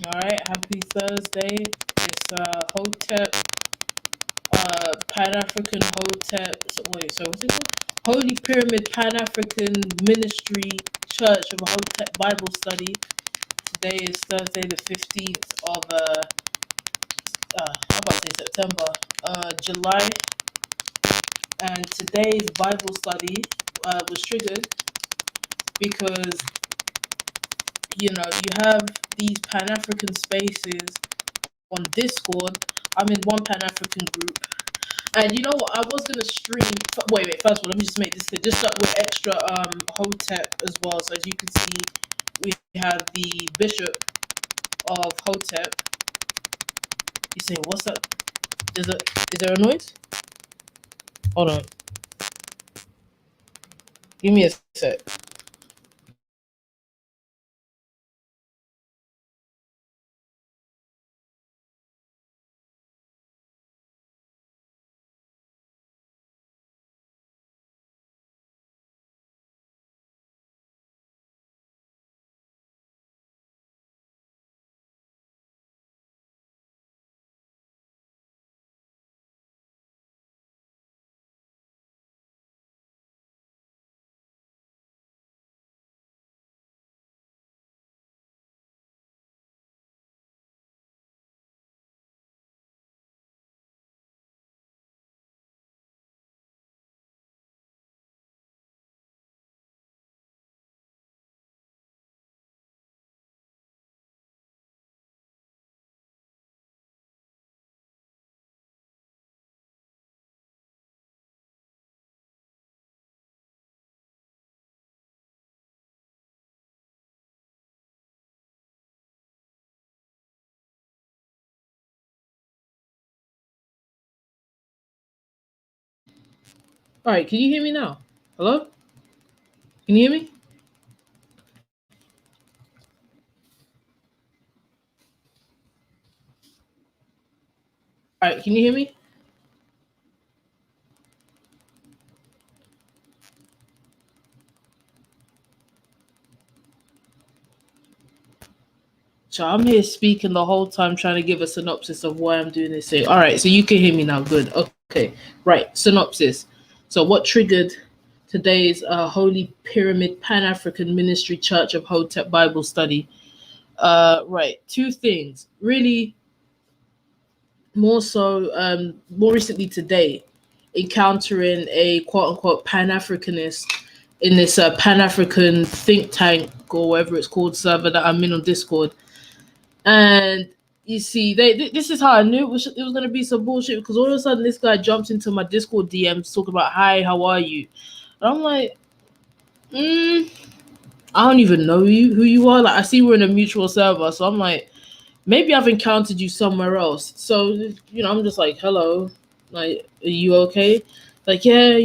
All right, happy Thursday. It's HOTEP, Pan African HOTEP. So what's it called? Holy Pyramid Pan African Ministry Church of HOTEP Bible Study. Today is Thursday, the 15th of how about to say September, July, and today's Bible study was triggered because you have these Pan African spaces on Discord. I'm in one Pan African group, and you know what? I was gonna stream. Wait. First of all, let me just make this clear. Just that we're extra Hotep as well. So as you can see, we have the Bishop of Hotep. You say, what's that? Is there a noise? Hold on. Give me a sec. All right, can you hear me now? Hello? Can you hear me? All right, can you hear me? So I'm here speaking the whole time, trying to give a synopsis of why I'm doing this thing. All right, so you can hear me now. Good. Okay. Right. Synopsis. So what triggered today's Holy Pyramid Pan African Ministry Church of Hotep Bible Study? Right. Two things. Really, more recently today, encountering a quote unquote Pan Africanist in this Pan African think tank or whatever it's called server that I'm in on Discord. And you see, this is how I knew it was gonna be some bullshit because all of a sudden this guy jumps into my Discord DMs talking about, "Hi, how are you?" And I'm like, I don't even know who you are. Like, I see we're in a mutual server, so I'm like, maybe I've encountered you somewhere else. So I'm just like, "Hello, like, are you okay?" Like, yeah,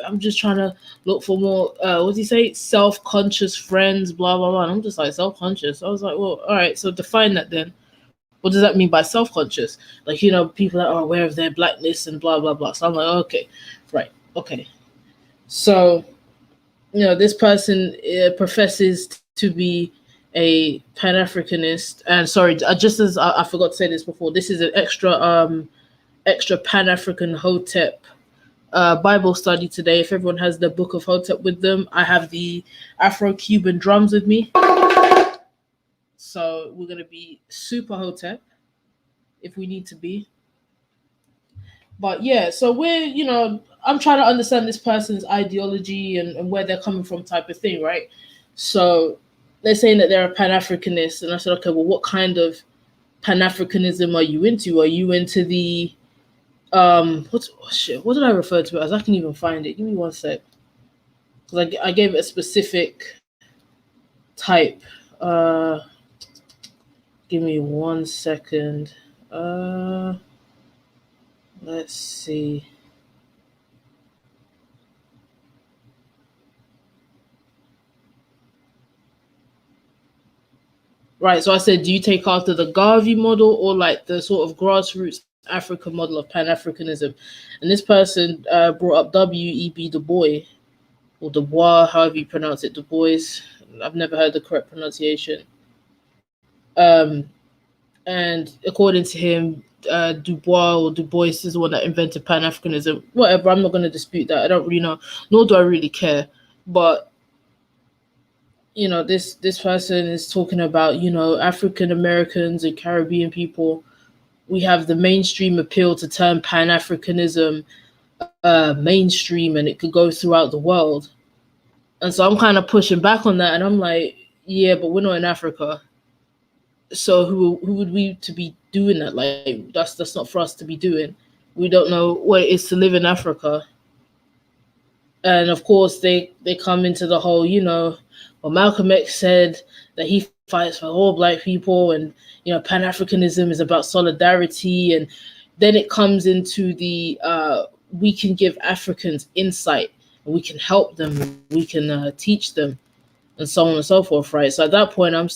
I'm just trying to look for more. What does he say? Self-conscious friends, blah blah blah. And I'm just like, self-conscious. I was like, well, all right. So define that then. What does that mean by self-conscious? Like, people that are aware of their blackness and blah blah blah. So I'm like, okay, right, okay. So this person professes to be a Pan-Africanist, and sorry, just as I forgot to say this before, this is an extra Pan-African Hotep Bible study today. If everyone has the Book of Hotep with them, I have the Afro-Cuban drums with me. So we're gonna be super Hotep if we need to be. But yeah, so I'm trying to understand this person's ideology and where they're coming from, type of thing, right? So they're saying that they're a Pan Africanist, and I said, okay, well, what kind of Pan Africanism are you into? Are you into the what did I refer to it as? I can even find it. Give me one sec, because I gave it a specific type. Uh, give me 1 second. Let's see. Right. So I said, do you take after the Garvey model or like the sort of grassroots African model of Pan Africanism? And this person brought up W.E.B. Du Bois, or Du Bois, however you pronounce it, Du Bois. I've never heard the correct pronunciation. Um, and according to him, Du Bois is the one that invented Pan Africanism. Whatever, I'm not going to dispute that. I don't really know, nor do I really care. But this person is talking about African Americans and Caribbean people. We have the mainstream appeal to turn Pan Africanism mainstream, and it could go throughout the world. And so I'm kind of pushing back on that, and I'm like, yeah, but we're not in Africa. So who would we to be doing that? Like that's not for us to be doing. We don't know what it is to live in Africa. And of course they come into the whole, well, Malcolm X said that he fights for all black people, and Pan-Africanism is about solidarity. And then it comes into the we can give Africans insight, and we can help them, we can teach them, and so on and so forth, right? So at that point I'm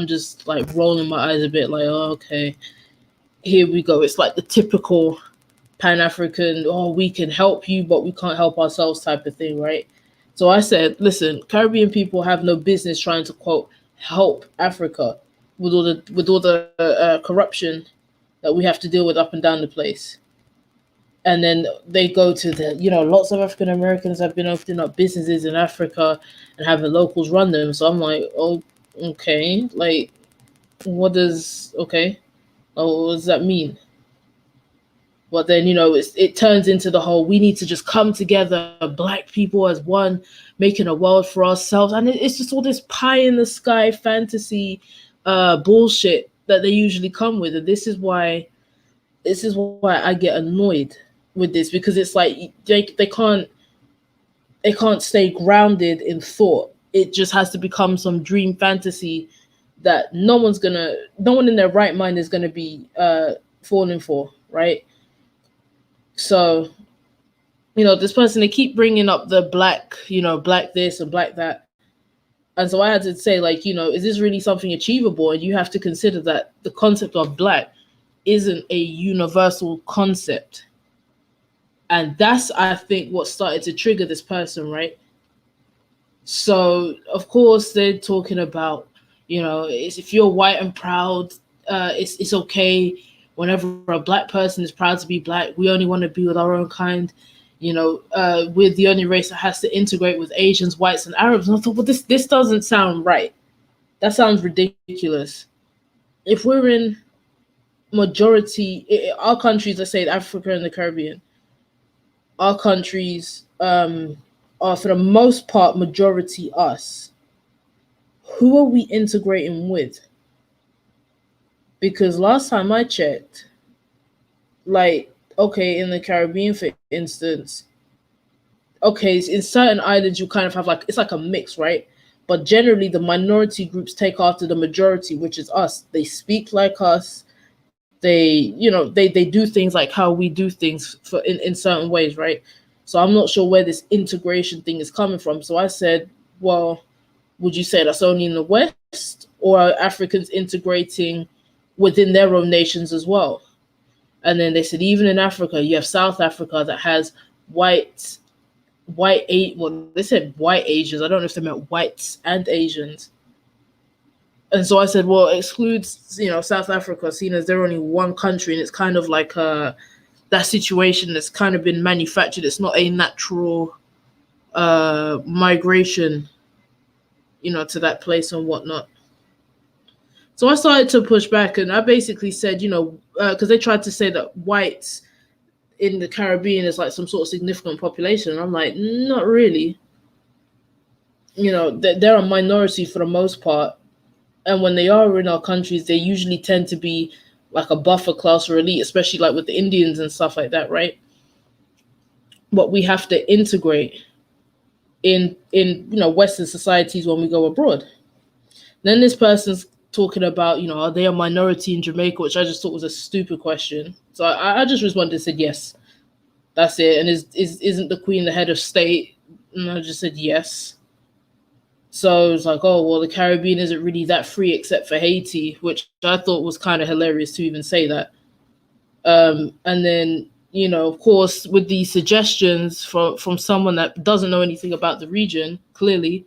just like rolling my eyes a bit, like, oh, okay, here we go. It's like the typical Pan-African, oh, we can help you, but we can't help ourselves type of thing, right? So I said, listen, Caribbean people have no business trying to, quote, help Africa with all the corruption that we have to deal with up and down the place. And then they go to lots of African Americans have been opening up businesses in Africa and having locals run them. So I'm like, oh, okay, like, what does that mean? But then, it turns into the whole, we need to just come together, black people as one, making a world for ourselves. And it's just all this pie in the sky fantasy bullshit that they usually come with. And this is why I get annoyed with this, because it's like they can't stay grounded in thought. It just has to become some dream fantasy that no one in their right mind is gonna be falling for, right? So, this person, they keep bringing up the black, black this and black that. And so I had to say, like, is this really something achievable? And you have to consider that the concept of black isn't a universal concept. And that's, I think, what started to trigger this person, right? So, of course, they're talking about, if you're white and proud, it's okay. Whenever a black person is proud to be black, we only want to be with our own kind. We're the only race that has to integrate with Asians, whites, and Arabs. And I thought, well, this doesn't sound right. That sounds ridiculous. If we're in majority, our countries, let's say Africa and the Caribbean, our countries are for the most part majority us. Who are we integrating with? Because last time I checked, like, okay, in the Caribbean, for instance, okay, in certain islands you kind of have like, it's like a mix, right? But generally the minority groups take after the majority, which is us. They speak like us. They do things like how we do things in certain ways, right? So I'm not sure where this integration thing is coming from. So I said, well, would you say that's only in the West, or are Africans integrating within their own nations as well? And then they said, even in Africa, you have South Africa that has well, they said white Asians. I don't know if they meant whites and Asians. And so I said, well, it excludes, South Africa, seeing as they're only one country, and it's kind of like that situation that's kind of been manufactured. It's not a natural migration, to that place and whatnot. So I started to push back, and I basically said, because they tried to say that whites in the Caribbean is like some sort of significant population. And I'm like, not really. They're a minority for the most part. And when they are in our countries, they usually tend to be like a buffer class or elite, especially like with the Indians and stuff like that, right? But we have to integrate in Western societies when we go abroad. Then this person's talking about, are they a minority in Jamaica, which I just thought was a stupid question. So I just responded and said yes. That's it. And isn't the Queen the head of state? And I just said yes. So it's like, oh, well, the Caribbean isn't really that free except for Haiti, which I thought was kind of hilarious to even say that. And then, of course, with these suggestions from someone that doesn't know anything about the region, clearly,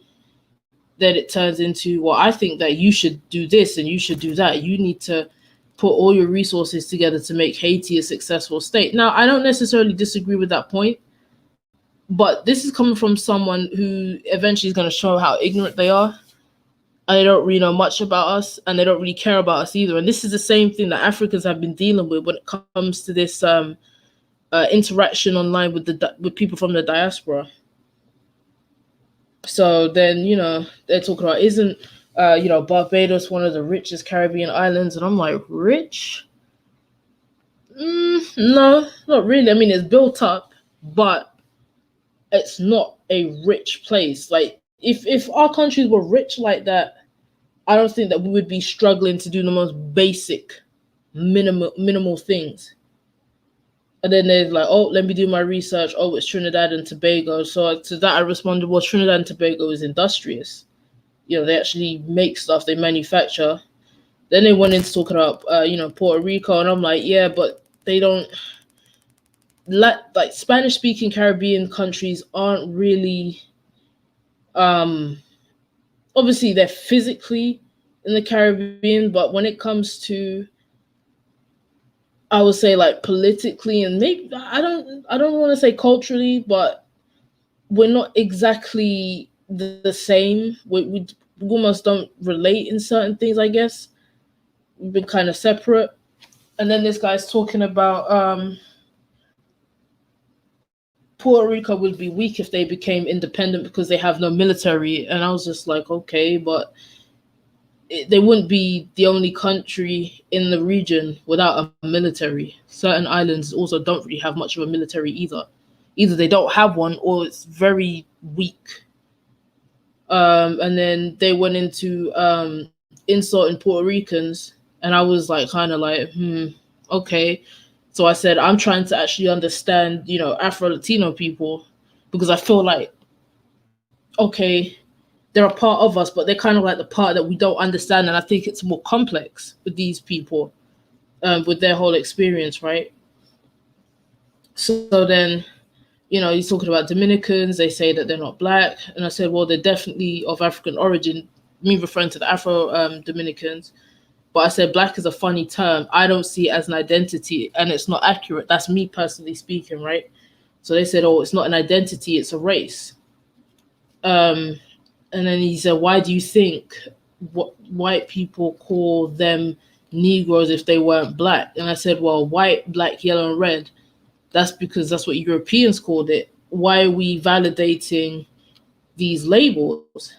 then it turns into, well, I think that you should do this and you should do that. You need to put all your resources together to make Haiti a successful state. Now, I don't necessarily disagree with that point, but this is coming from someone who eventually is going to show how ignorant they are. And they don't really know much about us, and they don't really care about us either. And this is the same thing that Africans have been dealing with when it comes to this interaction online with people from the diaspora. So then, they're talking about, isn't Barbados one of the richest Caribbean islands? And I'm like, rich? No, not really. I mean, it's built up, but it's not a rich place. Like, if our countries were rich like that, I don't think that we would be struggling to do the most basic, minimal things. And then they're like, oh, let me do my research. Oh, it's Trinidad and Tobago. So to that, I responded, well, Trinidad and Tobago is industrious. They actually make stuff, they manufacture. Then they went into talking about, Puerto Rico. And I'm like, yeah, but they don't, like Spanish-speaking Caribbean countries aren't really, obviously they're physically in the Caribbean, but when it comes to, I would say, like, politically, and maybe I don't want to say culturally, but we're not exactly the same. We almost don't relate in certain things, I guess. We've been kind of separate. And then this guy's talking about Puerto Rico would be weak if they became independent because they have no military. And I was just like, okay, but they wouldn't be the only country in the region without a military. Certain islands also don't really have much of a military either. Either they don't have one or it's very weak. And then they went into insulting Puerto Ricans, and I was like, kind of like, okay. So I said, I'm trying to actually understand, Afro-Latino people, because I feel like, okay, they're a part of us, but they're kind of like the part that we don't understand. And I think it's more complex with these people, with their whole experience, right? So then, he's talking about Dominicans. They say that they're not black. And I said, well, they're definitely of African origin, me referring to the Afro Dominicans. But I said, black is a funny term. I don't see it as an identity, and it's not accurate. That's me personally speaking, right? So they said, oh, it's not an identity, it's a race. And then he said, why do you think white people call them Negroes if they weren't black? And I said, well, white, black, yellow, and red. That's because that's what Europeans called it. Why are we validating these labels?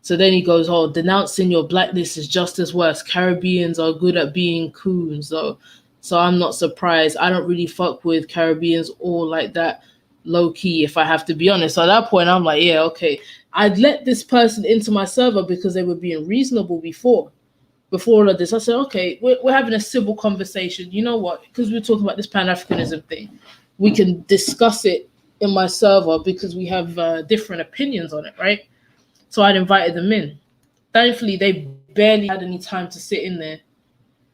So then he goes, oh, denouncing your blackness is just as worse. Caribbeans are good at being coons, though. So I'm not surprised. I don't really fuck with Caribbeans all like that, low key, if I have to be honest. So at that point, I'm like, yeah, okay. I'd let this person into my server because they were being reasonable before all of this. I said, okay, we're having a civil conversation. You know what? Because we're talking about this Pan-Africanism thing. We can discuss it in my server because we have different opinions on it, right? So I'd invited them in. Thankfully, they barely had any time to sit in there.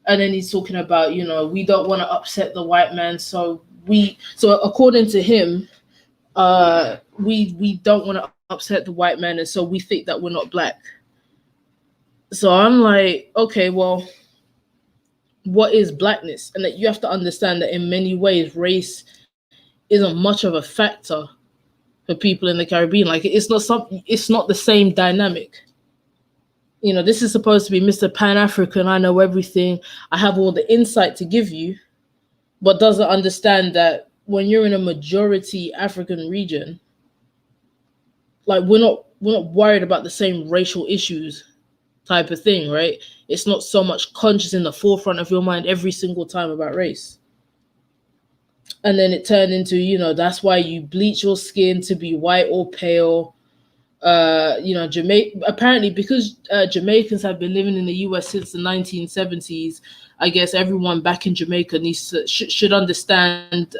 And then he's talking about, we don't want to upset the white man. So according to him, we don't want to upset the white man. And so we think that we're not black. So I'm like, okay, well, what is blackness? And that you have to understand that in many ways, race isn't much of a factor for people in the Caribbean. Like, it's not the same dynamic. This is supposed to be Mr. Pan-African. I know everything. I have all the insight to give you, but doesn't understand that when you're in a majority African region, like, we're not worried about the same racial issues type of thing, right? It's not so much conscious in the forefront of your mind every single time about race. And then it turned into, that's why you bleach your skin to be white or pale. Apparently because Jamaicans have been living in the US since the 1970s, I guess everyone back in Jamaica should understand,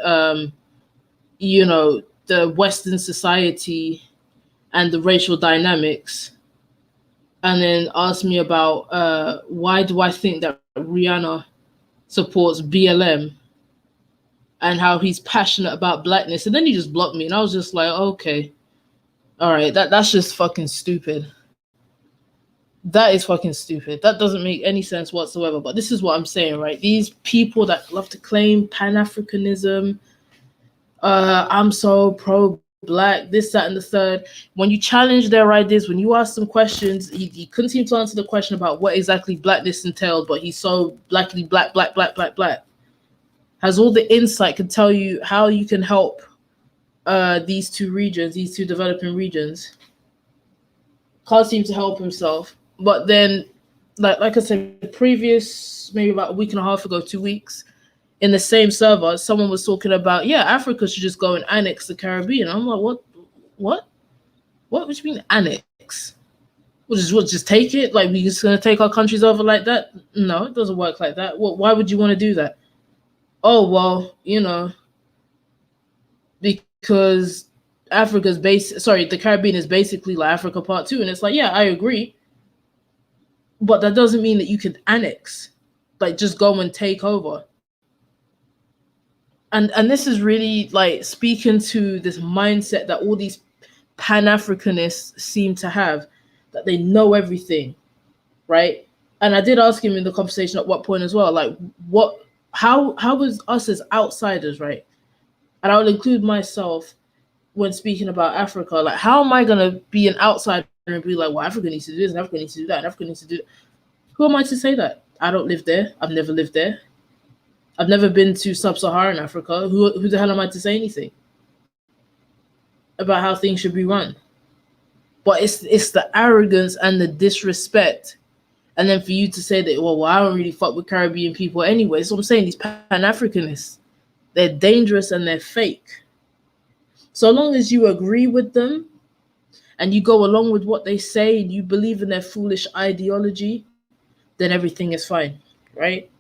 the Western society and the racial dynamics. And then asked me about why do I think that Rihanna supports BLM and how he's passionate about blackness. And then he just blocked me. And I was just like, okay, all right, that's just fucking stupid. That is fucking stupid. That doesn't make any sense whatsoever. But this is what I'm saying, right? These people that love to claim Pan Africanism, I'm so pro black, this, that, and the third. When you challenge their ideas, when you ask them questions, he couldn't seem to answer the question about what exactly blackness entailed, but he's so blackly black, black, black, black, black. Has all the insight, could tell you how you can help these two regions, these two developing regions. Can't seem to help himself. But then, like I said, previous maybe about a week and a half ago, 2 weeks, in the same server, someone was talking about, yeah, Africa should just go and annex the Caribbean. I'm like, what, what? What do you mean annex? We'll just take it? Like we just gonna take our countries over like that? No, it doesn't work like that. Well, why would you want to do that? Oh well, because the Caribbean is basically like Africa part two, and it's like, yeah, I agree, but that doesn't mean that you can annex, like just go and take over. And this is really like speaking to this mindset that all these Pan-Africanists seem to have, that they know everything, right? And I did ask him in the conversation at what point as well, like how is us as outsiders, right? And I would include myself when speaking about Africa, like how am I gonna be an outsider and be like, well, Africa needs to do this, and Africa needs to do that, and Africa needs to do that. Who am I to say that? I don't live there. I've never lived there. I've never been to sub-Saharan Africa. Who the hell am I to say anything about how things should be run? But it's the arrogance and the disrespect, and then for you to say that, well, I don't really fuck with Caribbean people anyway. So I'm saying these Pan-Africanists, they're dangerous and they're fake. So long as you agree with them and you go along with what they say and you believe in their foolish ideology, then everything is fine, right?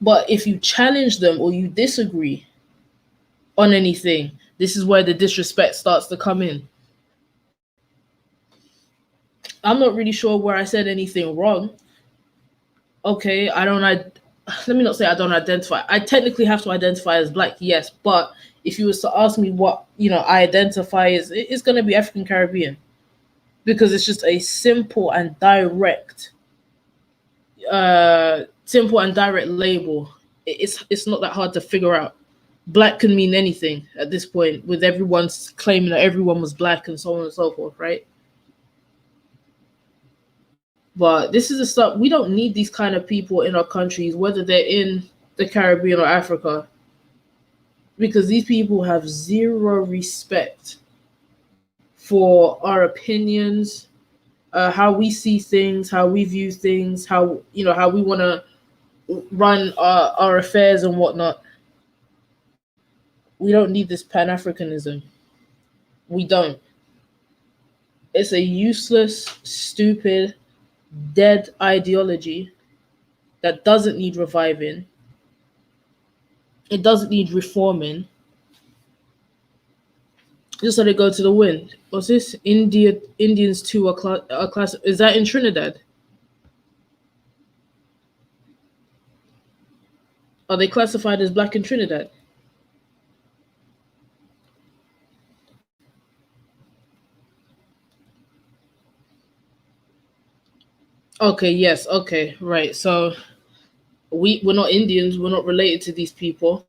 But if you challenge them or you disagree on anything, this is where the disrespect starts to come in. I'm not really sure where I said anything wrong. Okay, let me not say I don't identify. I technically have to identify as black, yes, but if you was to ask me what I identify as, it's going to be African Caribbean, because it's just a simple and direct label. It's not that hard to figure out. Black can mean anything at this point, with everyone claiming that everyone was black and so on and so forth, right? But this is the stuff, we don't need these kind of people in our countries, whether they're in the Caribbean or Africa, because these people have zero respect for our opinions, how we see things, how we view things, how we want to run our affairs and whatnot. We don't need this Pan-Africanism. We don't. It's a useless, stupid, dead ideology that doesn't need reviving. It doesn't need reforming. Just let it go to the wind. What's this? Indians too are class. Is that in Trinidad? Are they classified as black in Trinidad? Okay, yes, okay, right. So we're not Indians, we're not related to these people.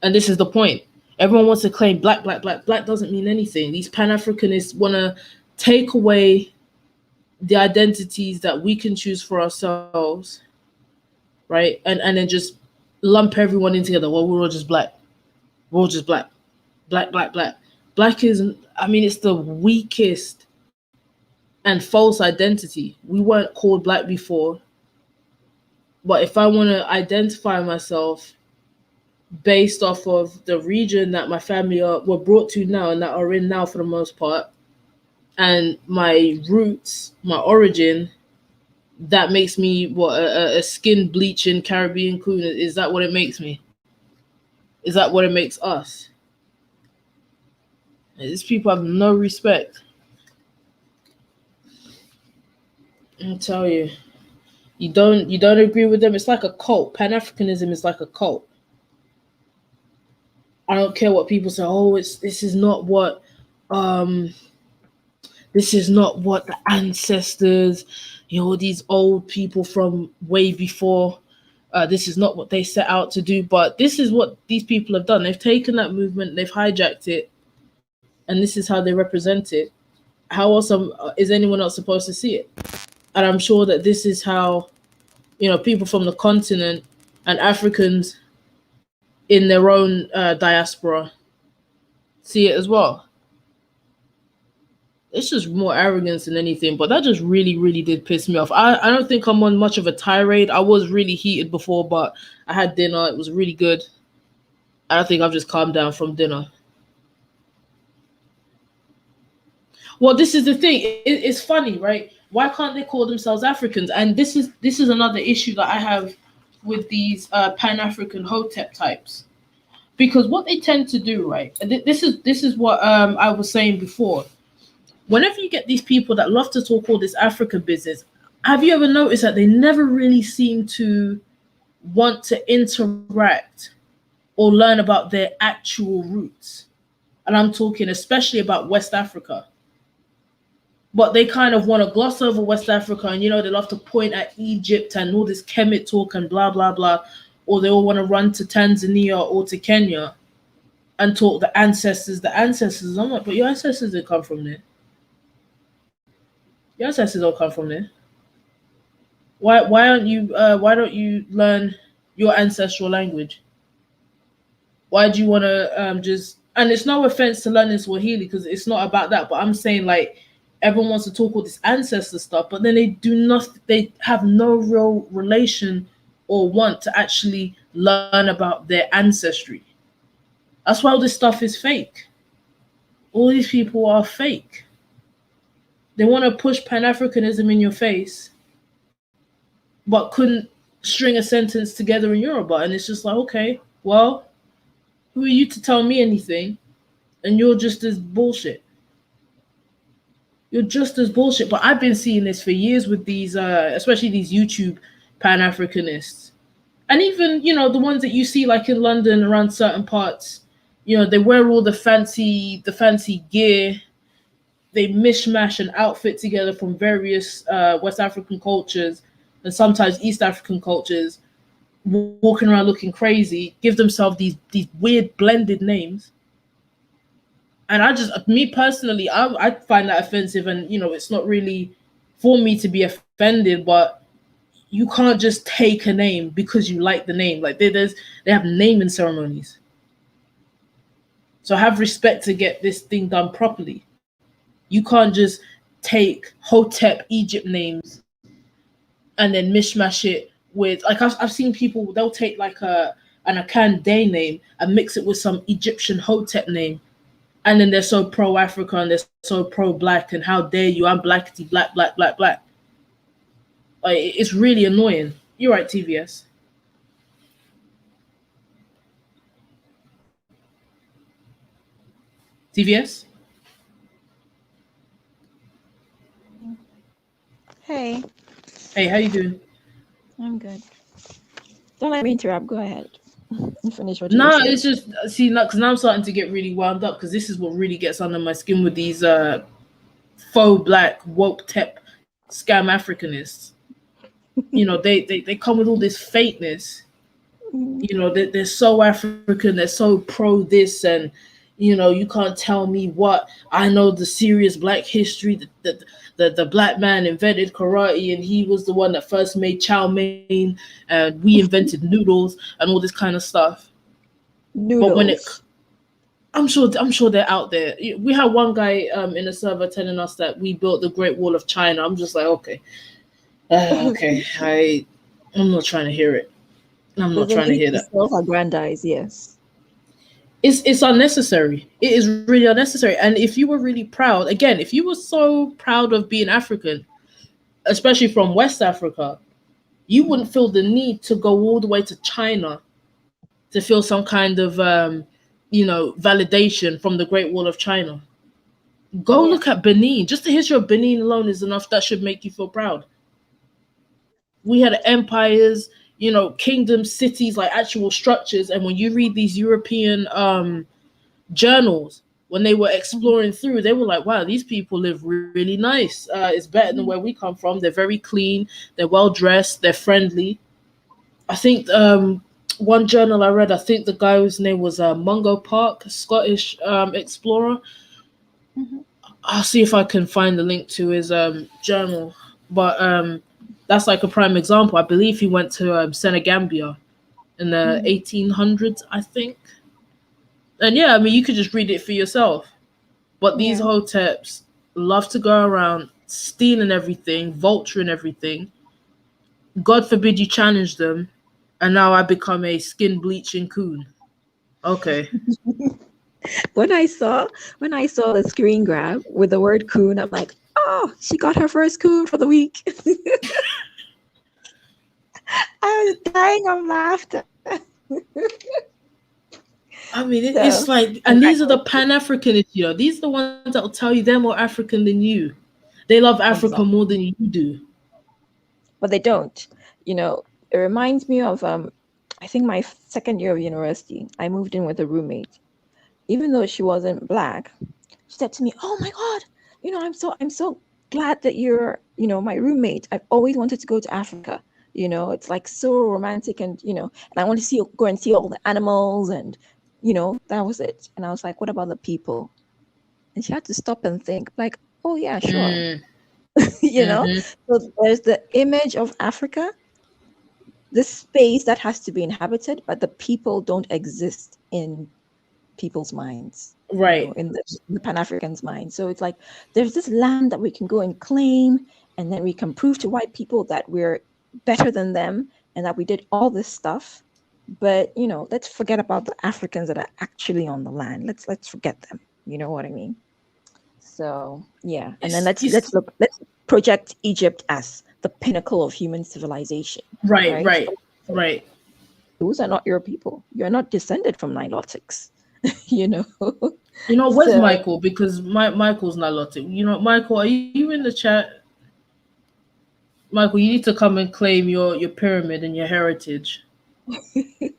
And this is the point. Everyone wants to claim black, black, black. Black doesn't mean anything. These Pan-Africanists want to take away the identities that we can choose for ourselves, right? And then just lump everyone in together. Well, we're all just black. We're all just black. Black, black, black. Black is, I mean, it's the weakest and false identity. We weren't called black before. But if I want to identify myself based off of the region that my family were brought to now and that are in now for the most part, and my roots, my origin, that makes me what, a skin bleaching Caribbean coon? Is that what it makes me? Is that what it makes us? These people have no respect. I'll tell you. You don't agree with them. It's like a cult. Pan-Africanism is like a cult. I don't care what people say. Oh, this is not what This is not what the ancestors, all these old people from way before, this is not what they set out to do. But this is what these people have done. They've taken that movement, they've hijacked it, and this is how they represent it. How else is anyone else supposed to see it? And I'm sure that this is how, people from the continent and Africans in their own diaspora see it as well. It's just more arrogance than anything. But that just really, really did piss me off. I don't think I'm on much of a tirade. I was really heated before, but I had dinner. It was really good. I think I've just calmed down from dinner. Well, this is the thing. It's funny, right? Why can't they call themselves Africans? And this is another issue that I have with these Pan African HOTEP types, because what they tend to do, right? And this is what I was saying before. Whenever you get these people that love to talk all this African business, have you ever noticed that they never really seem to want to interact or learn about their actual roots? And I'm talking especially about West Africa. But they kind of want to gloss over West Africa, and they love to point at Egypt and all this Kemet talk and blah blah blah, or they all want to run to Tanzania or to Kenya and talk the ancestors. The ancestors, I'm like, but your ancestors didn't come from there. Your ancestors don't come from there. Why aren't you? Why don't you learn your ancestral language? Why do you want to just? And it's no offense to learning Swahili, because it's not about that. But I'm saying, like, everyone wants to talk all this ancestor stuff, but then they do not. They have no real relation or want to actually learn about their ancestry. That's why all this stuff is fake. All these people are fake. They want to push Pan Africanism in your face, but couldn't string a sentence together in Yoruba. And it's just like, okay, well, who are you to tell me anything? And you're just as bullshit. You're just as bullshit. But I've been seeing this for years with these, especially these YouTube Pan Africanists, and even the ones that you see like in London around certain parts. They wear all the fancy gear. They mishmash an outfit together from various West African cultures and sometimes East African cultures, walking around looking crazy, give themselves these weird blended names. And me personally, I find that offensive, and it's not really for me to be offended, but you can't just take a name because you like the name. Like they have naming ceremonies. So have respect to get this thing done properly. You can't just take Hotep Egypt names and then mishmash it with, like, I've seen people, they'll take like an Akan Day name and mix it with some Egyptian Hotep name, and then they're so pro Africa and they're so pro black, and how dare you? I'm blackity black black black black. Like, it's really annoying. You're right, TVS. TVS. Hey, Hey, how you doing? I'm good. Don't let me interrupt. Go ahead and finish what you were No, saying. it's just, see, because now I'm starting to get really wound up, because this is what really gets under my skin with these faux black woke tep scam Africanists. They come with all this fakeness. Mm, They're so African, they're so pro this, and you can't tell me what. I know the serious black history. The black man invented karate, and he was the one that first made chow mein, and we invented noodles and all this kind of stuff. But when it, Noodles. I'm sure they're out there. We had one guy in a server telling us that we built the Great Wall of China. I'm just like, okay, okay, I'm not trying to hear it. I'm not There's a trying to need hear to that. self-aggrandize, yes. It's unnecessary. It is really unnecessary. And if you were really proud, again, if you were so proud of being African, especially from West Africa, you Mhm. wouldn't feel the need to go all the way to China to feel some kind of validation from the Great Wall of China. Go Yeah. look at Benin. Just the history of Benin alone is enough. That should make you feel proud. We had empires, kingdoms, cities, like actual structures. And when you read these European journals, when they were Mhm. exploring through, they were like, wow, these people live really nice. It's better than where Mhm. we come from. They're very clean, they're well dressed, they're friendly. I think one journal I read, I think the guy's name was Mungo Park, a Scottish explorer. Mhm. I'll see if I can find the link to his journal. But that's like a prime example. I believe he went to Senegambia in the Mhm. 1800s, I think. And yeah, I mean, you could just read it for yourself. But these Yeah. hoteps love to go around stealing everything, vulturing everything. God forbid you challenge them, and now I become a skin bleaching coon. Okay. When I saw when I saw the screen grab with the word coon, I'm like, oh, she got her first coon for the week. I was dying of laughter. I mean, So it's like, and these are the congratulations. Pan Africanists, These are the ones that will tell you they're more African than you. They love Africa Exactly. more than you do. But they don't. You know, it reminds me of I think my second year of university, I moved in with a roommate. Even though she wasn't black, she said to me, "Oh my God, I'm so glad that you're, my roommate. I've always wanted to go to Africa. It's like so romantic and and I want to go and see all the animals and that was it." And I was like, "What about the people?" And she had to stop and think, like, "Oh yeah, sure." Mm, you know? hmm. So there's the image of Africa, this space that has to be inhabited, but the people don't exist in people's minds, Right. in the Pan Africans' mind. So it's like there's this land that we can go and claim, and then we can prove to white people that we're better than them and that we did all this stuff. But let's forget about the Africans that are actually on the land. Let's forget them. You know what I mean? So yeah, and then It's, let's it's let's look let's project Egypt as the pinnacle of human civilization, right, right? right, right. Those are not your people. You're not descended from Nilotics, you know. Where's So Michael? Because Michael's not Lotte. Michael, are you in the chat? Michael, you need to come and claim your pyramid and your heritage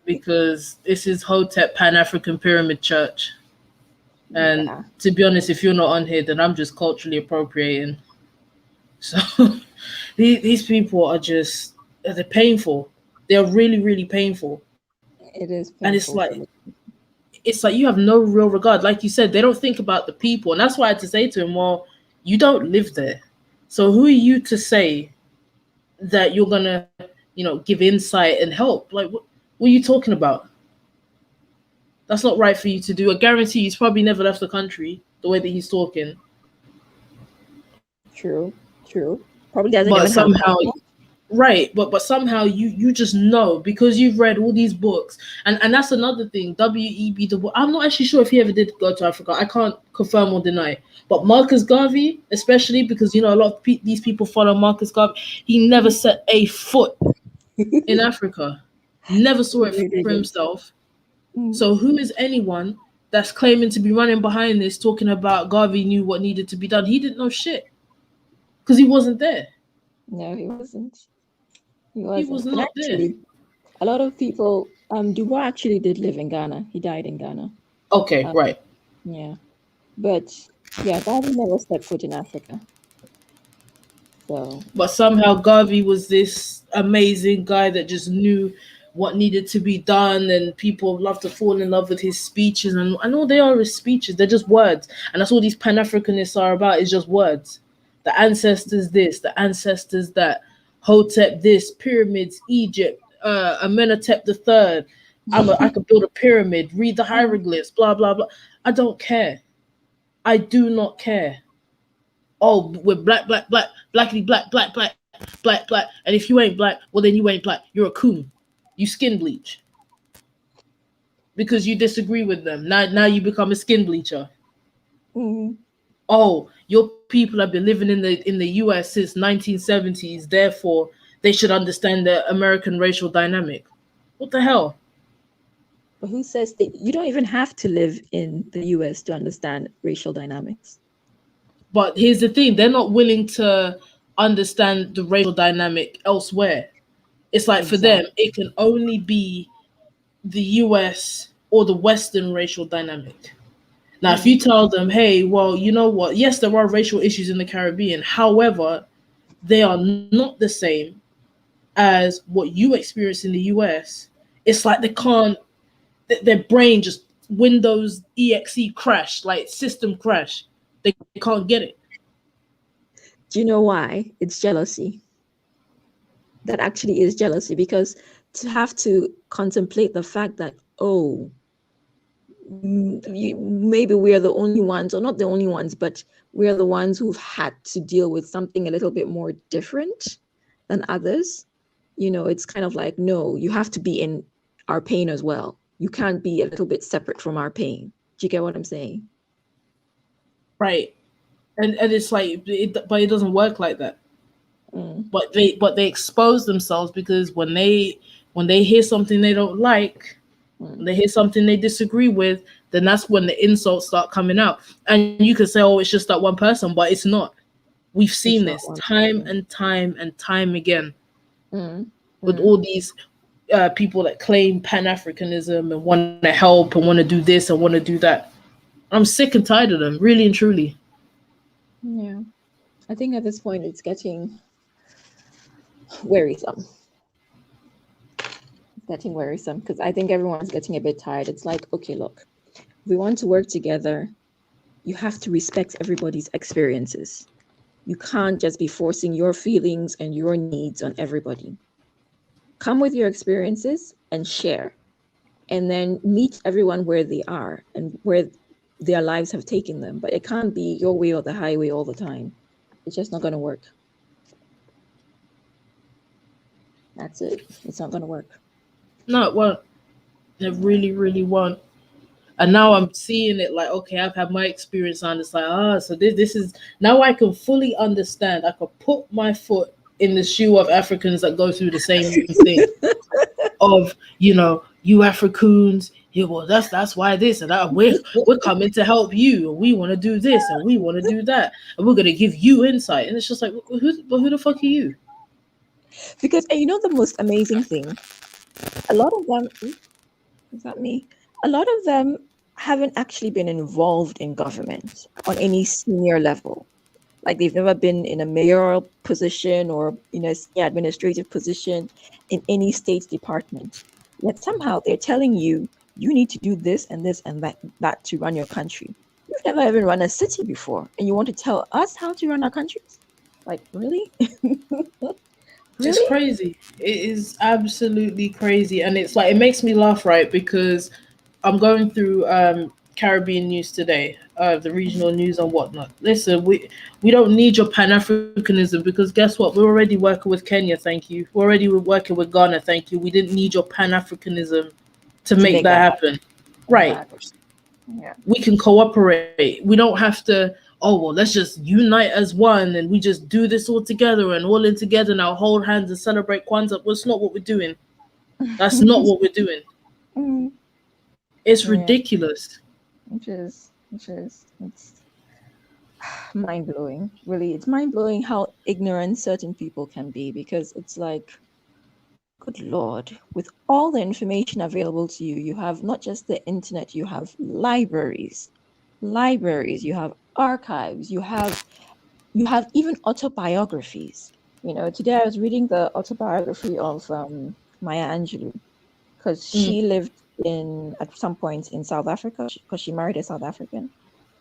because this is Hotep Pan African Pyramid Church. And yeah, to be honest, if you're not on here, then I'm just culturally appropriating. So these people are just they're painful. They're really, really painful. it is And it's painful like for me. you have no real regard. Like you said, they don't think about the people. And that's why I had to say to him, well, you don't live there. So who are you to say that you're gonna, give insight and help? Like what are you talking about? That's not right for you to do. I guarantee he's probably never left the country the way that he's talking. True, true. Probably doesn't But even have a somehow passport. right, but somehow you just know because you've read all these books, and that's another thing. W.E.B. Du Bois. I'm not actually sure if he ever did go to Africa. I can't confirm or deny. But Marcus Garvey, especially because a lot of these people follow Marcus Garvey, he never Mhm. set a foot in Africa. Never saw it for Really did. himself. So Mm. who is anyone that's claiming to be running behind this, talking about Garvey knew what needed to be done? He didn't know shit because he wasn't there. No, he wasn't. He He was wasn't. And not there. actually, a lot of people, Dubois actually did live in Ghana. He died in Ghana. Okay, Um, right. yeah. But yeah, Garvey never stepped foot in Africa. So But somehow Garvey was this amazing guy that just knew what needed to be done, and people love to fall in love with his speeches. And I know they are his speeches; they're just words, and that's all these Pan Africanists are about. Is just words. The ancestors this, the ancestors that, Hotep this, pyramids, Egypt, Amenhotep the third. I could build a pyramid, read the hieroglyphs, blah blah blah. I don't care. I do not care. Oh, we're black, black, black, blackity, black, black, black, black, black. And if you ain't black, well, then you ain't black. You're a coon. You skin bleach because you disagree with them. Now you become a skin bleacher. mm, Oh, your people have been living in the U.S. since 1970s. Therefore, they should understand the American racial dynamic. What the hell? but who says that you don't even have to live in the US to understand racial dynamics? But here's the thing: they're not willing to understand the racial dynamic elsewhere. It's like for them, Exactly. it can only be the US or the Western racial dynamic. Now, if you tell them, hey, well, you know what? Yes, there are racial issues in the Caribbean. However, they are not the same as what you experience in the US. It's like they can't, their brain just Windows EXE crash, like system crash. They can't get it. Do you know why? It's jealousy. That actually is jealousy, because to have to contemplate the fact that, oh, maybe we are the only ones, or not the only ones, but we are the ones who've had to deal with something a little bit more different than others. It's kind of like, no, you have to be in our pain as well. You can't be a little bit separate from our pain. Do you get what I'm saying? Right. And it's like, but it doesn't work like that. But they expose themselves because when they hear something they don't like, when they hear something they disagree with, then that's when the insults start coming out. And you could say, oh, it's just that one person, but it's not. We've seen It's not this one time person. and time and time again Mm, with mm. all these people that claim Pan Africanism and want to help and want to do this and want to do that. I'm sick and tired of them, really and truly. Yeah. I think at this point it's getting wearisome. Getting wearisome because I think everyone's getting a bit tired. It's like, okay, look, if we want to work together, you have to respect everybody's experiences. You can't just be forcing your feelings and your needs on everybody. Come with your experiences and share, and then meet everyone where they are and where their lives have taken them. But it can't be your way or the highway all the time. It's just not going to work. That's it. It's not going to work. No, it won't. It Yeah. really, really won't. And now I'm seeing it like, okay, I've had my experience on. It's like, so this is now I can fully understand. I could put my foot in the shoe of Africans that go through the same thing. Of you Africans, yeah, well, that's why this and that. We're coming to help you, and we want to do this and we want to do that, and we're gonna give you insight. And it's just like, who the fuck are you? Because, and the most amazing thing, a lot of them, is that me? A lot of them haven't actually been involved in government on any senior level. Like they've never been in a mayoral position or a senior administrative position in any state department. Yet somehow they're telling you you need to do this and this and that to run your country. You've never even run a city before, and you want to tell us how to run our countries? Like, really? It's Really? crazy. It is absolutely crazy, and it's like it makes me laugh, right? Because I'm going through Caribbean news today, the regional news and whatnot. Listen, we don't need your Pan Africanism because guess what? We're already working with Kenya, thank you. We're already working with Ghana, thank you. We didn't need your Pan Africanism to To make make that that happen. happen. Right. Exactly. Yeah. We can cooperate. We don't have to, oh, well, let's just unite as one and we just do this all together and all in together now, hold hands and celebrate Kwanzaa. Well, it's not what we're doing. That's not what we're doing. Mm, It's yeah. ridiculous. It's mind blowing. Really, it's mind blowing how ignorant certain people can be, because it's like, good Lord, with all the information available to you, you have not just the internet, you have libraries, you have archives, you have even autobiographies. Today I was reading the autobiography of Maya Angelou, because Mm, she lived at some point in South Africa, because she married a South African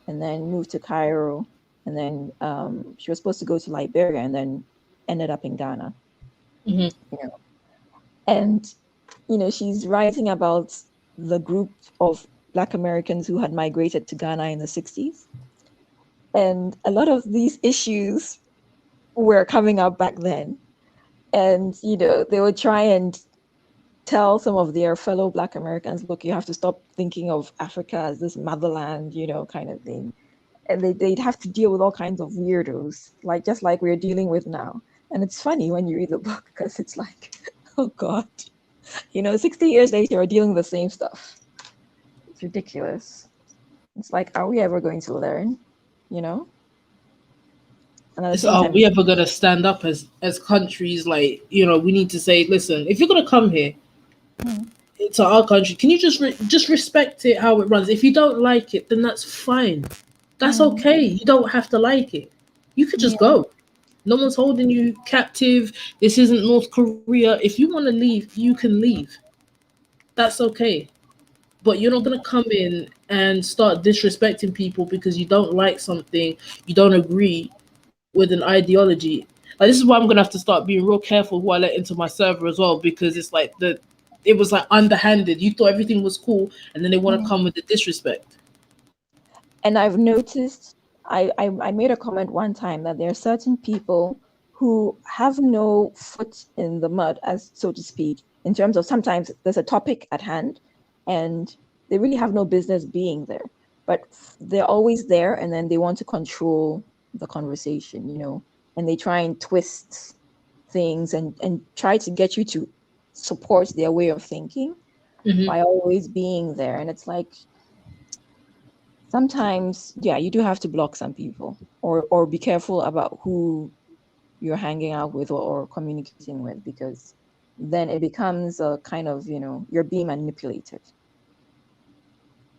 and then moved to Cairo, and then she was supposed to go to Liberia and then ended up in Ghana. hmm You know, and she's writing about the group of Black Americans who had migrated to Ghana in the 60s, and a lot of these issues were coming up back then. And they would try and tell some of their fellow Black Americans, look, you have to stop thinking of Africa as this motherland, kind of thing. And they'd have to deal with all kinds of weirdos, like just like we're dealing with now. And it's funny when you read the book, because it's like, oh God, 60 years later, we're dealing with the same stuff. It's ridiculous. It's like, are we ever going to learn? You know? And at the It's, same are time, we ever gonna stand up as countries? Like, we need to say, listen, if you're gonna come here, mm, to our country. Can you just respect it how it runs? If you don't like it, then that's fine. That's Mm, okay. You don't have to like it. You could just yeah. go. No one's holding you captive. This isn't North Korea. If you want to leave, you can leave. That's okay. But you're not gonna come in and start disrespecting people because you don't like something, you don't agree with an ideology. Like this is why I'm gonna have to start being real careful who I let into my server as well, because it's like it was like underhanded. You thought everything was cool, and then they want to Mm. come with the disrespect. And I've noticed, I made a comment one time that there are certain people who have no foot in the mud, as so to speak, in terms of sometimes there's a topic at hand and they really have no business being there, but they're always there and then they want to control the conversation, and they try and twist things and try to get you to support their way of thinking Hmm. by always being there. And it's like, sometimes, yeah, you do have to block some people or be careful about who you're hanging out with or communicating with, because then it becomes a kind of, you're being manipulated.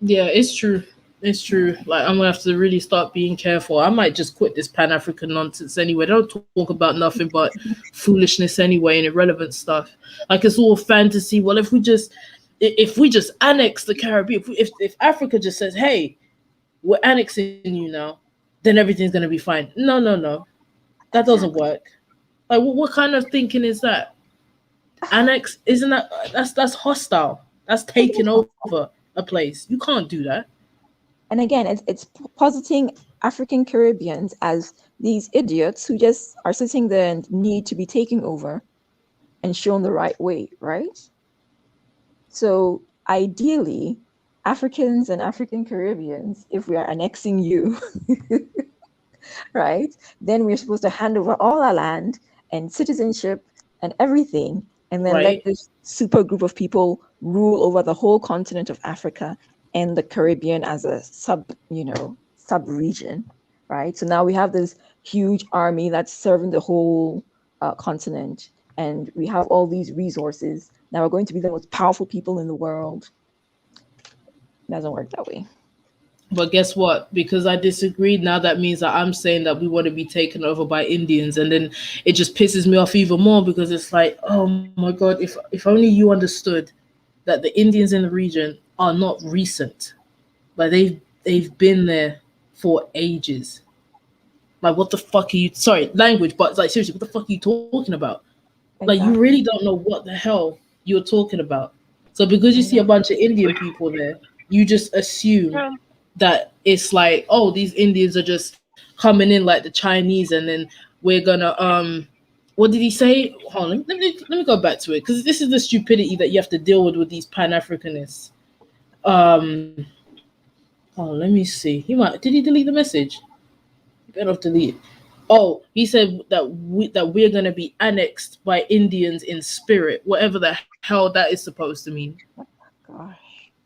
Yeah, it's true. It's true. Like I'm gonna have to really start being careful. I might just quit this Pan African nonsense anyway. They don't talk about nothing but foolishness anyway and irrelevant stuff. Like it's all fantasy. Well, if we just annex the Caribbean, if Africa just says, "Hey, we're annexing you now," then everything's gonna be fine. No, no, no. That doesn't Exactly. work. Like what kind of thinking is that? Annex isn't that's hostile. That's It taking is over hostile. a place. You can't do that. And again, it's positing African Caribbeans as these idiots who just are sitting there and need to be taken over and shown the right way, right? So ideally, Africans and African Caribbeans, if we are annexing you, right, then we're supposed to hand over all our land and citizenship and everything, and then let Right. this super group of people rule over the whole continent of Africa and the Caribbean as a sub region, right? So now we have this huge army that's serving the whole continent, and we have all these resources. Now we're going to be the most powerful people in the world. It doesn't work that way. But guess what? Because I disagreed, now that means that I'm saying that we want to be taken over by Indians, and then it just pisses me off even more because it's like, oh my god, if only you understood that the Indians in the region are not recent, like they've been there for ages. Like, what the fuck are you? Sorry, language, but like seriously, what the fuck are you talking about? Like, you really Exactly. don't know what the hell you're talking about. So because you see a bunch of Indian people there, you just assume that it's like, oh, these Indians are just coming in like the Chinese, and then we're gonna what did he say? Hold on, let me go back to it, because this is the stupidity that you have to deal with these Pan Africanists. Um, oh, let me see. He might did he delete the message? He better not delete it. Oh, he said that we're gonna be annexed by Indians in spirit, whatever the hell that is supposed to mean. Gosh.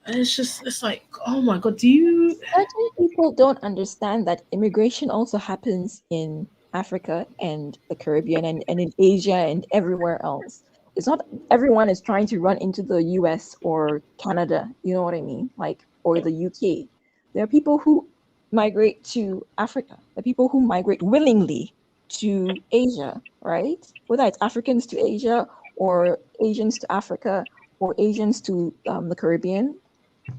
And it's like, oh my god, do you? Certain people don't understand that immigration also happens in Africa and the Caribbean and in Asia and everywhere else. It's not everyone is trying to run into the US or Canada, you know what I mean? Like, or the UK. There are people who migrate to Africa, there are people who migrate willingly to Asia, right? Whether it's Africans to Asia or Asians to Africa or Asians to the Caribbean,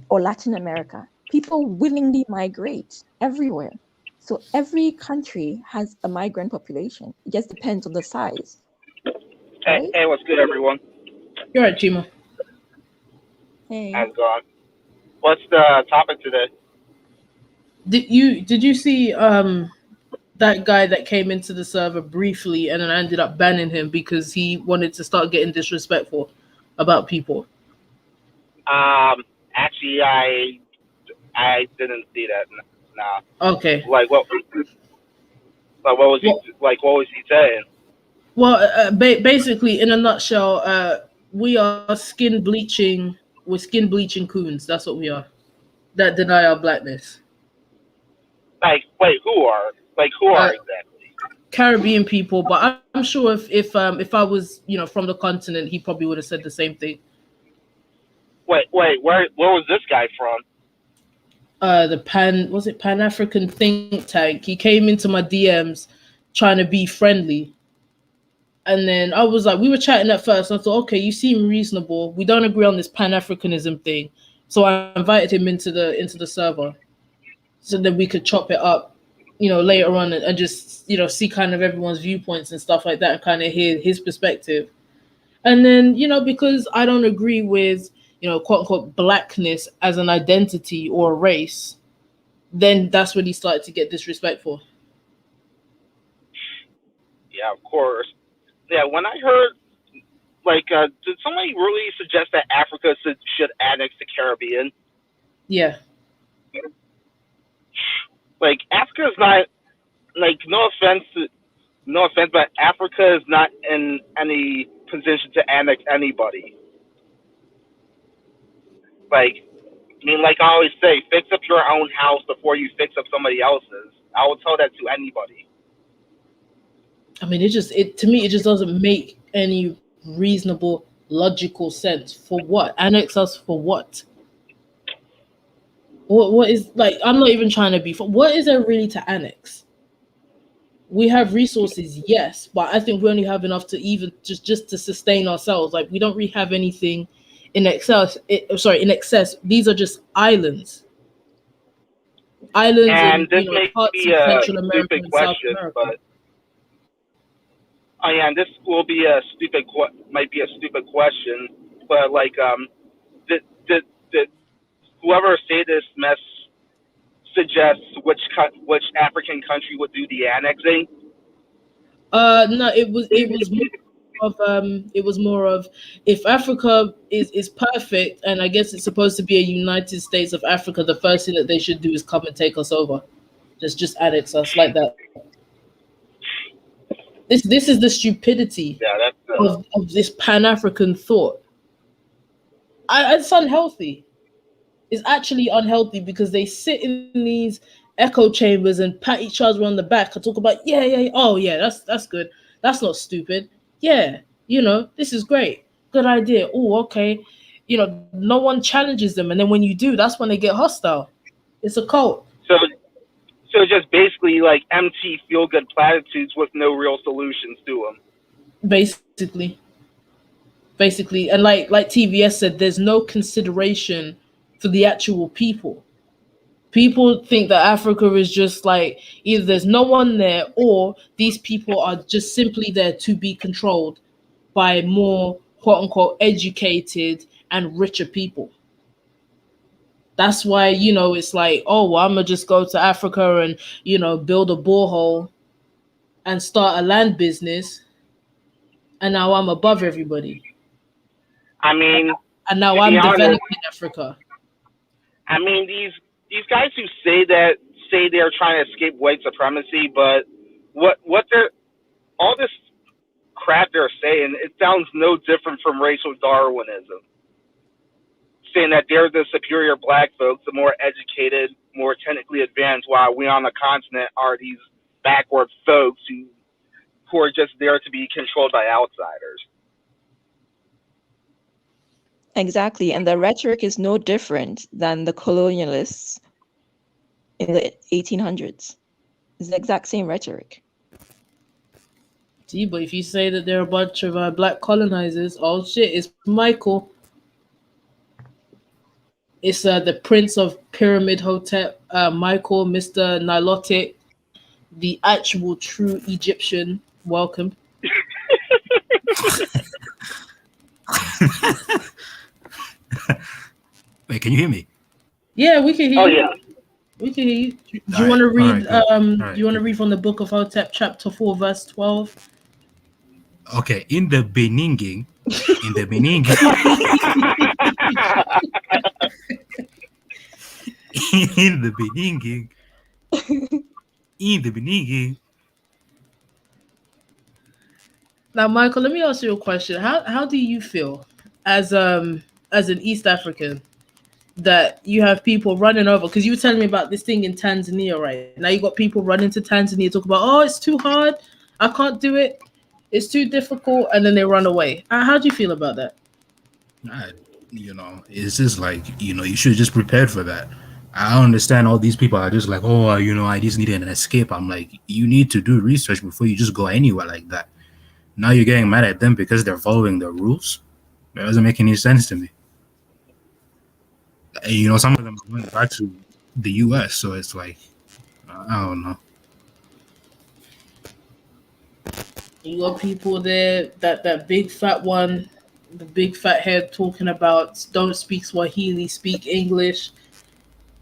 or Latin America. People willingly migrate everywhere. So every country has a migrant population. It just depends on the size, Hey, right? hey, what's good, everyone? You're right, Chima. Hey. How's it going? What's the topic today? Did you see that guy that came into the server briefly and then I ended up banning him because he wanted to start getting disrespectful about people? Um, Actually, I didn't see that. Nah. Okay. Like what? Like what was he? Well, Like what was he saying? basically, in a nutshell, we are we're skin bleaching coons. That's what we are. That deny our blackness. Like, wait, who are? Like who Uh, are exactly? Caribbean people, but I'm sure if I was from the continent, he probably would have said the same thing. Where was this guy from? The Pan African think tank. He came into my DMs trying to be friendly. And then I was like, we were chatting at first. I thought, okay, you seem reasonable. We don't agree on this Pan Africanism thing. So I invited him into the server so that we could chop it up, later on, and just, see kind of everyone's viewpoints and stuff like that and kind of hear his perspective. And then, because I don't agree with, quote unquote, blackness as an identity or a race, then that's when he started to get disrespectful. Yeah, of course. Yeah, when I heard, did somebody really suggest that Africa should annex the Caribbean? Yeah. Like, Africa is not, like, no offense, but Africa is not in any position to annex anybody. Like, I mean, like I always say, fix up your own house before you fix up somebody else's. I will tell that to anybody. I mean, to me, it just doesn't make any reasonable, logical sense. For what? Annex us for what? What is, like, I'm not even trying to be, what is there really to annex? We have resources, yes, but I think we only have enough to even just to sustain ourselves. Like, we don't really have anything in excess. In excess. These are just islands. Islands And this in may parts be of a Central America stupid and South question, America. but oh yeah, and this will be a might be a stupid question, but did did whoever say this mess suggest which African country would do the annexing? No, it was more of, if Africa is perfect, and I guess it's supposed to be a United States of Africa, the first thing that they should do is come and take us over. Just annex us like that. This is the stupidity Yeah, of this Pan-African thought. It's unhealthy. It's actually unhealthy because they sit in these echo chambers and pat each other on the back and talk about, yeah, oh yeah, that's good. That's not stupid. Yeah, this is great. Good idea. Oh, okay. No one challenges them, and then when you do, that's when they get hostile. It's a cult. So just basically like empty feel good platitudes with no real solutions to them. Basically, and like TVS said, there's no consideration for the actual people. People think that Africa is just like, either there's no one there, or these people are just simply there to be controlled by more quote unquote educated and richer people. That's why, it's like, oh, well, I'm gonna just go to Africa and, build a borehole and start a land business, and now I'm above everybody. I mean, and now I'm developing Africa. I mean, these guys who say they're trying to escape white supremacy, but what they're all this crap they're saying, it sounds no different from racial Darwinism. Saying that they're the superior black folks, the more educated, more technically advanced, while we on the continent are these backward folks who are just there to be controlled by outsiders. Exactly, and the rhetoric is no different than the colonialists in the 1800s. It's the exact same rhetoric. See, but if you say that they're a bunch of black colonizers, oh shit, it's Michael. It's the Prince of Pyramid Hotep, Michael, Mr. Nilotic, the actual true Egyptian. Welcome. Wait, can you hear me? Yeah, we can hear you. Oh yeah. We can hear you. Do you want to read you want to read from the book of Hotep, chapter 4, verse 12? Okay, in the beginning, in the beginning, in the beginning, in the beginning. Now, Michael, let me ask you a question. How do you feel as an East African that you have people running over? Because you were telling me about this thing in Tanzania, right? Now you got people running to Tanzania, talk about, oh, it's too hard, I can't do it, it's too difficult, and then they run away. How do you feel about that? It's just like, you should just prepared for that. I don't understand all these people are just like, oh, I just needed an escape. I'm like, you need to do research before you just go anywhere like that. Now you're getting mad at them because they're following the rules. That doesn't make any sense to me. And, some of them are going back to the U.S., so it's like, I don't know. You got people there, that big fat one, the big fat head talking about don't speak Swahili, speak English.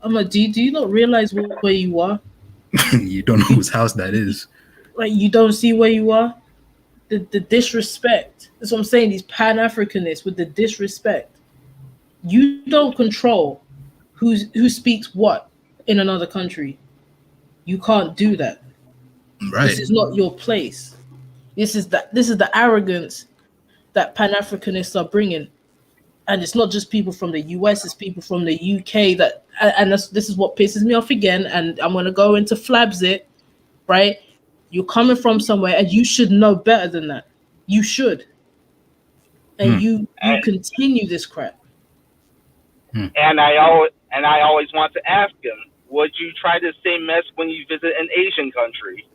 I'm like, do you not realize where you are? You don't know You, whose house that you is. like you don't see where you are. The disrespect. That's what I'm saying. These Pan Africanists with the disrespect. You don't control who speaks what in another country. You can't do that. This Right. is not your place. This is the arrogance that Pan Africanists are bringing, and it's not just people from the US. It's people from the UK and this is what pisses me off again. And I'm gonna go into flabs it, right? You're coming from somewhere, and you should know better than that. You should, and Hmm. you And, continue this crap. Hmm. and I always want to ask him, would you try the same mess when you visit an Asian country?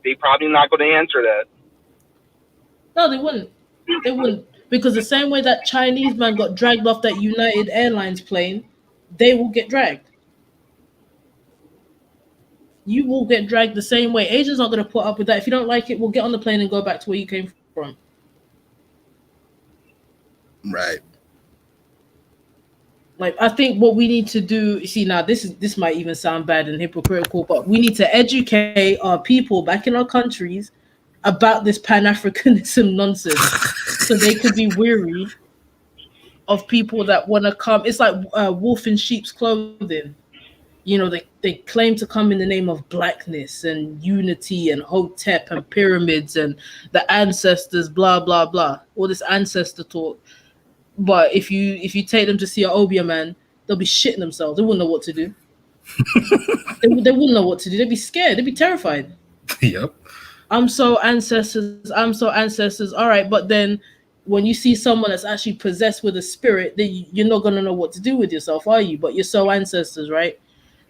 They probably not going to answer that. No, they wouldn't. They wouldn't, because the same way that Chinese man got dragged off that United Airlines plane, they will get dragged. You will get dragged the same way. Asians aren't going to put up with that. If you don't like it, we'll get on the plane and go back to where you came from. Right. Like, I think what we need to do, you see, now this might even sound bad and hypocritical, but we need to educate our people back in our countries about this Pan Africanism nonsense, so they could be weary of people that want to come. It's like wolf in sheep's clothing. They claim to come in the name of blackness and unity and HOTEP and pyramids and the ancestors, blah blah blah. All this ancestor talk. But if you take them to see an Obia man, they'll be shitting themselves. They wouldn't know what to do. They wouldn't know what to do. They'd be scared. They'd be terrified. Yep. I'm so ancestors. I'm so ancestors. All right, but then when you see someone that's actually possessed with a spirit, then you're not gonna know what to do with yourself, are you? But you're so ancestors, right?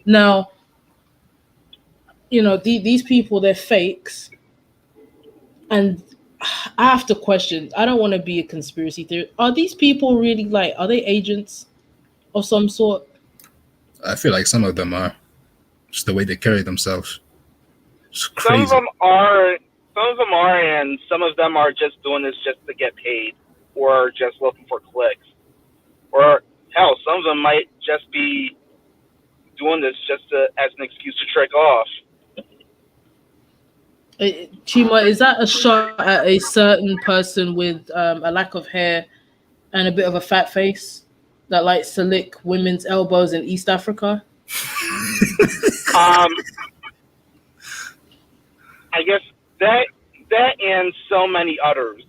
Now, these people, they're fakes, and I have to question. I don't want to be a conspiracy theorist. Are these people really, like? Are they agents of some sort? I feel like some of them are. Just the way they carry themselves. It's Some of crazy. them are, some of them are, and some of them are just doing this just to get paid, or just looking for clicks, or hell, some of them might just be doing this just as an excuse to trick off. Chima, is that a shot at a certain person with a lack of hair and a bit of a fat face that likes to lick women's elbows in East Africa? Um, I guess that and so many others,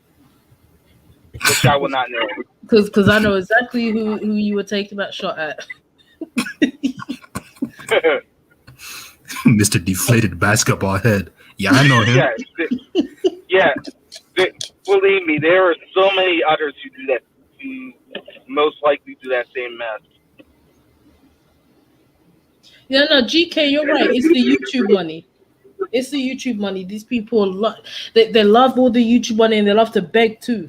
which I will not know. Because I know exactly who you were taking that shot at. Mr. Deflated Basketball Head. Yeah, I know him. Yeah, believe me, there are so many others who do that, who most likely do that same mess. Yeah, no, GK, you're right. It's the YouTube money. It's the YouTube money. These people, they love all the YouTube money, and they love to beg too.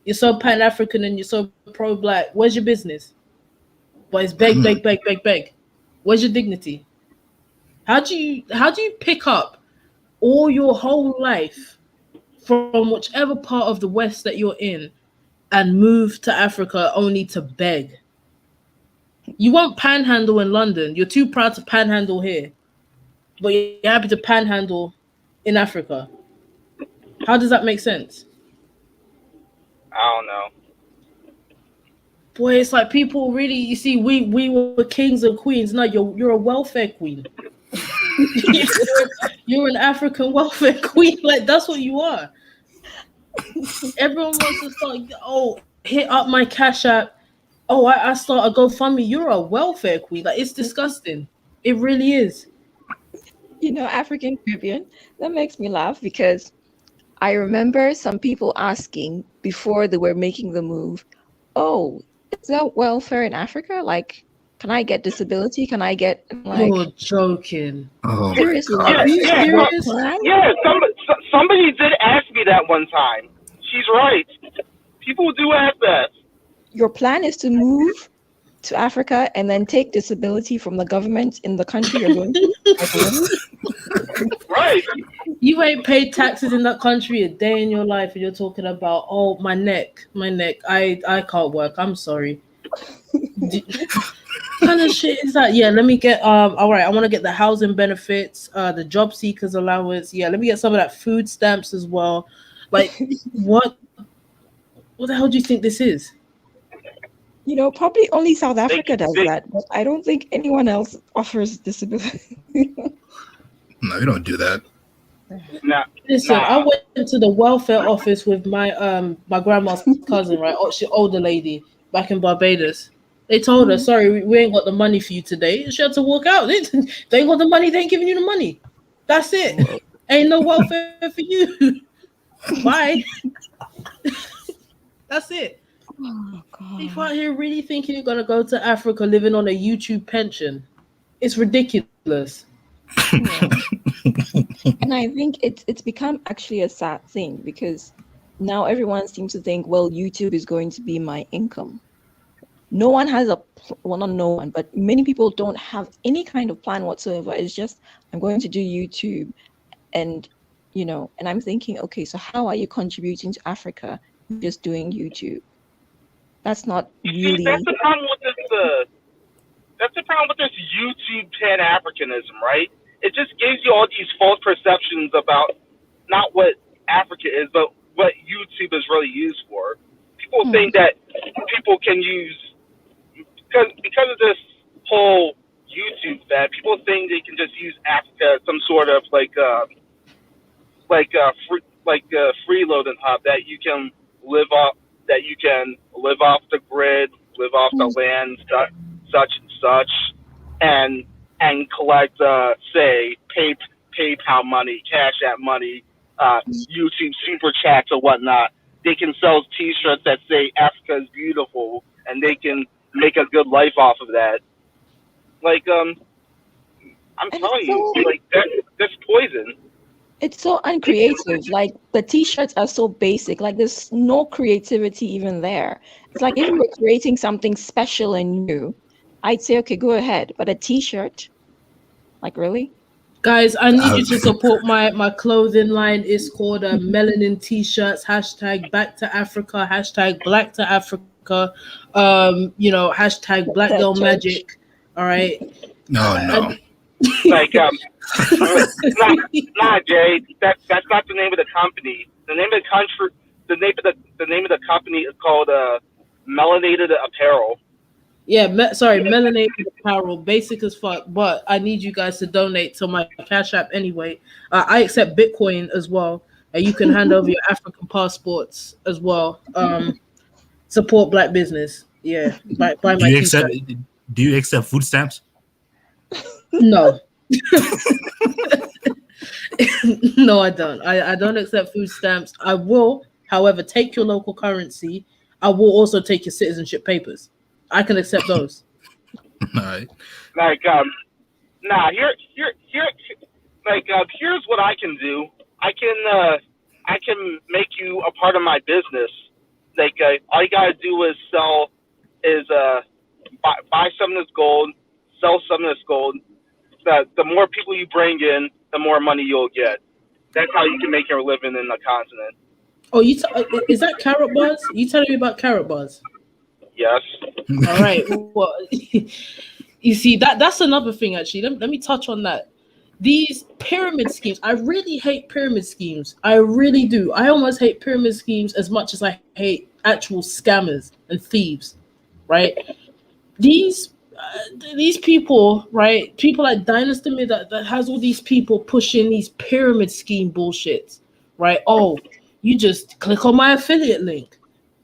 You're so Pan African and you're so pro black. Where's your business? But it's beg, beg, beg, beg, beg. Where's your dignity? How do you pick up all your whole life from whichever part of the West that you're in and move to Africa only to beg? You won't panhandle in London. You're too proud to panhandle here, but you're happy to panhandle in Africa. How does that make sense? I don't know. Boy, it's like people really. You see, we were kings and queens. No, you're a welfare queen. you're an African welfare queen. Like, that's what you are. Everyone wants to start. Oh, hit up my Cash App. Oh, I start a GoFundMe. You're a welfare queen. Like, it's disgusting. It really is. African Caribbean, that makes me laugh because I remember some people asking before they were making the move, oh, is there welfare in Africa? Like, can I get disability? Can I get You're like joking. Oh my seriously? god. Like, Are you Yeah, serious? yeah. Somebody did ask me that one time. She's right. People do have that. your plan is to move to Africa and then take disability from the government in the country you're going to? Like, really? Right. You ain't paid taxes in that country a day in your life, and you're talking about, oh, my neck, my neck. I can't work. I'm sorry. Kind of shit is that? Yeah, let me get all right, I want to get the housing benefits, the job seekers allowance. Yeah, let me get some of that food stamps as well. Like, what the hell do you think this is? You know, probably only South They, Africa does they, that, but I don't think anyone else offers disability. No, you don't do that. nah, Listen, I nah. went to the welfare office with my grandma's cousin, right? Oh, she older lady back in Barbados. They told her, sorry, we ain't got the money for you today. She had to walk out. They ain't got the money, they ain't giving you the money. That's it. Whoa. Ain't no welfare for you. Bye. That's it. Oh People God. out here really thinking you're gonna go to Africa living on a YouTube pension. It's ridiculous. Yeah. And I think it's become actually a sad thing because now everyone seems to think, well, YouTube is going to be my income. No one has well, not no one, but many people don't have any kind of plan whatsoever. It's just, I'm going to do YouTube and, and I'm thinking, okay, so how are you contributing to Africa just doing YouTube? That's not You see, really. that's the problem with this YouTube Pan Africanism, right? It just gives you all these false perceptions about not what Africa is, but what YouTube is really used for. People Hmm. think that people can use because of this whole YouTube fad. People think they can just use Africa as some sort of freeloading hub that you can live off the grid, live off the land, such and such, and collect say PayPal money, Cash App money, YouTube super chats or whatnot. They can sell T-shirts that say Africa is beautiful, and they can make a good life off of that. Like I'm And telling you, like that's poison. it's so uncreative. Like the t-shirts are so basic. Like there's no creativity even there. It's like if you were creating something special and new, I'd say, okay, go ahead. But a t-shirt, like really? Guys, I need Uh, you to support my clothing line. It's called Melanin T-shirts. Hashtag Back to Africa. Hashtag Black to Africa. Hashtag Black That Girl church. Magic. All right. no, no. Like nah, Jay. That's not the name of the company. The name of the country. The name of the company is called Melanated Apparel. Yeah, melanated apparel, basic as fuck. But I need you guys to donate to my Cash App anyway. I accept Bitcoin as well, and you can hand over your African passports as well. Support black business. Yeah, buy Do my you accept? T-shirt. Do you accept food stamps? No, no, I don't. I don't accept food stamps. I will, however, take your local currency. I will also take your citizenship papers. I can accept those. All right. Like nah. Here. Like here's what I can do. I can make you a part of my business. Like all you gotta do is buy some of this gold, sell some of this gold. The more people you bring in, the more money you'll get. That's how you can make your living in the continent. Oh, is that carrot bars? You telling me about carrot bars? Yes. All right. Well, you see that's another thing actually. Let me touch on that. These pyramid schemes. I really hate pyramid schemes. I really do. I almost hate pyramid schemes as much as I hate actual scammers and thieves. Right? These these people, right? People like Dynasty Me that has all these people pushing these pyramid scheme bullshits, right? Oh, you just click on my affiliate link.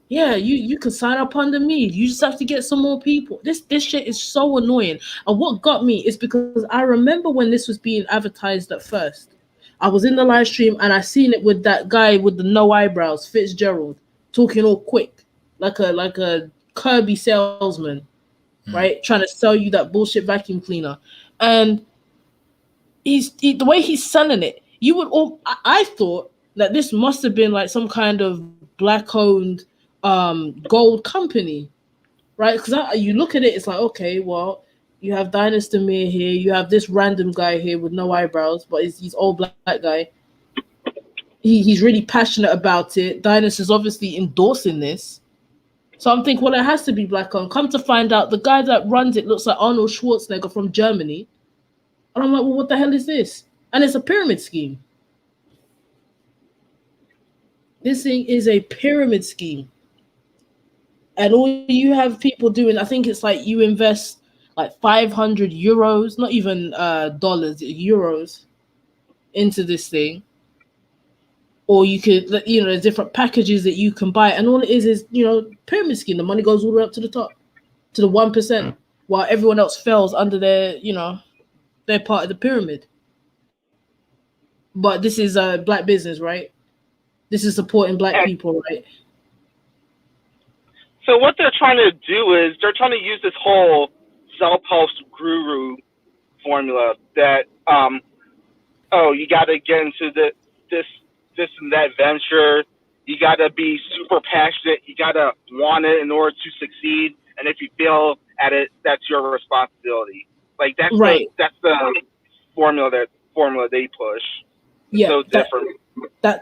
Yeah, you can sign up under me. You just have to get some more people. This shit is so annoying. And what got me is because I remember when this was being advertised at first. I was in the live stream and I seen it with that guy with the no eyebrows, Fitzgerald, talking all quick, like a Kirby salesman, right? Trying to sell you that bullshit vacuum cleaner. And the way he's selling it, you would all I thought that this must have been like some kind of black owned gold company, right? Because you look at it, it's like, okay, well, you have Dynasty Mir here, you have this random guy here with no eyebrows, but he's old black guy. He's really passionate about it. Dynasty is obviously endorsing this. So I'm thinking, well, it has to be black owned. Come to find out, the guy that runs it looks like Arnold Schwarzenegger from Germany. And I'm like, well, what the hell is this? And it's a pyramid scheme. This thing is a pyramid scheme. And all you have people doing, I think it's like you invest like 500 euros, not even dollars, euros into this thing. Or you could, there's different packages that you can buy. And all it is, pyramid scheme. The money goes all the way up to the top, to the 1%, while everyone else fails under their part of the pyramid. But this is a black business, right? This is supporting black people, right? So what they're trying to do is they're trying to use this whole self-help guru formula that you got to get into this and that venture. You got to be super passionate. You got to want it in order to succeed. And if you fail at it, that's your responsibility. Like that's right. That's the formula they push. It's so different.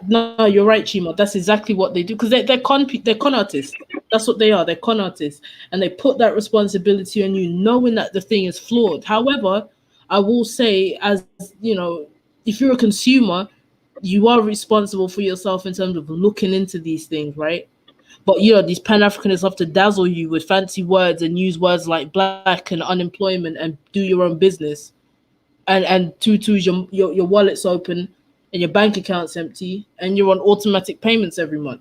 No, you're right, Chima. That's exactly what they do because they're con artists. That's what they are. They're con artists, and they put that responsibility on you, knowing that the thing is flawed. However, I will say, as if you're a consumer, you are responsible for yourself in terms of looking into these things, right? But these Pan-Africanists love to dazzle you with fancy words and use words like black and unemployment and do your own business, and tutus your wallet's open and your bank account's empty and you're on automatic payments every month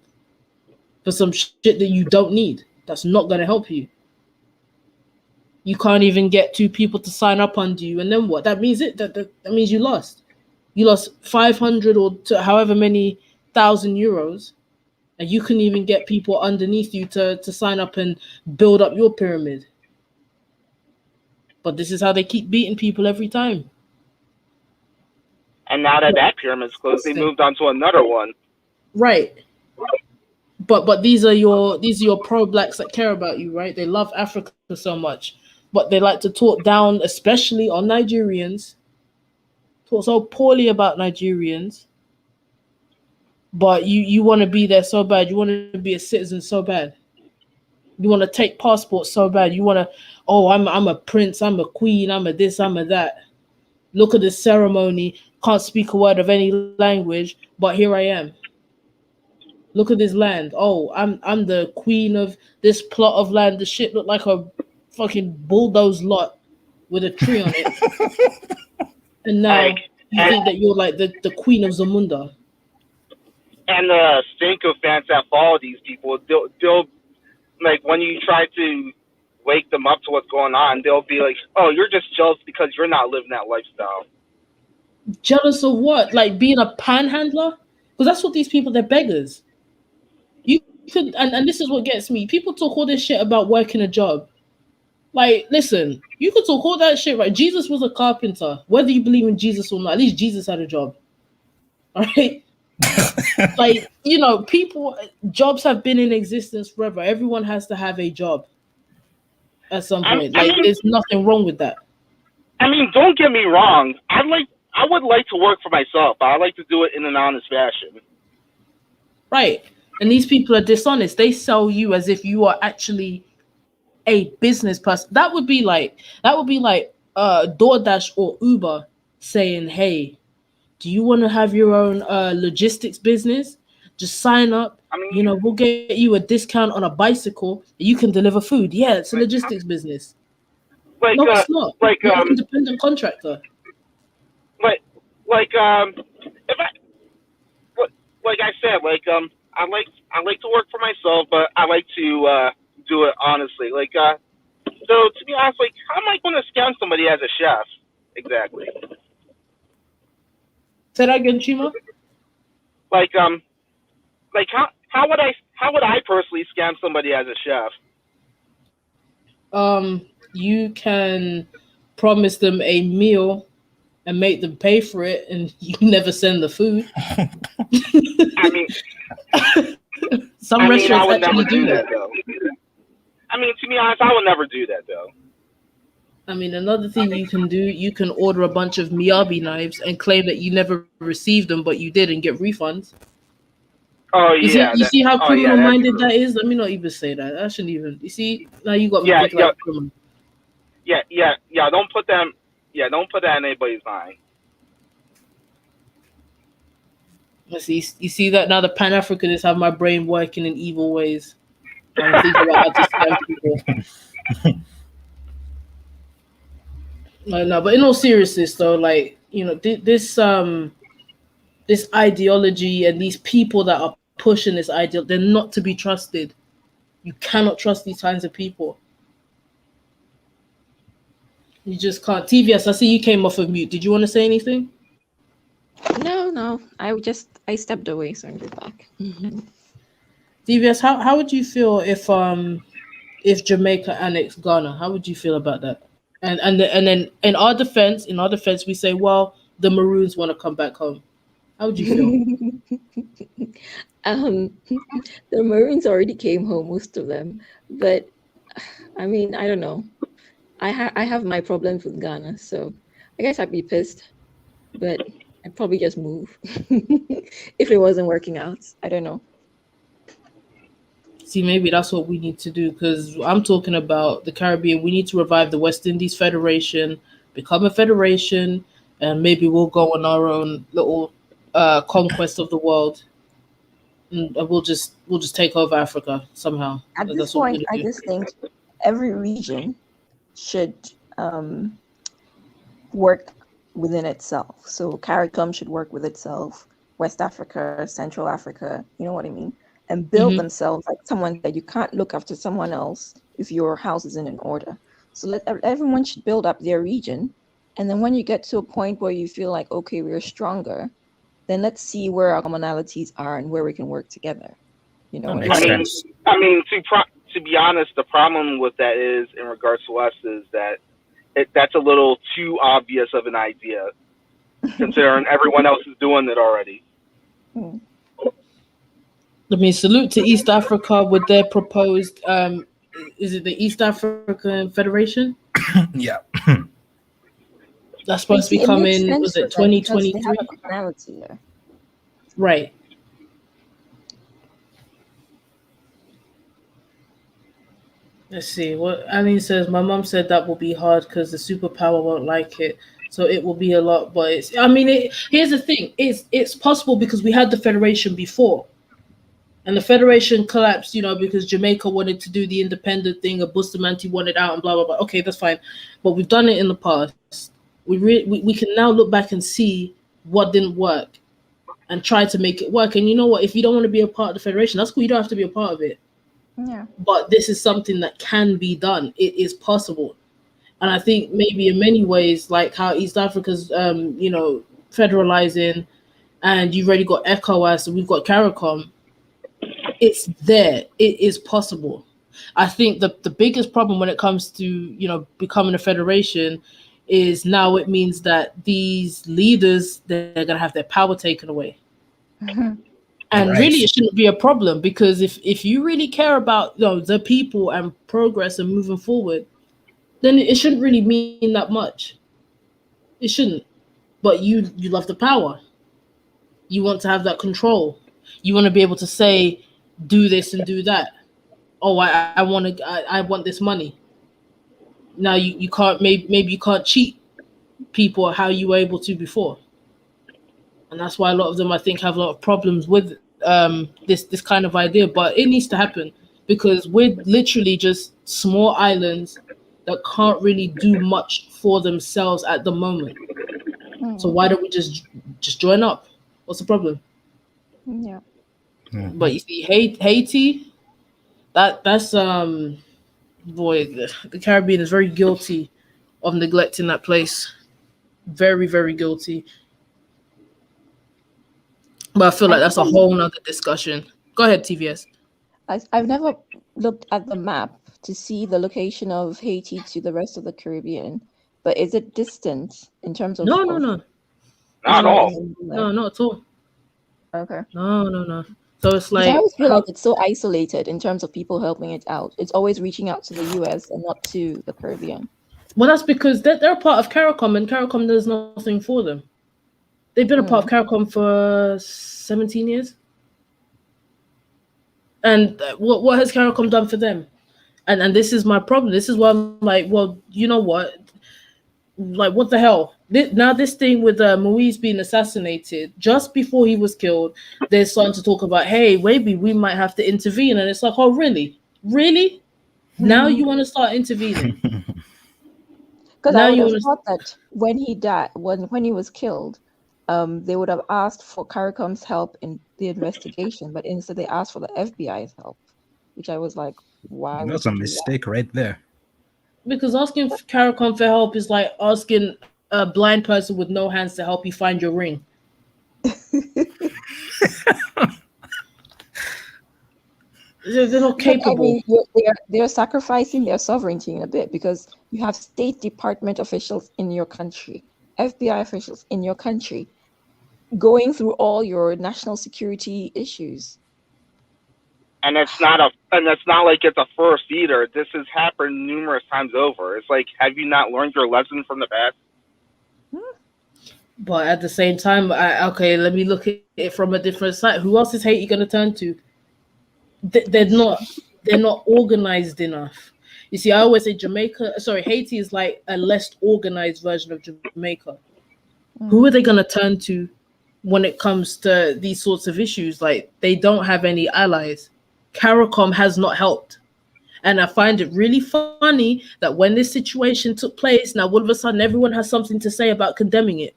for some shit that you don't need. That's not going to help you. You can't even get two people to sign up under you, and then what? That means that means you lost. You lost 500 or however many thousand euros, and you couldn't even get people underneath you to sign up and build up your pyramid. But this is how they keep beating people every time. And now that pyramid's closed, they moved on to another one. Right. But these are your pro-blacks that care about you, right? They love Africa so much, but they like to talk down, especially on Nigerians. Talk so poorly about Nigerians. But you want to be there so bad. You want to be a citizen so bad. You want to take passports so bad. You want to, I'm a prince, I'm a queen, I'm a this, I'm a that. Look at this ceremony. Can't speak a word of any language, but here I am. Look at this land. Oh, I'm the queen of this plot of land. The shit looked like a fucking bulldozed lot with a tree on it. And now you think that you're like the queen of Zamunda. And the sycophants that follow these people, they'll like when you try to wake them up to what's going on, they'll be like, "Oh, you're just jealous because you're not living that lifestyle." Jealous of what? Like being a panhandler? Because that's what these people, they're beggars. You could, and this is what gets me. People talk all this shit about working a job. Like, listen, you could talk all that shit, right? Jesus was a carpenter. Whether you believe in Jesus or not, at least Jesus had a job. All right? Like, people, jobs have been in existence forever. Everyone has to have a job at some point. There's nothing wrong with that. I mean, don't get me wrong. I would like to work for myself, but I like to do it in an honest fashion. Right. And these people are dishonest. They sell you as if you are actually a business person. That would be like DoorDash or Uber saying, "Hey, do you want to have your own logistics business? Just sign up. We'll get you a discount on a bicycle. You can deliver food." Yeah, it's a logistics business. No, it's not. You're an independent contractor. Like I said, I like to work for myself, but I like to do it honestly. So to be honest, how am I going to scam somebody as a chef? Exactly. Say that again, Chima. How would I personally scam somebody as a chef? You can promise them a meal and make them pay for it, and you never send the food. I mean, Some restaurants I would actually never do do that. that though. I mean, to be honest, I would never do that though. I mean, another thing you can do, you can order a bunch of Miyabi knives and claim that you never received them, but you did and get refunds. Oh You yeah, see how oh yeah, criminal that's minded true. that is? Let me not even say that. I shouldn't even. You see, now you got me Yeah, thinking yeah, like a criminal. yeah. Don't put them. Yeah, don't put that in anybody's mind. You see that now the Pan Africanists have my brain working in evil ways. I'm thinking about how to scam people. Like, no, but in all seriousness, though, like this ideology and these people that are pushing this ideal, they're not to be trusted. You cannot trust these kinds of people. You just can't. TVS, I see you came off of mute. Did you want to say anything? No, no. I stepped away, so I'm just back. TVS, how would you feel if Jamaica annexed Ghana? How would you feel about that? And then in our defense, we say, well, the Maroons want to come back home. How would you feel? um, the Maroons already came home, most of them. But I mean, I don't know. I have my problems with Ghana, so I guess I'd be pissed. But I'd probably just move if it wasn't working out. I don't know. See, maybe that's what we need to do because I'm talking about the Caribbean. We need to revive the West Indies Federation, become a federation, and maybe we'll go on our own little conquest of the world, and we'll just take over Africa somehow. At this That's what we're point, gonna I do. just think every region should um, work within itself. So CARICOM should work with itself, West Africa, Central Africa, you know what I mean? And build Hmm. themselves. Like someone said, you can't look after someone else if your house isn't in order. So everyone should build up their region. And then when you get to a point where you feel like, okay, we're stronger, then let's see where our commonalities are and where we can work together. You know That what I I makes mean? mean, sense. to be honest, the problem with that is in regards to us is that that's a little too obvious of an idea, considering everyone else is doing it already. Hmm. I mean, salute to East Africa with their proposed. Is it the East African Federation Yeah. that's But supposed you to be see, it makes coming? Was sense for it them because they have 2023? a commonality there. Right. Let's see. What Aline says, my mom said that will be hard because the superpower won't like it. So it will be a lot, but it's. I mean, here's the thing: it's possible because we had the federation before, and the federation collapsed. Because Jamaica wanted to do the independent thing, and Bustamante wanted out, and blah blah blah. Okay, that's fine, but we've done it in the past. We can now look back and see what didn't work and try to make it work. And you know what? If you don't want to be a part of the federation, that's cool. You don't have to be a part of it. Yeah. But this is something that can be done. It is possible. And I think maybe in many ways, like how East Africa's, federalizing, and you've already got ECOWAS and we've got CARICOM, it's there. It is possible. I think the biggest problem when it comes to, becoming a federation is now it means that these leaders, they're going to have their power taken away. And Right. really, it shouldn't be a problem because if you really care about the people and progress and moving forward, then it shouldn't really mean that much. It shouldn't. But you love the power. You want to have that control. You want to be able to say, do this and do that. Oh, I want this money. Now you can't maybe you can't cheat people how you were able to before. And that's why a lot of them I think have a lot of problems with this kind of idea. But it needs to happen because we're literally just small islands that can't really do much for themselves at the moment. So Hmm. why don't we just join up? What's the problem? Yeah. But you see, Haiti, that's boy, the Caribbean is very guilty of neglecting that place. Very, very guilty. But I feel I like that's a never whole looked. nother discussion. Go ahead, TVS. I've never looked at the map to see the location of Haiti to the rest of the Caribbean, but is it distant in terms of, No, of Not at flight all. and no, not at all. okay. No. So it's Because I like always feel like how it's so isolated in terms of people helping it out. It's always reaching out to the US and not to the Caribbean. well that's because they're a part of CARICOM and CARICOM does nothing for them. They've been a part of Mm. CARICOM for 17 years. And what has CARICOM done for them? And this is my problem. This is why I'm like, well, you know what? Like, what the hell? Now this thing with Moise being assassinated just before he was killed, they're starting to talk about, hey, maybe we might have to intervene, and it's like, oh, really? Now you want to start intervening? Because I Now would you have want to? thought that when he died, when he was killed, they would have asked for CARICOM's help in the investigation, but instead they asked for the FBI's help, which I was like, why would That's you a do that? mistake right there. Because asking CARICOM for help is like asking a blind person with no hands to help you find your ring. They're not But I capable. mean, they're sacrificing their sovereignty in a bit because you have State Department officials in your country, FBI officials in your country, going through all your national security issues. And it's not like it's a first either. This has happened numerous times over. It's like, have you not learned your lesson from the past? But at the same time, okay, let me look at it from a different side. Who else is Haiti going to turn to? They're not. They're not organized enough. You see, I always say Jamaica. Sorry, Haiti is like a less organized version of Jamaica. Who are they going to turn to when it comes to these sorts of issues? Like they don't have any allies. CARICOM has not helped. And I find it really funny that when this situation took place, now all of a sudden everyone has something to say about condemning it.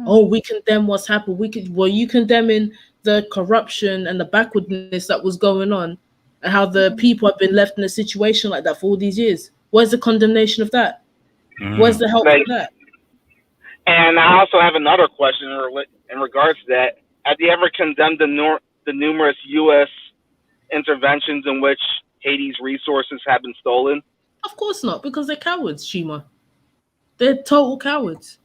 Oh, we condemn what's happened. Were you condemning the corruption and the backwardness that was going on, and how the people have been left in a situation like that for all these years? Where's the condemnation of that? Where's Mm. the help Like, for that? and I also have another question in regards to that. Have you ever condemned the numerous U.S. interventions in which Haiti's resources have been stolen? Of course not, because they're cowards, Shima. They're total cowards.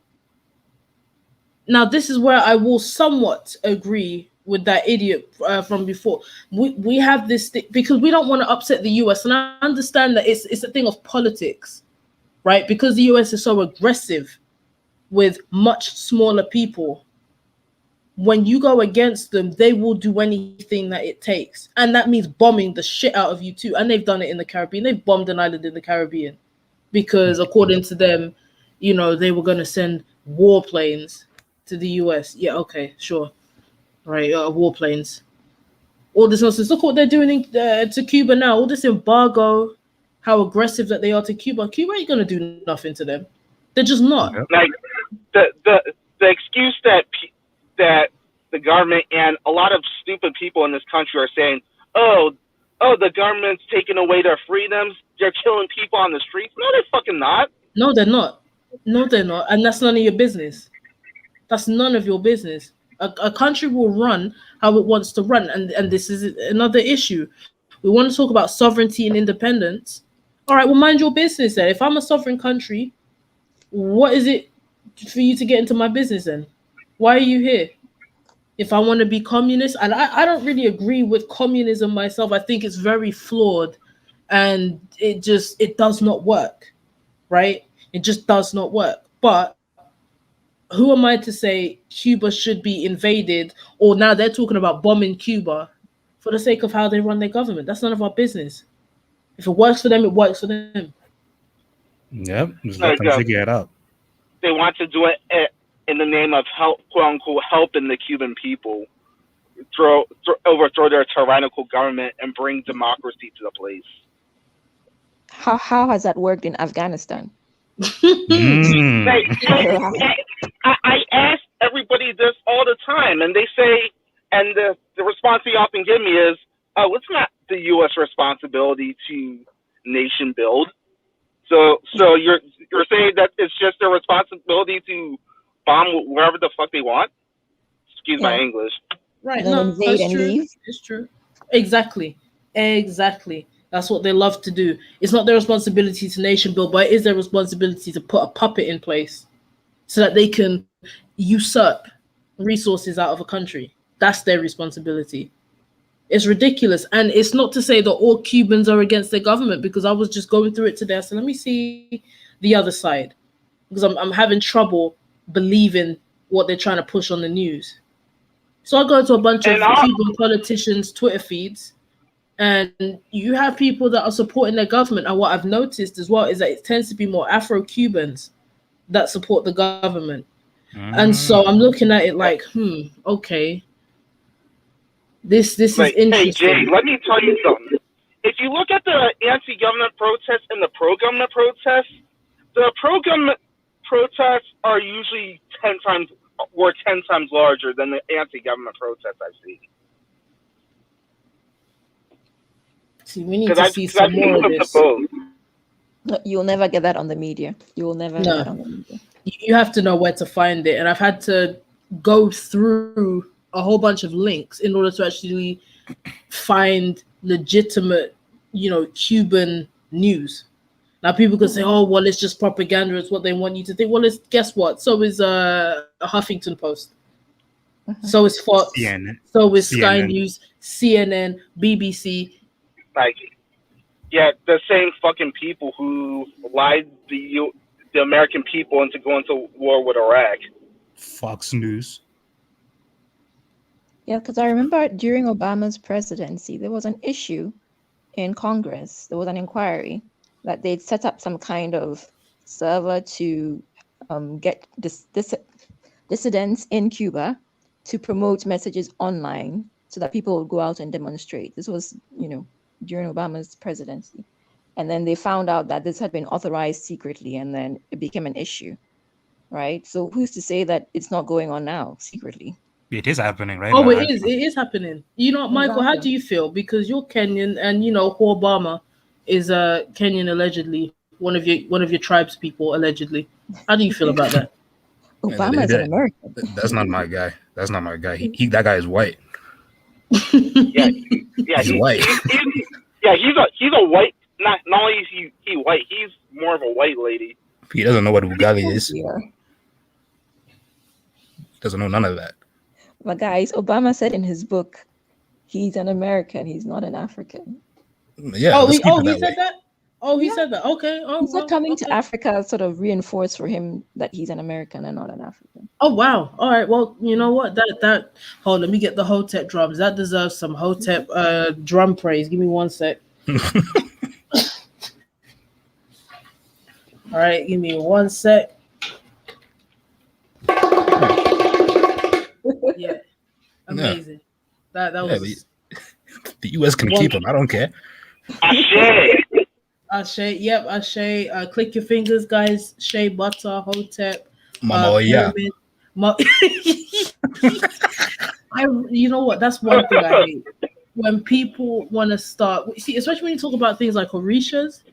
Now, this is where I will somewhat agree with that idiot from before. We have this because we don't want to upset the US, and I understand that it's a thing of politics, right? Because the US is so aggressive with much smaller people. When you go against them, they will do anything that it takes, and that means bombing the shit out of you too. And they've done it in the Caribbean. They've bombed an island in the Caribbean because, according to them, they were going to send warplanes to the US. Yeah, okay, sure, right, warplanes. All this nonsense. Look what they're doing to Cuba now. All this embargo, how aggressive that they are to Cuba. Cuba ain't going to do nothing to them. They're just not. Yep. Like the excuse that the government and a lot of stupid people in this country are saying, the government's taking away their freedoms. They're killing people on the streets. No, they're fucking not. No, they're not. No, they're not. And that's none of your business. That's none of your business. A country will run how it wants to run. And this is another issue. We want to talk about sovereignty and independence. All right, well, mind your business then. If I'm a sovereign country, what is it for you to get into my business then? Why are you here? If I want to be communist, and I don't really agree with communism myself. I think it's very flawed and it does not work, right? It just does not work. But who am I to say Cuba should be invaded, or now they're talking about bombing Cuba for the sake of how they run their government? That's none of our business. If it works for them, it works for them. Yep. Just let Like them figure it out. they want to do it in the name of help, quote unquote, helping the Cuban people overthrow their tyrannical government and bring democracy to the place. How has that worked in Afghanistan? Like, Mm. I ask everybody this all the time, and they say, and the response they often give me is, "Oh, it's not the U.S. responsibility to nation build." So you're saying that it's just their responsibility to bomb wherever the fuck they want? Excuse my Yeah. English. Right? And then No, invade it's and true. leave. It's true. Exactly. Exactly. That's what they love to do. It's not their responsibility to nation build, but it is their responsibility to put a puppet in place so that they can usurp resources out of a country. That's their responsibility. It's ridiculous. And it's not to say that all Cubans are against their government, because I was just going through it today. So let me see the other side, because I'm having trouble believing what they're trying to push on the news. So I go to a bunch And of Cuban politicians' Twitter feeds, and you have people that are supporting their government. And what I've noticed as well is that it tends to be more Afro Cubans that support the government. And so I'm looking at it like, okay, this is hey Jay, interesting. let me tell you something. If you look at the anti-government protests and the pro-government protests, the pro-government protests are usually 10 times larger than the anti-government protests I see. See, we need Because to I've, see 'cause I've some seen more of clips of this. both. No, you'll never get that on the media. You will never get that No, on the media. you have to know where to find it, and I've had to go through a whole bunch of links in order to actually find legitimate, Cuban news. Now people could say, "Oh, well, it's just propaganda. It's what they want you to think." Well, it's guess what? So is a Huffington Post. So is Fox. CNN. So is Sky CNN. News, CNN, BBC. Like, yeah, the same fucking people who lied the American people into going to war with Iraq. Fox News. Yeah, because I remember during Obama's presidency, there was an issue in Congress. There was an inquiry that they'd set up some kind of server to get dissidents in Cuba to promote messages online so that people would go out and demonstrate. This was, during Obama's presidency. And then they found out that this had been authorized secretly, and then it became an issue, right? So who's to say that it's not going on now secretly? It is happening right Oh, now. it is happening. You know, Michael, how do you feel? Because you're Kenyan, and Obama is Kenyan allegedly, one of your tribes people allegedly. How do you feel about that? Obama is an American. That's not my guy. That's not my guy. That guy is white. Yeah, He's white. He's a white. Not only is he white, he's more of a white lady. He doesn't know what ugali is. Yeah. He doesn't know none of that. But guys, Obama said in his book, he's an American. He's not an African. Yeah. He said that. Oh, he said that. Okay. Oh, he said coming to Africa sort of reinforced for him that he's an American and not an African. Oh wow! All right. Well, you know what? That hold. Let me get the HOTEP drums. That deserves some HOTEP drum praise. Give me one sec. All right. Give me one sec. Yeah. Amazing. That was. The U.S. can keep him. I don't care. Ashe. Yep, Ashe. Click your fingers, guys. Shea Butter, HOTEP. Mama, yeah. You know what? That's one thing I hate. When people want to start, see, especially when you talk about things like Orishas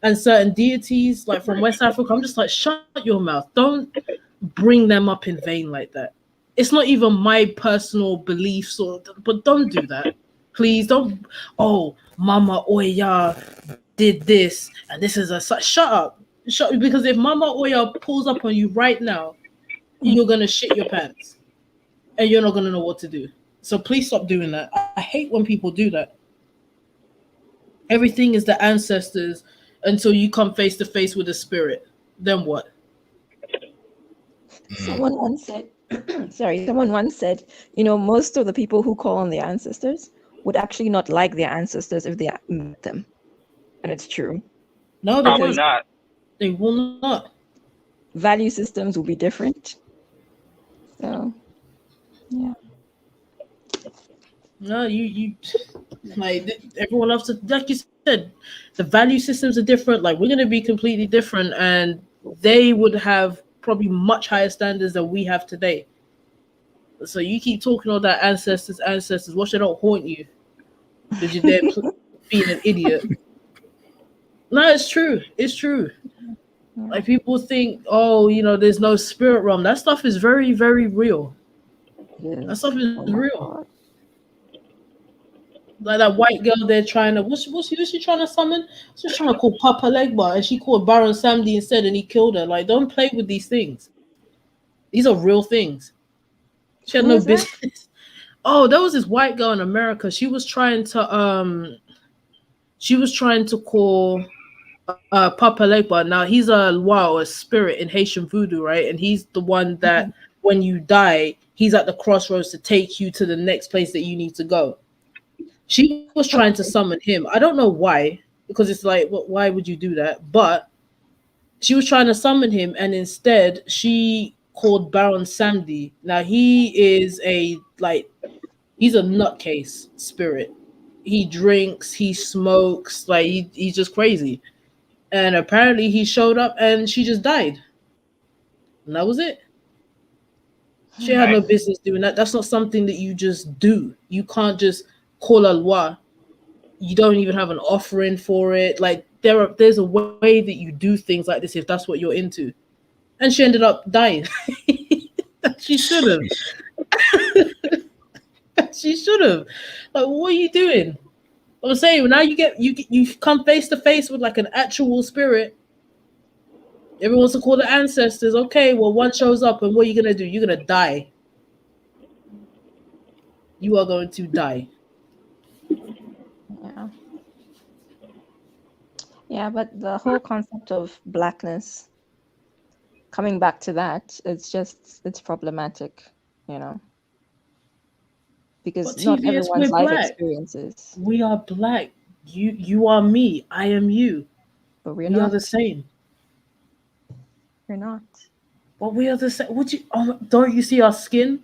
and certain deities, like from West Africa, I'm just like, shut your mouth. Don't bring them up in vain like that. It's not even my personal beliefs, but don't do that. Please don't. Oh, Mama Oya did this, and this is shut up. Because if Mama Oya pulls up on you right now, you're gonna shit your pants, and you're not gonna know what to do. So please stop doing that. I hate when people do that. Everything is the ancestors until you come face to face with the spirit. Then what? Someone once said, most of the people who call on their ancestors would actually not like their ancestors if they met them. And it's true. No, probably not. They will not. Value systems will be different. So, yeah. No, you like everyone else. Like you said, the value systems are different. Like we're gonna be completely different, and they would have probably much higher standards than we have today. So you keep talking all that ancestors. Watch they don't haunt you because you're there being an idiot. No, it's true. It's true. Like people think, there's no spirit realm. That stuff is very, very real. Yes. That stuff is real. Like that white girl they're trying to what's she trying to summon? She's trying to call Papa Legba and she called Baron Samdi instead and he killed her. Like don't play with these things. These are real things. She had Who no is that? business. Oh, there was this white girl in America. She was trying to call Papa Legba. Now he's a spirit in Haitian voodoo, right? And he's the one that Mhm. when you die, he's at the crossroads to take you to the next place that you need to go. She was trying to Okay. summon him. I don't know why, because it's like, why would you do that? But she was trying to summon him, and instead she called Baron Samdi. Now he is he's a nutcase spirit. He drinks, he smokes, he's just crazy. And apparently he showed up, and she just died, and that was it. She had no Dang. business doing that. That's not something that you just do. You can't just call a loi. You don't even have an offering for it. Like there's a way that you do things like this if that's what you're into. And she ended up dying. She should have. She should have. Like, what are you doing? I'm saying now you come face to face with like an actual spirit. Everyone wants to call the ancestors. Okay, well one shows up, and what are you gonna do? You're gonna die. You are going to die. Yeah. Yeah, but the whole concept of blackness, coming back to that, it's problematic, you know, because But not TVS, we're everyone's life black. experiences, We are black. You are me. I am you. but we're We are the not. same. We're not. But we are the same. Would you? Oh, don't you see our skin?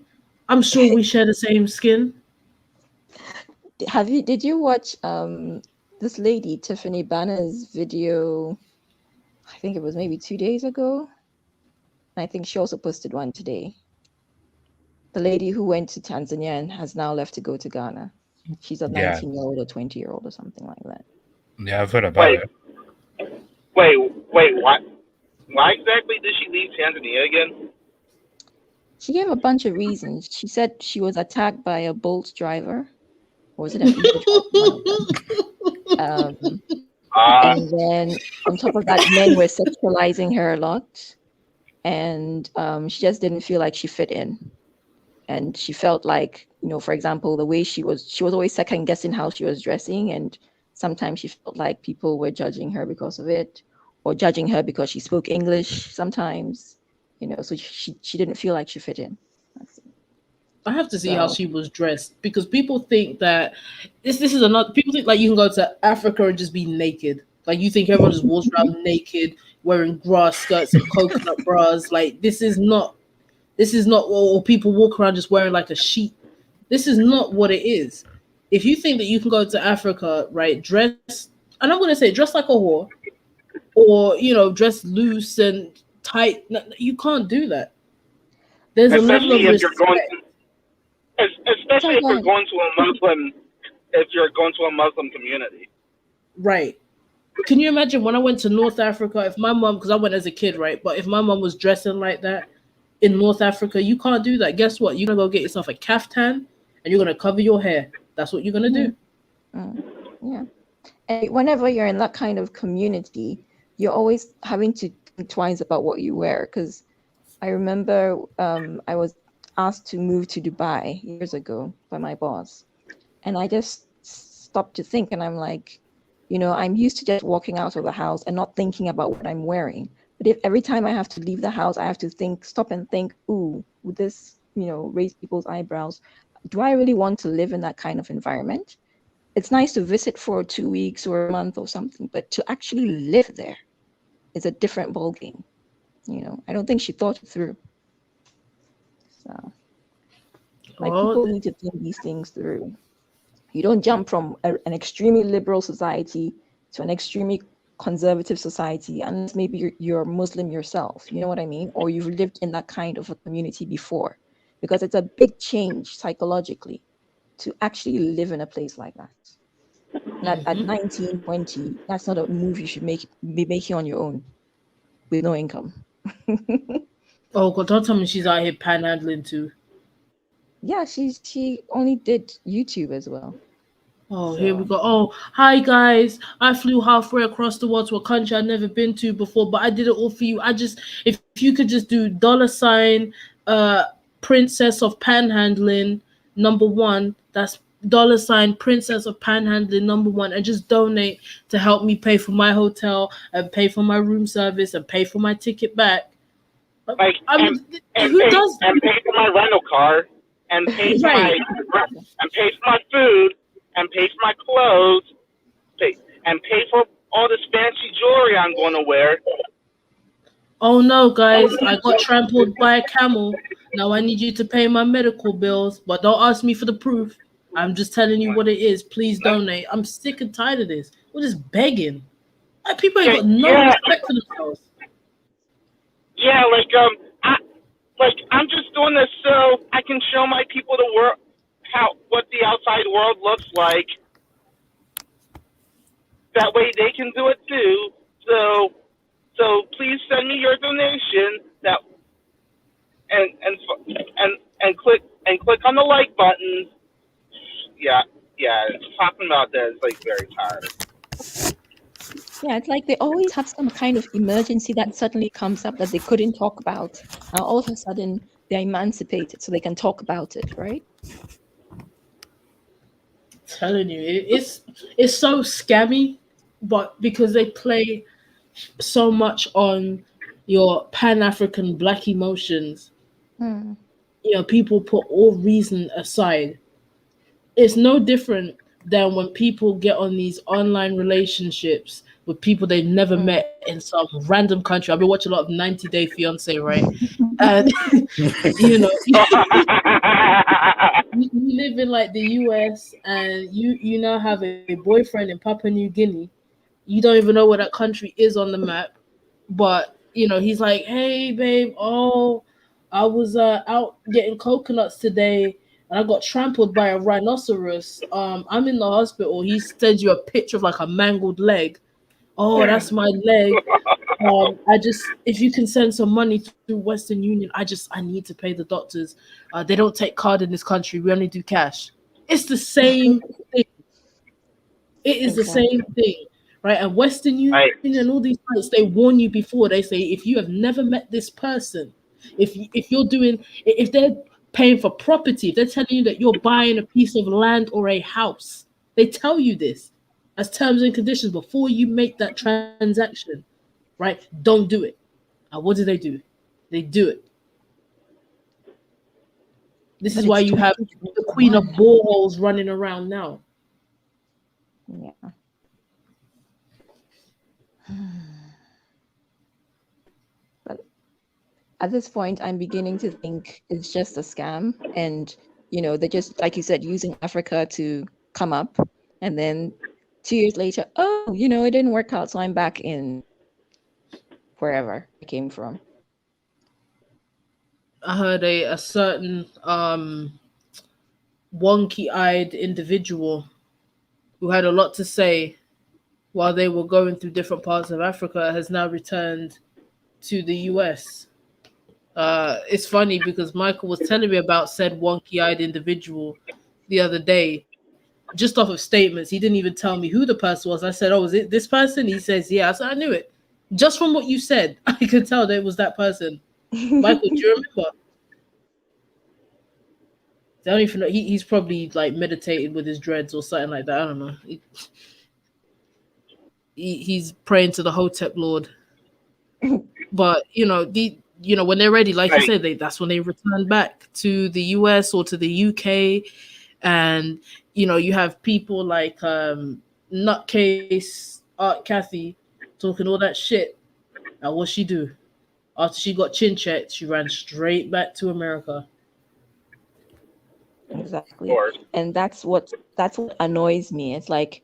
I'm sure we share the same skin. Did you watch this lady, Tiffany Banner's video? I think it was maybe 2 days ago. I think she also posted one today. The lady who went to Tanzania and has now left to go to Ghana. She's a Yeah, 19-year-old or 20-year-old or something like that. yeah, I've heard about Wait, it. wait, wait. Why exactly did she leave Tanzania again? She gave a bunch of reasons. She said she was attacked by a Bolt driver, or was it an Uber driver? One of them. Um, Uh, and then on top of that, men were sexualizing her a lot, and she just didn't feel like she fit in. And she felt like, for example, the way she was always second guessing how she was dressing, and sometimes she felt like people were judging her because of it, or judging her because she spoke English sometimes, so she didn't feel like she fit in. That's it. I have to see how So she was dressed because people think that this is another. People think like you can go to Africa and just be naked. Like you think everyone just walks around naked, wearing grass skirts and coconut bras. Like this is not. This is not. Or people walk around just wearing like a sheet. This is not what it is. If you think that you can go to Africa, right, dress, and I'm gonna say dress like a whore, or dress loose and tight. You can't do that. There's a level of especially if you're going, respect, sorry, especially if go you're ahead. going to a Muslim, if you're going to a Muslim community. right? Can you imagine when I went to North Africa? If my mom, because I went as a kid, right? But if my mom was dressing like that in North Africa, you can't do that. Guess what? You're gonna go get yourself a kaftan and you're gonna cover your hair. That's what you're gonna Mm, do. mm, yeah. And whenever you're in that kind of community, you're always having to think twice about what you wear. Because I remember I was asked to move to Dubai years ago by my boss. And I just stopped to think, and I'm like, I'm used to just walking out of the house and not thinking about what I'm wearing. But if every time I have to leave the house, I have to stop and think, ooh, would this, raise people's eyebrows? Do I really want to live in that kind of environment? It's nice to visit for 2 weeks or a month or something, but to actually live there is a different ballgame. I don't think she thought it through. So, like, Oh, people need to think these things through. You don't jump from an extremely liberal society to an extremely conservative society unless maybe you're Muslim yourself. You know what I mean? Or you've lived in that kind of a community before, because it's a big change psychologically to actually live in a place like that. And at hmm 19, 20, that's not a move you should be making on your own with no income. oh God! Don't tell me she's out here panhandling too. Yeah, she only did YouTube as well. Oh, here we So go. Oh, hi guys. I flew halfway across the world to a country I've never been to before, but I did it all for you. If you could just do $ uh Princess of Panhandling #1. That's $Princess of Panhandling #1, and just donate to help me pay for my hotel and pay for my room service and pay for my ticket back. Like I and mean, who does and pay for my rental car, and pay for my right? and pay for my food, and pay for my clothes, pay and pay for all this fancy jewelry I'm going to wear. Oh no, guys, I got trampled by a camel. Now I need you to pay my medical bills, but don't ask me for the proof. I'm just telling you what it is. Please donate. I'm sick and tired of this. We're just begging. Like, people ain't Yeah, got no yeah, respect for themselves. yeah. I'm just doing this so I can show my people the world how what the outside world looks like. That way they can do it too. Please send me your donation. That and click on the like button. Yeah, yeah. Talking about that is like very tired. yeah, it's like they always have some kind of emergency that suddenly comes up that they couldn't talk about. And all of a sudden they're emancipated so they can talk about it, right? Telling you, it's so scammy, but because they play so much on your Pan African black emotions, Hmm. people put all reason aside. It's no different than when people get on these online relationships with people they've never Hmm. met in some random country. I've been watching a lot of 90 Day Fiance, right? And you know, you live in like the US and you now have a boyfriend in Papua New Guinea. You don't even know where that country is on the map, but he's like, "Hey, babe, oh, I was out getting coconuts today, and I got trampled by a rhinoceros. I'm in the hospital." He sends you a picture of like a mangled leg. Oh, that's my leg. I just, if you can send some money through Western Union, I need to pay the doctors. They don't take card in this country. We only do cash. It's the same thing. It is the same Exactly. thing, right? And Western Right. Union and all these sites, they warn you before. They say if you have never met this person, if you're doing, if they're paying for property, if they're telling you that you're buying a piece of land or a house, they tell you this as terms and conditions before you make that transaction, right? Don't do it. And what do? They do it. This But is why it's you have the queen of 2021. boreholes running around now. Yeah. But at this point, I'm beginning to think it's just a scam. And, they're just, like you said, using Africa to come up. And then 2 years later, oh, it didn't work out. So I'm back in wherever I came from. I heard a certain wonky-eyed individual who had a lot to say while they were going through different parts of Africa has now returned to the US. It's funny because Michael was telling me about said wonky-eyed individual the other day, just off of statements. He didn't even tell me who the person was. I said, "Oh, is it this person?" He says, "Yeah." I said, "I knew it. Just from what you said, I could tell that it was that person." Michael, do you remember? I don't even know. He's probably like meditated with his dreads or something like that. I don't know. He's praying to the HOTEP Lord. But when they're ready, like you Right. said, that's when they return back to the US or to the UK, and you have people like nutcase Aunt Kathy talking all that shit. And what she do after she got chin checked? She ran straight back to America. Of Exactly. course. And that's what annoys me. It's like,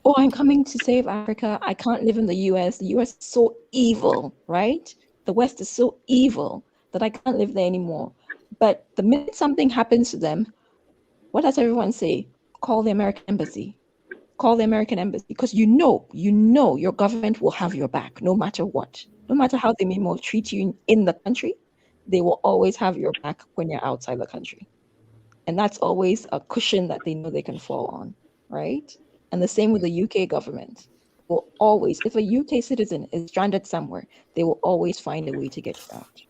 oh, I'm coming to save Africa. I can't live in the US. The US is so evil, right? The West is so evil that I can't live there anymore. But the minute something happens to them, what does everyone say? Call the American embassy. Call the American embassy because you know your government will have your back no matter what. No matter how they may maltreat you in the country, they will always have your back when you're outside the country. And that's always a cushion that they know they can fall on, right? And the same with the UK government. Will always, if a UK citizen is stranded somewhere, they will always find a way to get you out.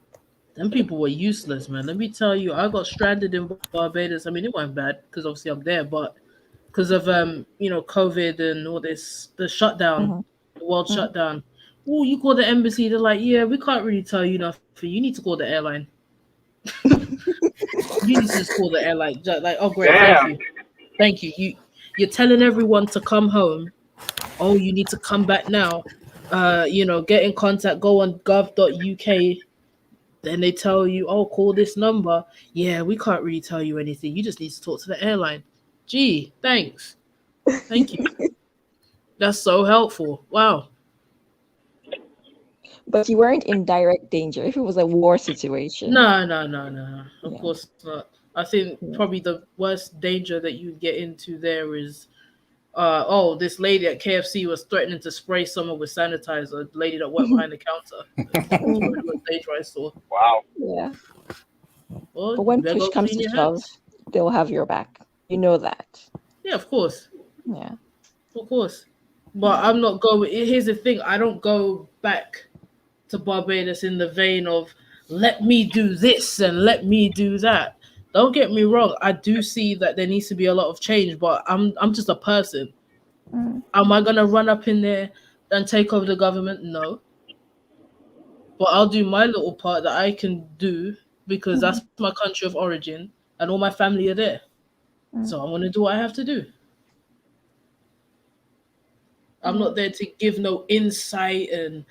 Them people were useless, man. Let me tell you, I got stranded in Barbados. I mean, it wasn't bad because obviously I'm there, but because of COVID and all this, the shutdown, Mm-hmm. the world Mm-hmm. shutdown. Oh, you call the embassy? They're like, yeah, we can't really tell you nothing. You need to call the airline. You need to just call the airline. Like, oh, great, thank Damn. you, thank you. You're telling everyone to come home. Oh, you need to come back now. Get in contact. Go on gov.uk. Then they tell you, oh, call this number. Yeah, we can't really tell you anything. You just need to talk to the airline. Gee, thanks. Thank you. That's so helpful. Wow. But you weren't in direct danger. If it was a war situation, No, no, no, no. Of yeah, course not. I think yeah. probably the worst danger that you get into there is this lady at KFC was threatening to spray someone with sanitizer, the lady that worked behind the counter. That was Mm, probably the worst danger I saw. Wow. yeah. Well, But you when better push go comes clean to your shove, hands. they'll have your back. You know that. Yeah, of course. Yeah. Of course. But Yeah. I'm not going. Here's the thing, I don't go back to Barbados in the vein of let me do this and let me do that. Don't get me wrong, I do see that there needs to be a lot of change, but I'm just a person. Mm, Am I gonna run up in there and take over the government? No. But I'll do my little part that I can do because mhm, that's my country of origin and all my family are there. mm, So I'm gonna do what I have to do. I'm yeah. not there to give no insight and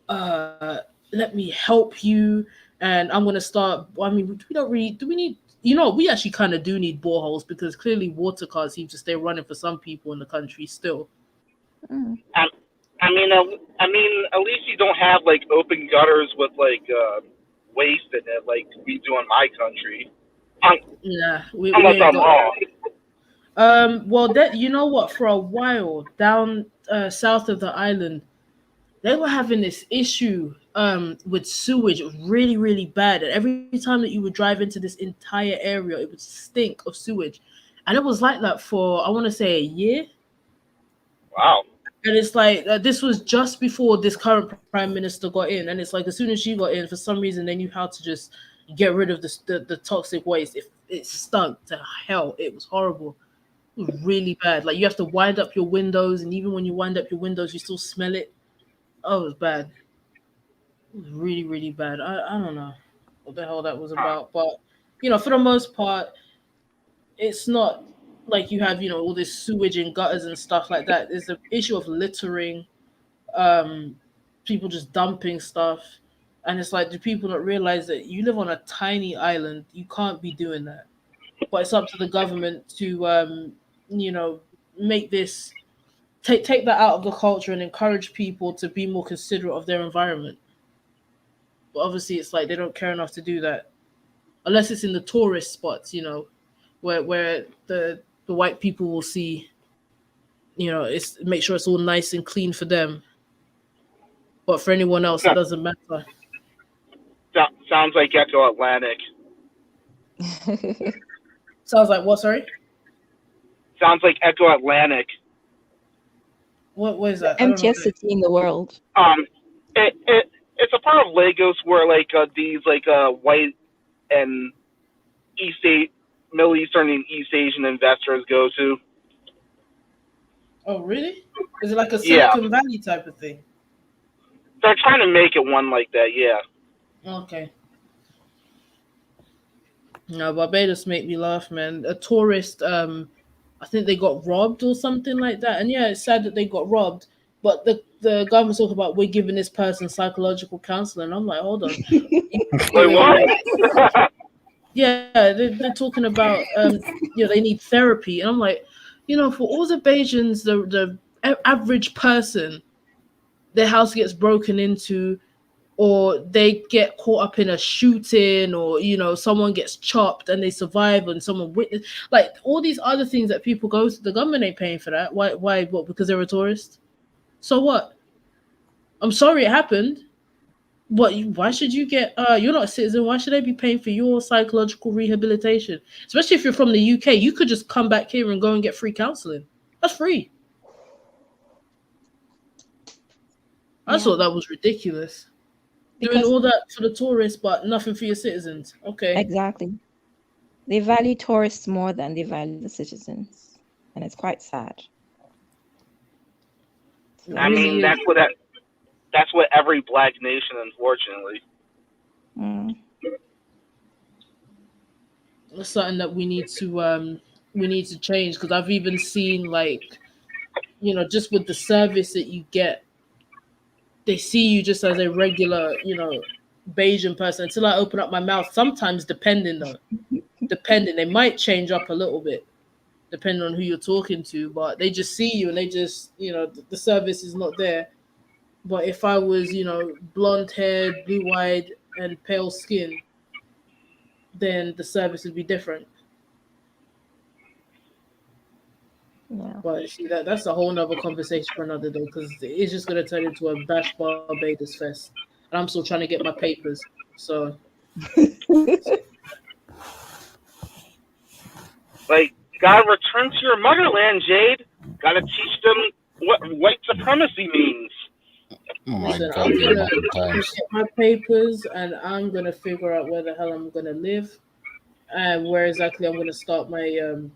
uh let me help you and I'm gonna start. I mean, we don't really do we need we actually kind of do need boreholes because clearly water can't seem to stay running for some people in the country still. Mm, I, I mean, at least you don't have like open gutters with like waste in it, like we do in my country. Un- Nah, we Unless ain't I'm got wrong. well, that you know what, for a while down south of the island they were having this issue with sewage. It was really, really bad. And every time that you would drive into this entire area, it would stink of sewage. And it was like that for, I want to say, a year. Wow. And it's like, this was just before this current prime minister got in. And it's like, as soon as she got in, for some reason, they knew how to just get rid of the toxic waste. It stunk to hell. It was horrible. It was really bad. Like, you have to wind up your windows. And even when you wind up your windows, you still smell it. Oh, it was bad. It was really, really bad. I don't know what the hell that was Huh. about, but for the most part, it's not like you have all this sewage and gutters and stuff like that. There's the issue of littering, um, people just dumping stuff, and it's like, do people not realize that you live on a tiny island? You can't be doing that. But it's up to the government to you know make this take that out of the culture and encourage people to be more considerate of their environment. But obviously, it's like they don't care enough to do that unless it's in the tourist spots, where the white people will see, it's make sure it's all nice and clean for them. But for anyone else, it So- doesn't matter. Sounds like Echo Atlantic. Sounds like what? Sorry, Sounds like Echo Atlantic. what is the that? I don't know. emptiest city in the world. Um, it's a part of Lagos where like these like white and East A- Middle Eastern and East Asian investors go to. Oh, really? Is it like a Yeah, Silicon Valley type of thing? they're trying to make it one like that. Yeah. Okay. No, Barbados make me laugh, man. A tourist, I think they got robbed or something like that. And yeah, it's sad that they got robbed. But the government's talking about we're giving this person psychological counseling. I'm like, hold on, wait, Wait, wait, wait, wait. what? Yeah, they're talking about they need therapy, and I'm like, for Azerbaijan's the average person, their house gets broken into, or they get caught up in a shooting, or someone gets chopped and they survive and someone witness, like all these other things that people go to. The government ain't paying for that. Why, what, because they're a tourist? So what? I'm sorry it happened, What? Why should you get? You're not a citizen. Why should they be paying for your psychological rehabilitation? Especially if you're from the UK, you could just come back here and go and get free counseling. That's free. I Yeah, thought that was ridiculous. Doing because all that for the tourists, but nothing for your citizens. Okay. exactly. They value tourists more than they value the citizens. And it's quite sad. It's It I very mean, really sad. is. that's what every black nation, unfortunately. Mm, It's something that we need to change because I've even seen like just with the service that you get, they see you just as a regular Bayesian person until I open up my mouth. Sometimes depending though, depending they might change up a little bit depending on who you're talking to, but they just see you and they just the service is not there. But if I was blonde haired, blue eyed, and pale skin, then the service would be different. yeah. But see that's a whole nother conversation for another day because it's just gonna turn into a bash Barbados fest, and I'm still trying to get my papers. So Like, gotta return to your motherland, Jade. Gotta teach them what white supremacy means. Oh my listen, god, the amount of I'm gonna times. get my papers and I'm gonna figure out where the hell I'm gonna live and where exactly I'm gonna start my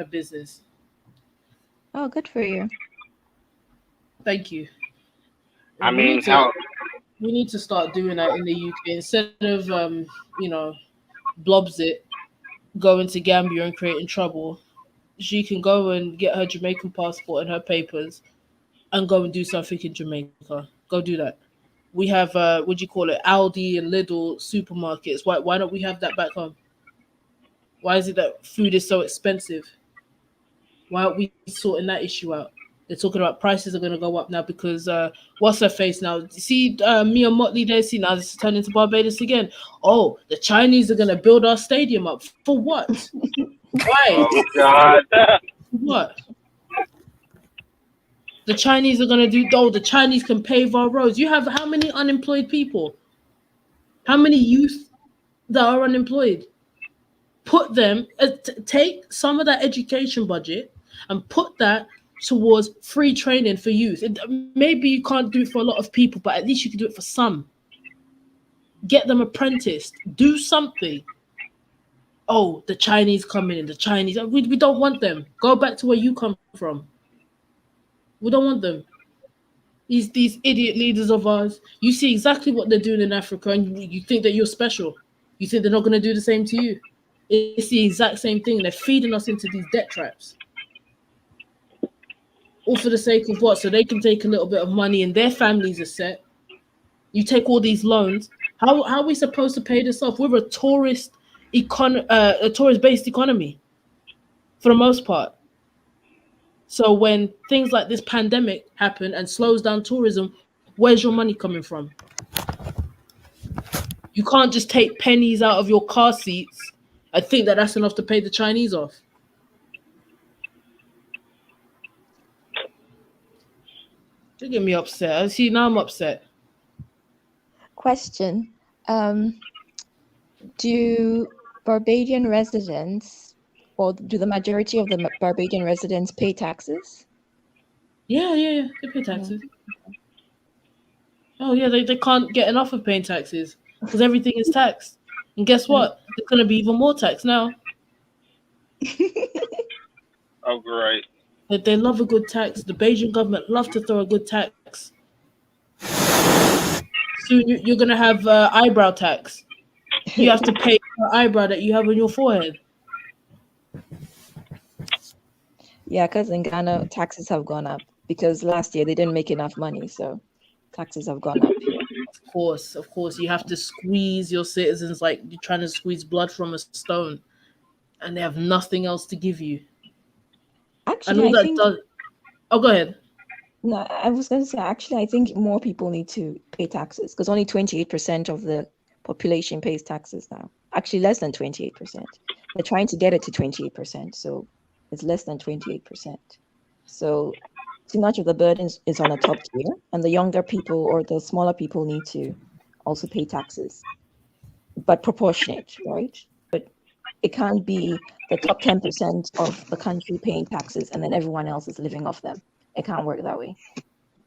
business. Oh, good for you. Thank you. I We need mean, to how we need to start doing that in the UK instead of blobs it going to Gambia and creating trouble. She can go and get her Jamaican passport and her papers and go and do something in Jamaica. Go do that. We have what do you call it, Aldi and Lidl supermarkets. Why don't we have that back home? Why is it that food is so expensive? Why aren't we sorting that issue out? They're talking about prices are going to go up now because what's her face now? See Mia Motley there. See now this is turning into Barbados again. Oh, the Chinese are going to build our stadium up for what? Why? oh god. What? The Chinese are going to do? Oh, the Chinese can pave our roads. You have how many unemployed people? How many youth that are unemployed? Put them take some of that education budget and put that towards free training for youth. Maybe you can't do it for a lot of people, but at least you can do it for some. Get them apprenticed. Do something. Oh, the Chinese coming in. The Chinese. We don't want them. Go back to where you come from. We don't want them. These idiot leaders of ours. You see exactly what they're doing in Africa, and you think that you're special. You think they're not going to do the same to you. It's the exact same thing. They're feeding us into these debt traps. All for the sake of what? So they can take a little bit of money and their families are set. You take all these loans. How are we supposed to pay this off? We're a tourist based economy for the most part. So when things like this pandemic happen and slows down tourism, where's your money coming from? You can't just take pennies out of your car seats and think that that's enough to pay the Chinese off. They get me upset. I see now I'm upset. Question. Um, do Barbadian residents, or do the majority of the Barbadian residents pay taxes? Yeah. They pay Yeah. taxes. Oh yeah, they can't get enough of paying taxes because everything is taxed. And guess And what? There's gonna be even more tax now. Oh great. They love a good tax. The Beijing government love to throw a good tax. Soon you're gonna have eyebrow tax. You have to pay for eyebrow that you have on your forehead. yeah, because in Ghana, taxes have gone up because last year they didn't make enough money, so taxes have gone up here. Of course, you have to squeeze your citizens like you're trying to squeeze blood from a stone, and they have nothing else to give you. And Actually, all I that think does. Oh, go ahead. no, I was going to say actually, I think more people need to pay taxes because only 28% of the population pays taxes now. Actually, less than 28%. They're trying to get it to 28%, so it's less than 28%. So too much of the burden is on the top tier, and the younger people or the smaller people need to also pay taxes, but proportionate, right? It can't be the top 10% of the country paying taxes and then everyone else is living off them. It can't work that way.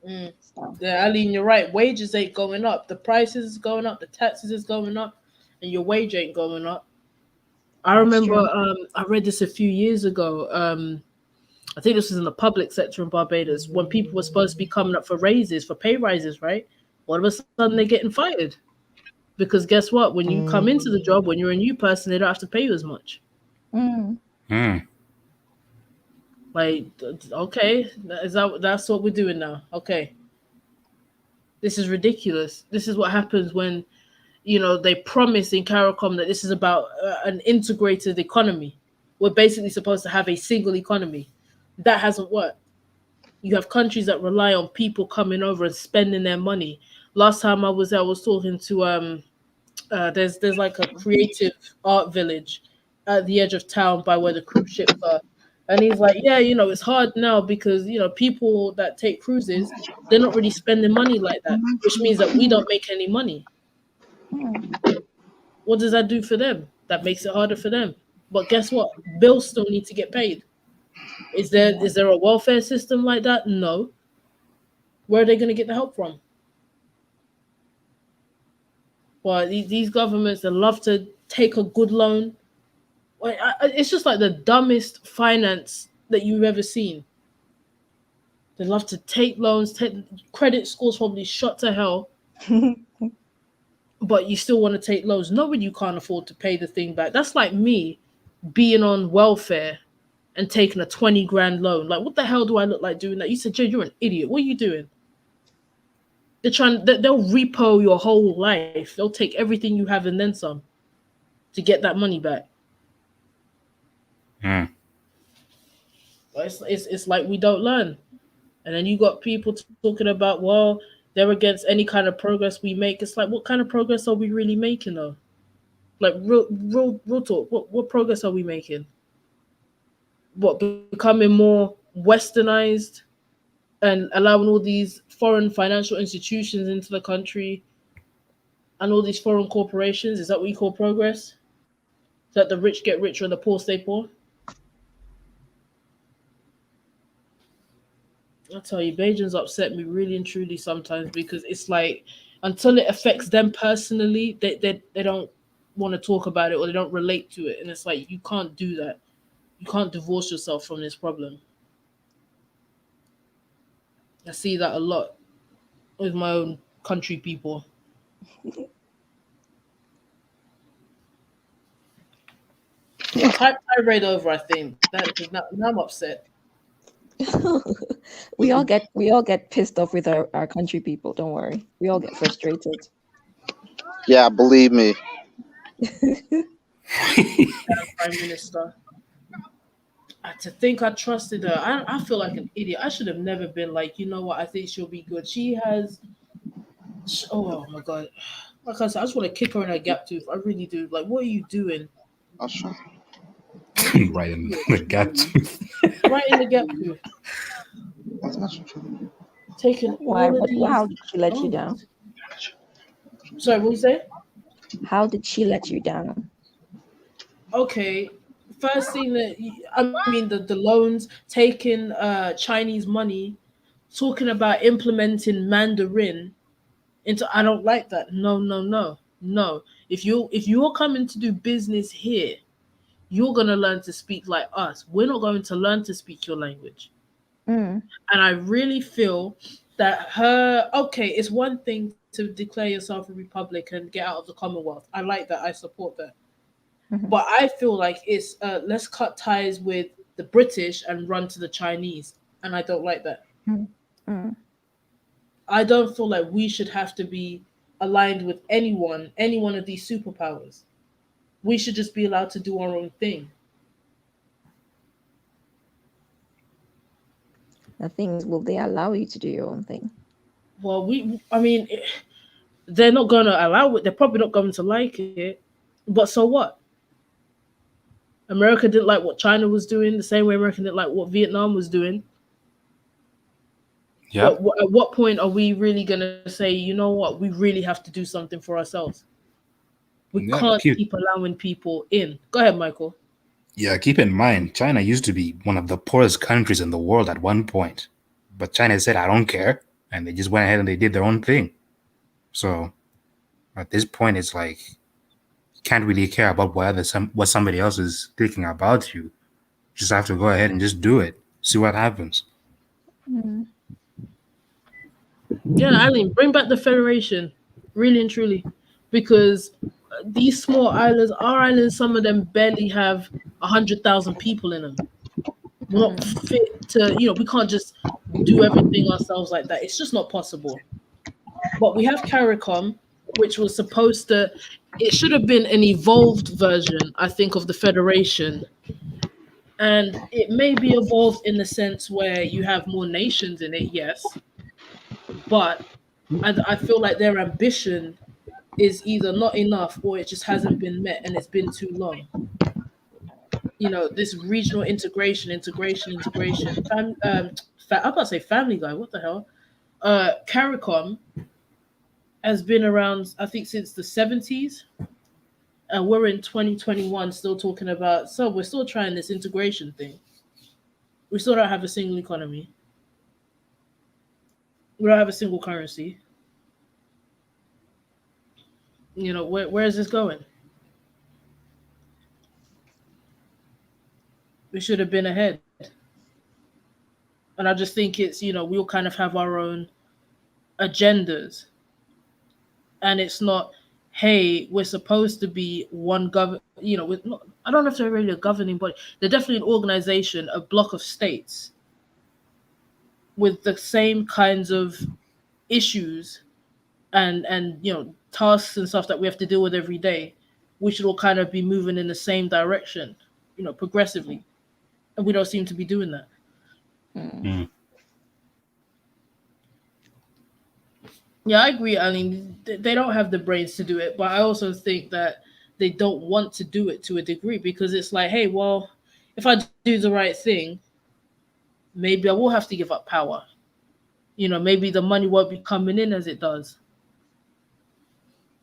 Mm. So, Yeah, Aline, you're right. Wages ain't going up. The prices is going up. The taxes is going up, and your wage ain't going up. I that's remember true. I read this a few years ago. I think this was in the public sector in Barbados when people were supposed to be coming up for raises, for pay rises, right? All of a sudden they're getting fired because guess what? When you come into the job, when you're a new person, they don't have to pay you as much. Mm. Hmm. Like, okay, that's what we're doing now? Okay, this is ridiculous. This is what happens when they promise in CARICOM that this is about an integrated economy. We're basically supposed to have a single economy. That hasn't worked. You have countries that rely on people coming over and spending their money. Last time I was there, I was talking to there's like a creative art village at the edge of town by where the cruise ships are. And he's like, yeah, it's hard now because people that take cruises, they're not really spending money like that, which means that we don't make any money. Mm. What does that do for them? That makes it harder for them. But guess what? Bills still need to get paid. Is there Yeah. is there a welfare system like that? No. Where are they going to get the help from? Well, these governments, they love to take a good loan. Like, it's just like the dumbest finance that you've ever seen. They love to take loans. Credit scores probably shot to hell, but you still want to take loans. Knowing you can't afford to pay the thing back. That's like me being on welfare and taking a 20 grand loan. Like, what the hell do I look like doing that? You said, Jay, you're an idiot. What are you doing? They'll repo your whole life. They'll take everything you have and then some to get that money back. Hmm. It's like we don't learn. And then you got people talking about, well, they're against any kind of progress we make. It's like, what kind of progress are we really making though? Like real talk. What progress are we making? What, becoming more westernized and allowing all these foreign financial institutions into the country and all these foreign corporations? Is that what you call progress? Is that the rich get richer and the poor stay poor? I tell you, Beijing's upset me really and truly sometimes because it's like until it affects them personally, they don't want to talk about it or they don't relate to it. And it's like you can't do that. You can't divorce yourself from this problem. I see that a lot with my own country people. Type tirade over, I think. That now I'm upset. we all get pissed off with our country people. Don't worry. We all get frustrated. Yeah, believe me. Prime Minister. To think I trusted her, I feel like an idiot. I should have never been like, you know what? I think she'll be good. She has. Oh my god! Like I said, I just want to kick her in her gap tooth. I really do. Like, what are you doing? I'll try. What are you Right in doing? the gap tooth. Right in the gap tooth. That's not true. Taking Why? all of How these did she let you down? loans. Sorry, what you say? How did she let you down? Okay. First thing that I mean, the loans, taking Chinese money, talking about implementing Mandarin into. I don't like that. No, no, no, no. If you're coming to do business here, you're gonna learn to speak like us. We're not going to learn to speak your language. Mm. And I really feel that okay, it's one thing to declare yourself a republic and get out of the Commonwealth. I like that. I support that. Mhm. But I feel like it's let's cut ties with the British and run to the Chinese. And I don't like that. Mm. Mm. I don't feel like we should have to be aligned with any one of these superpowers. We should just be allowed to do our own thing. The thing is, will they allow you to do your own thing? Well, I mean, they're not going to allow it. They're probably not going to like it. But so what? America didn't like what China was doing the same way America didn't like what Vietnam was doing. Yeah. At what point are we really gonna say, you know what, we really have to do something for ourselves? We Yeah. can't keep allowing people in. Go ahead, Michael. Yeah, keep in mind, China used to be one of the poorest countries in the world at one point. But China said, I don't care. And they just went ahead and they did their own thing. So at this point, it's like, you can't really care about what somebody else is thinking about you. You just have to go ahead and just do it. See what happens. Mm. Yeah, Eileen, bring back the federation, really and truly, because these small islands, our islands, some of them barely have 100,000 people in them. We're not Mm. fit to, we can't just do everything ourselves like that. It's just not possible. But we have CARICOM, which was supposed to, it should have been an evolved version, I think, of the Federation. And it may be evolved in the sense where you have more nations in it, yes. But I feel like their ambition is either not enough or it just hasn't been met and it's been too long. This regional integration. I'm about to say Family Guy. What the hell? CARICOM has been around, I think, since the 70s, and we're in 2021 still talking about. So we're still trying this integration thing. We still don't have a single economy. We don't have a single currency. Where is this going? We should have been ahead. And I just think it's, we'll kind of have our own agendas. And it's not, hey, we're supposed to be one with not, I don't know if they're really a governing body. They're definitely an organization, a block of states with the same kinds of issues and tasks and stuff that we have to deal with every day. We should all kind of be moving in the same direction, progressively. And we don't seem to be doing that. Mm. Mm. Yeah, I agree. I mean, they don't have the brains to do it, but I also think that they don't want to do it to a degree because it's like, hey, well, if I do the right thing, maybe I will have to give up power. Maybe the money won't be coming in as it does.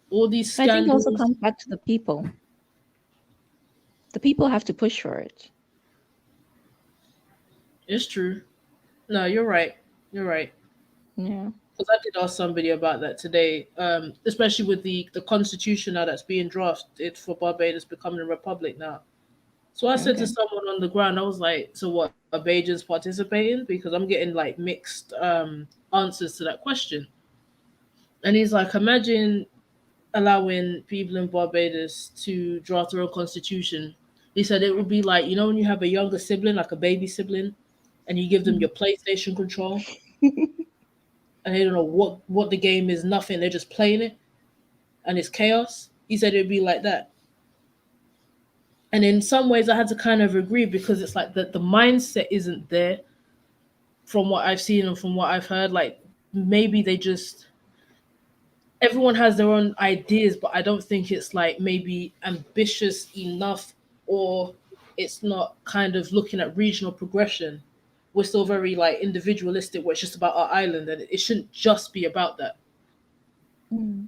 All these So I think it also scandals. comes back to the people. The people have to push for it. It's true. No, you're right. You're right. Yeah. Because I did ask somebody about that today, especially with the constitution now that's being drafted for Barbados becoming a republic now. So I said to Okay. someone on the ground, I was like, "So what? Are Bajans participating?" Because I'm getting like mixed answers to that question. And he's like, "Imagine allowing people in Barbados to draft their own constitution." He said it would be like, when you have a younger sibling, like a baby sibling, and you give them Mm. your PlayStation control, and they don't know what the game is, nothing. They're just playing it, and it's chaos. He said it'd be like that. And in some ways, I had to kind of agree because it's like the mindset isn't there from what I've seen and from what I've heard. Like maybe they just everyone has their own ideas, but I don't think it's like maybe ambitious enough or it's not kind of looking at regional progression. We're still very like individualistic where it's just about our island and it shouldn't just be about that. Mm.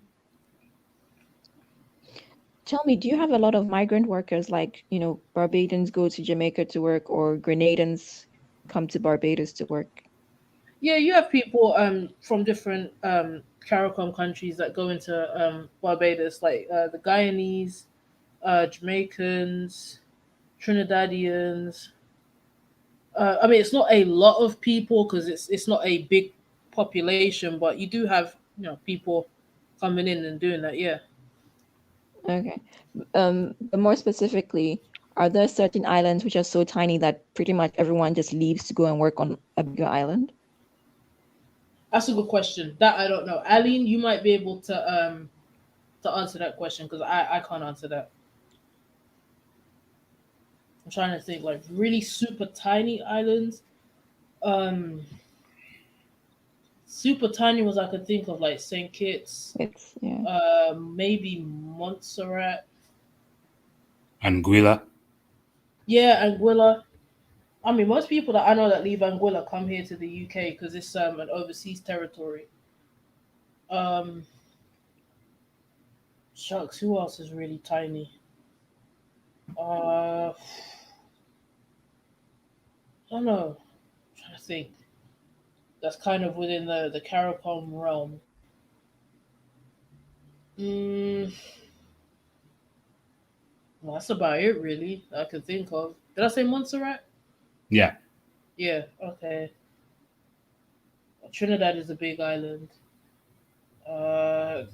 Tell me, do you have a lot of migrant workers like, Barbadians go to Jamaica to work or Grenadans come to Barbados to work? Yeah, you have people from different CARICOM countries that go into Barbados, like the Guyanese, Jamaicans, Trinidadians. I mean, it's not a lot of people because it's not a big population, but you do have people coming in and doing that. Yeah, Okay. But more specifically, are there certain islands which are so tiny that pretty much everyone just leaves to go and work on a bigger island? that's a good question. That I don't know. Aline, you might be able to answer that question because I can't answer that. I'm trying to think like really super tiny islands. Um, Super tiny ones I could think of like Saint Kitts, It's yeah. maybe Montserrat. Anguilla. Yeah, Anguilla. I mean, most people that I know that leave Anguilla come here to the UK because it's an overseas territory. Um, Shucks, who else is really tiny? I don't know. I'm trying to think. That's kind of within the CARICOM realm. Mm, well, that's about it, really. That I can think of. Did I say Montserrat? Yeah. Yeah. Okay. Trinidad is a big island. Uh,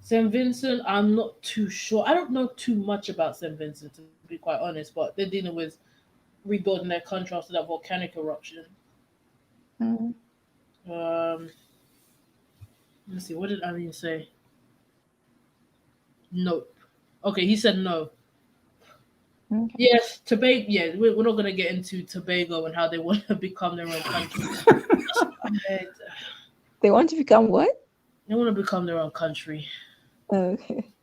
St. Vincent, I'm not too sure. I don't know too much about St. Vincent, to be quite honest, but they're dealing with rebuilding their country after that volcanic eruption. Mm, Um, let's see, what did Aline say? Nope. Okay, he said no. okay. Yes, Tobago. Yeah, we're not gonna get into Tobago and how they want to become their own country. Uh, They want to become what? They want to become their own country. Okay.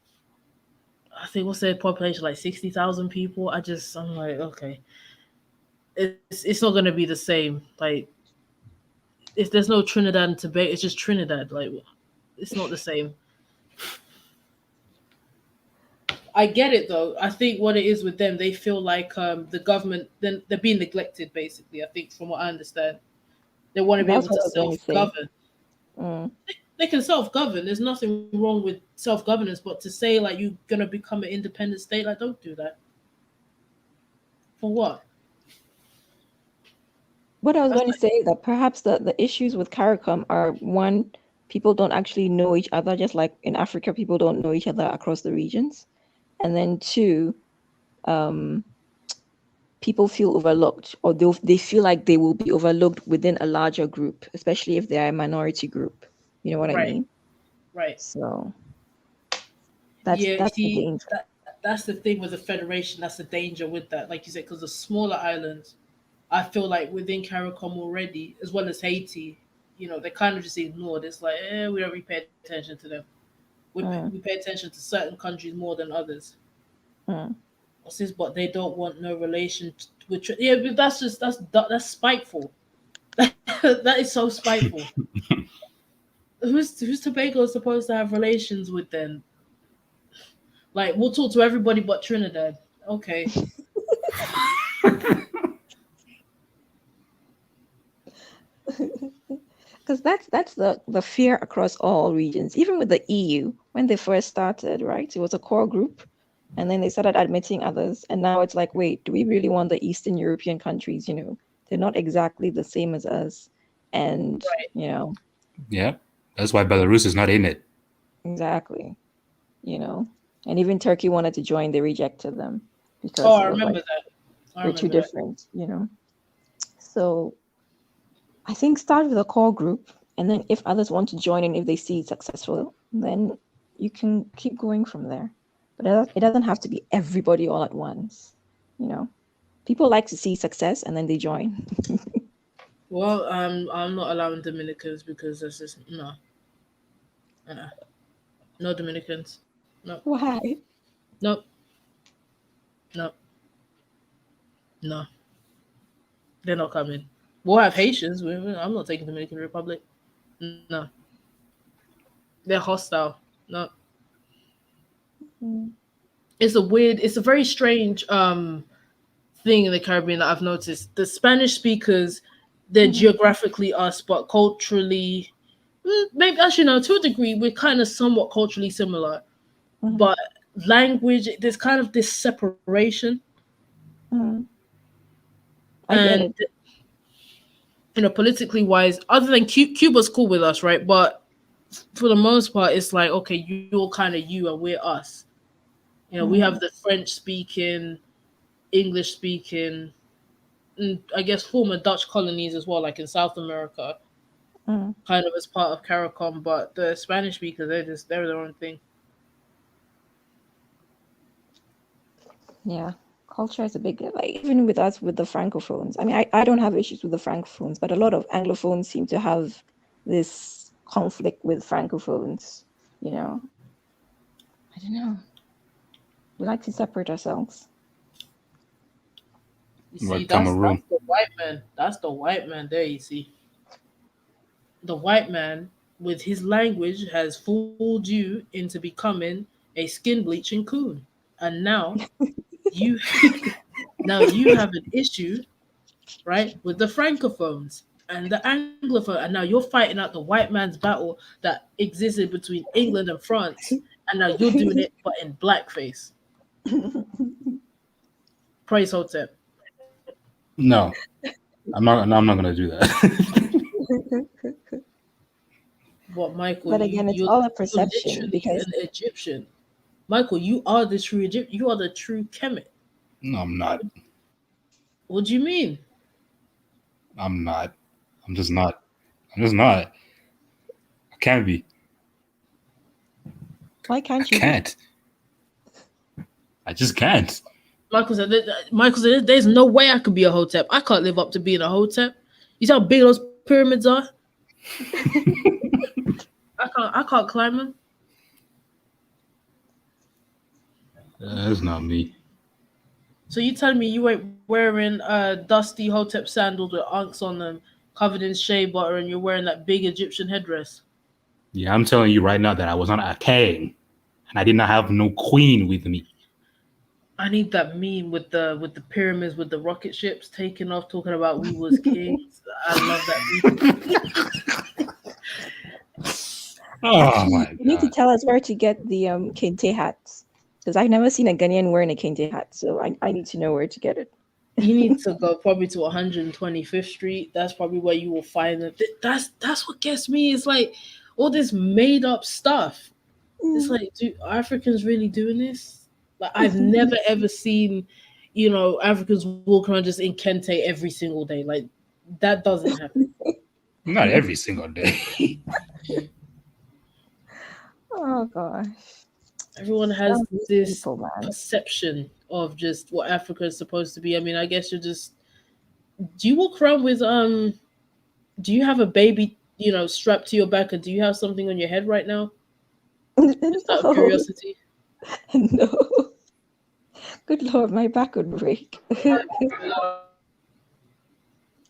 I think what's their population, like 60,000 people. I'm like, okay, it's not gonna be the same. Like if there's no Trinidad and Tobago, it's just Trinidad. Like it's not the same. I get it though. I think what it is with them, they feel like the government then they're being neglected. Basically, I think from what I understand, they want to be That's able what to I was going to self say. govern. Mm. They can self govern. There's nothing wrong with self governance, but to say like you're gonna become an independent state, like don't do that. For what? What I was That's going to say that perhaps the issues with CARICOM are one, people don't actually know each other, just like in Africa, people don't know each other across the regions. And then two, um, people feel overlooked, or they feel like they will be overlooked within a larger group, especially if they're a minority group. You know what I right, mean? right. So Yeah, that's the see, danger. that's the thing with the federation. That's the danger with that. Like you said, because the smaller islands, I feel like within CARICOM already, as well as Haiti, they're kind of just ignored. It's like, we don't really pay attention to them. We Mm, pay attention to certain countries more than others. mm. What's this? But they don't want no relation with. Yeah, but that's spiteful. That is so spiteful. Who's Tobago supposed to have relations with then? Like we'll talk to everybody but Trinidad. Okay. Because that's the fear across all regions, even with the EU when they first started, right? It was a core group, and then they started admitting others, and now it's like, wait, do we really want the Eastern European countries? They're not exactly the same as us, and Right. Yeah. That's why Belarus is not in it. exactly, you know, and even Turkey wanted to join, they rejected them Oh, because I it was remember like that. I we're too remember that. different. So I think start with a core group, and then if others want to join and if they see it successful, then you can keep going from there. But it doesn't have to be everybody all at once. You know, people like to see success and then they join. Well, I'm not allowing Dominicans because that's just no, uh, no Dominicans. No, Why? no, no, no. They're not coming. We'll have Haitians. I'm not taking Dominican Republic. No, they're hostile. No, Mm, it's a very strange thing in the Caribbean that I've noticed. The Spanish speakers, they're mhm, geographically us, but culturally, maybe actually no, to a degree, we're kind of somewhat culturally similar. mhm, But language, there's kind of this separation, mhm. I get and it. politically wise, other than Cuba's cool with us, right? But for the most part, it's like okay, you're kind of you, and we're us. We have Mm, the French speaking, English speaking, and I guess former Dutch colonies as well, like in South America, mm. kind of as part of CARICOM. But the Spanish speakers, they're their own thing. Yeah. Culture is a big, like, even with us with the Francophones. I mean, I don't have issues with the Francophones, but a lot of Anglophones seem to have this conflict with Francophones. You know, I don't know. We like to separate ourselves. You see, Like that's Cameroon. the white man. That's the white man there. You see, the white man with his language has fooled you into becoming a skin bleaching coon, and you now you have an issue, right, with the francophones and the anglophone, and now you're fighting out the white man's battle that existed between England and France, and now you're doing it but in blackface. Praise Hotep. No, I'm not. No, I'm not gonna do that. What, Michael? But again, it's all a You're perception literally because an Egyptian. Michael, you are the true Egypt. You are the true Kemet. No, I'm not. What do you mean? I'm not. I'm just not. I'm just not. I can't be. why I can't you be? can't. I just can't. Michael said, "There's no way I could be a Hotep. I can't live up to being a Hotep. You see how big those pyramids are? I can't climb them. That's not me. So you telling me you ain't wearing dusty Hotep sandals with ankhs on them, covered in shea butter, and you're wearing that big Egyptian headdress? Yeah, I'm telling you right now that I was not a king, and I did not have no queen with me. I need that meme with the pyramids with the rocket ships taking off, talking about we was kings. I love that meme. Oh Actually, my you need to god. tell us where to get the kente hats. Because I've never seen a Ghanaian wearing a kente hat, so I need to know where to get it. You need to go probably to 125th Street. That's probably where you will find it. That's what gets me. It's like all this made up stuff. It's like, do Africans really doing this? Like, I've never ever seen, Africans walk around just in kente every single day. Like, that doesn't happen. Not every single day. Oh gosh. Everyone has Some of these this people, man. perception of just what Africa is supposed to be. I mean, I guess you're just. Do you walk around with Do you have a baby, strapped to your back, and do you have something on your head right now? Just out of No, curiosity. no. Good Lord, my back would break.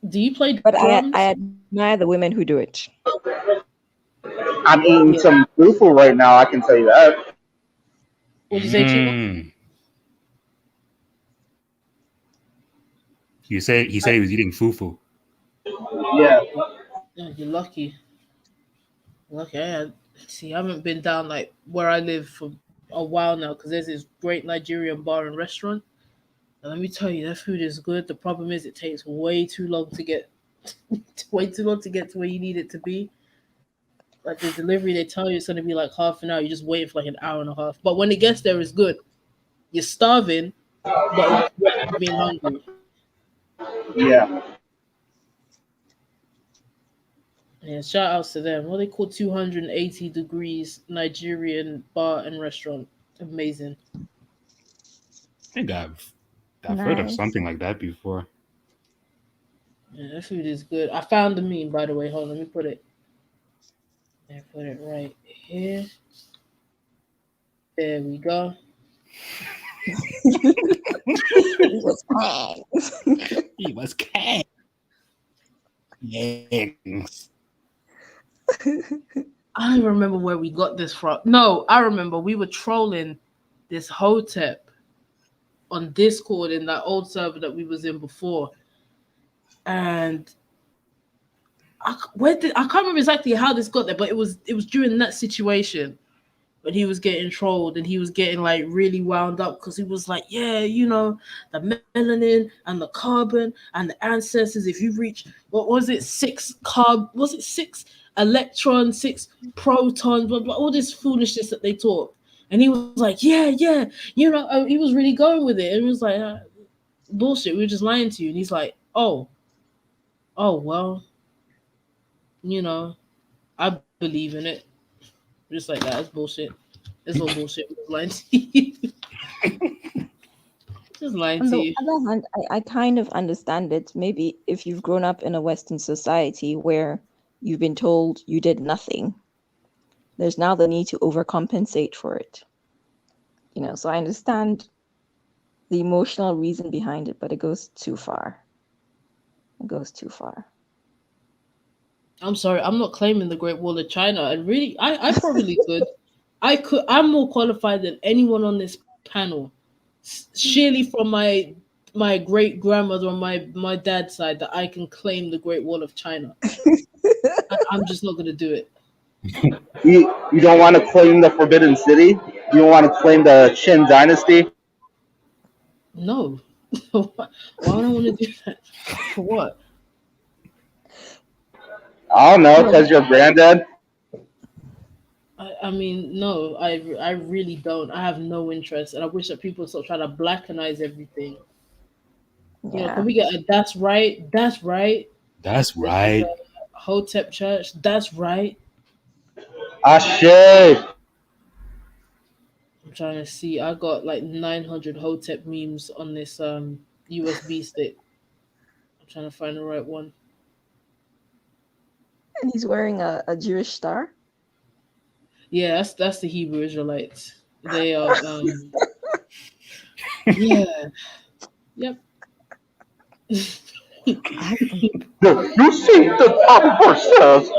Do you play But drums? I admire the women who do it. I'm eating Yeah. some fufu right now. I can tell you that. What'd you say, Chico? Mm. He said he was eating fufu. Yeah. Yeah, you're lucky. Lucky. See, I haven't been down like where I live for a while now because there's this great Nigerian bar and restaurant. And let me tell you, that food is good. The problem is it takes way too long to get way too long to get to where you need it to be. Like the delivery, they tell you it's gonna be like half an hour. You're just waiting for like an hour and a half. But when it gets there, it's good. You're starving, but it's worth being hungry. Yeah. Yeah, shout outs to them. What they call 280 degrees Nigerian bar and restaurant. Amazing. I think I've heard of Nice. something like that before. Yeah, that food is good. I found the meme, by the way. Hold on, let me put it. I put it right here. There we go. It was fine. He was king. Yes. I don't even remember where we got this from. No, I remember we were trolling this Hotep on Discord in that old server that we was in before, and I can't remember exactly how this got there, but it was during that situation when he was getting trolled and he was getting like really wound up because he was like, yeah, the melanin and the carbon and the ancestors. If you reach what was it, was it 6 electrons, 6 protons, blah blah, all this foolishness that they talk. And he was like, yeah, he was really going with it. And it was like, bullshit. We were just lying to you. And he's like, oh well, you know, I believe in it. Just like that. That's bullshit. It's all bullshit. We're lying to you. Just lying On to the you. other hand, I kind of understand it. Maybe if you've grown up in a Western society where you've been told you did nothing, there's now the need to overcompensate for it. So I understand the emotional reason behind it, but it goes too far. It goes too far. I'm sorry, I'm not claiming the Great Wall of China. And really, I probably could. I could. I'm more qualified than anyone on this panel. Surely, from my great grandmother on my dad's side, that I can claim the Great Wall of China. I'm just not gonna do it. You don't want to claim the Forbidden City? You don't want to claim the Qin Dynasty? No. Why would I want to do that? For what? I don't know, No, because your granddad. I mean, no, I really don't. I have no interest, and I wish that people stop trying to blackanize everything. Can yeah. we get a that's right? That's right. That's This is right. a Hotep church. That's right. Ashe. I'm trying to see. I got like 900 Hotep memes on this USB stick. I'm trying to find the right one. And he's wearing a Jewish star. Yeah, that's the Hebrew Israelites. They are yeah. Yep. You see the top verse says,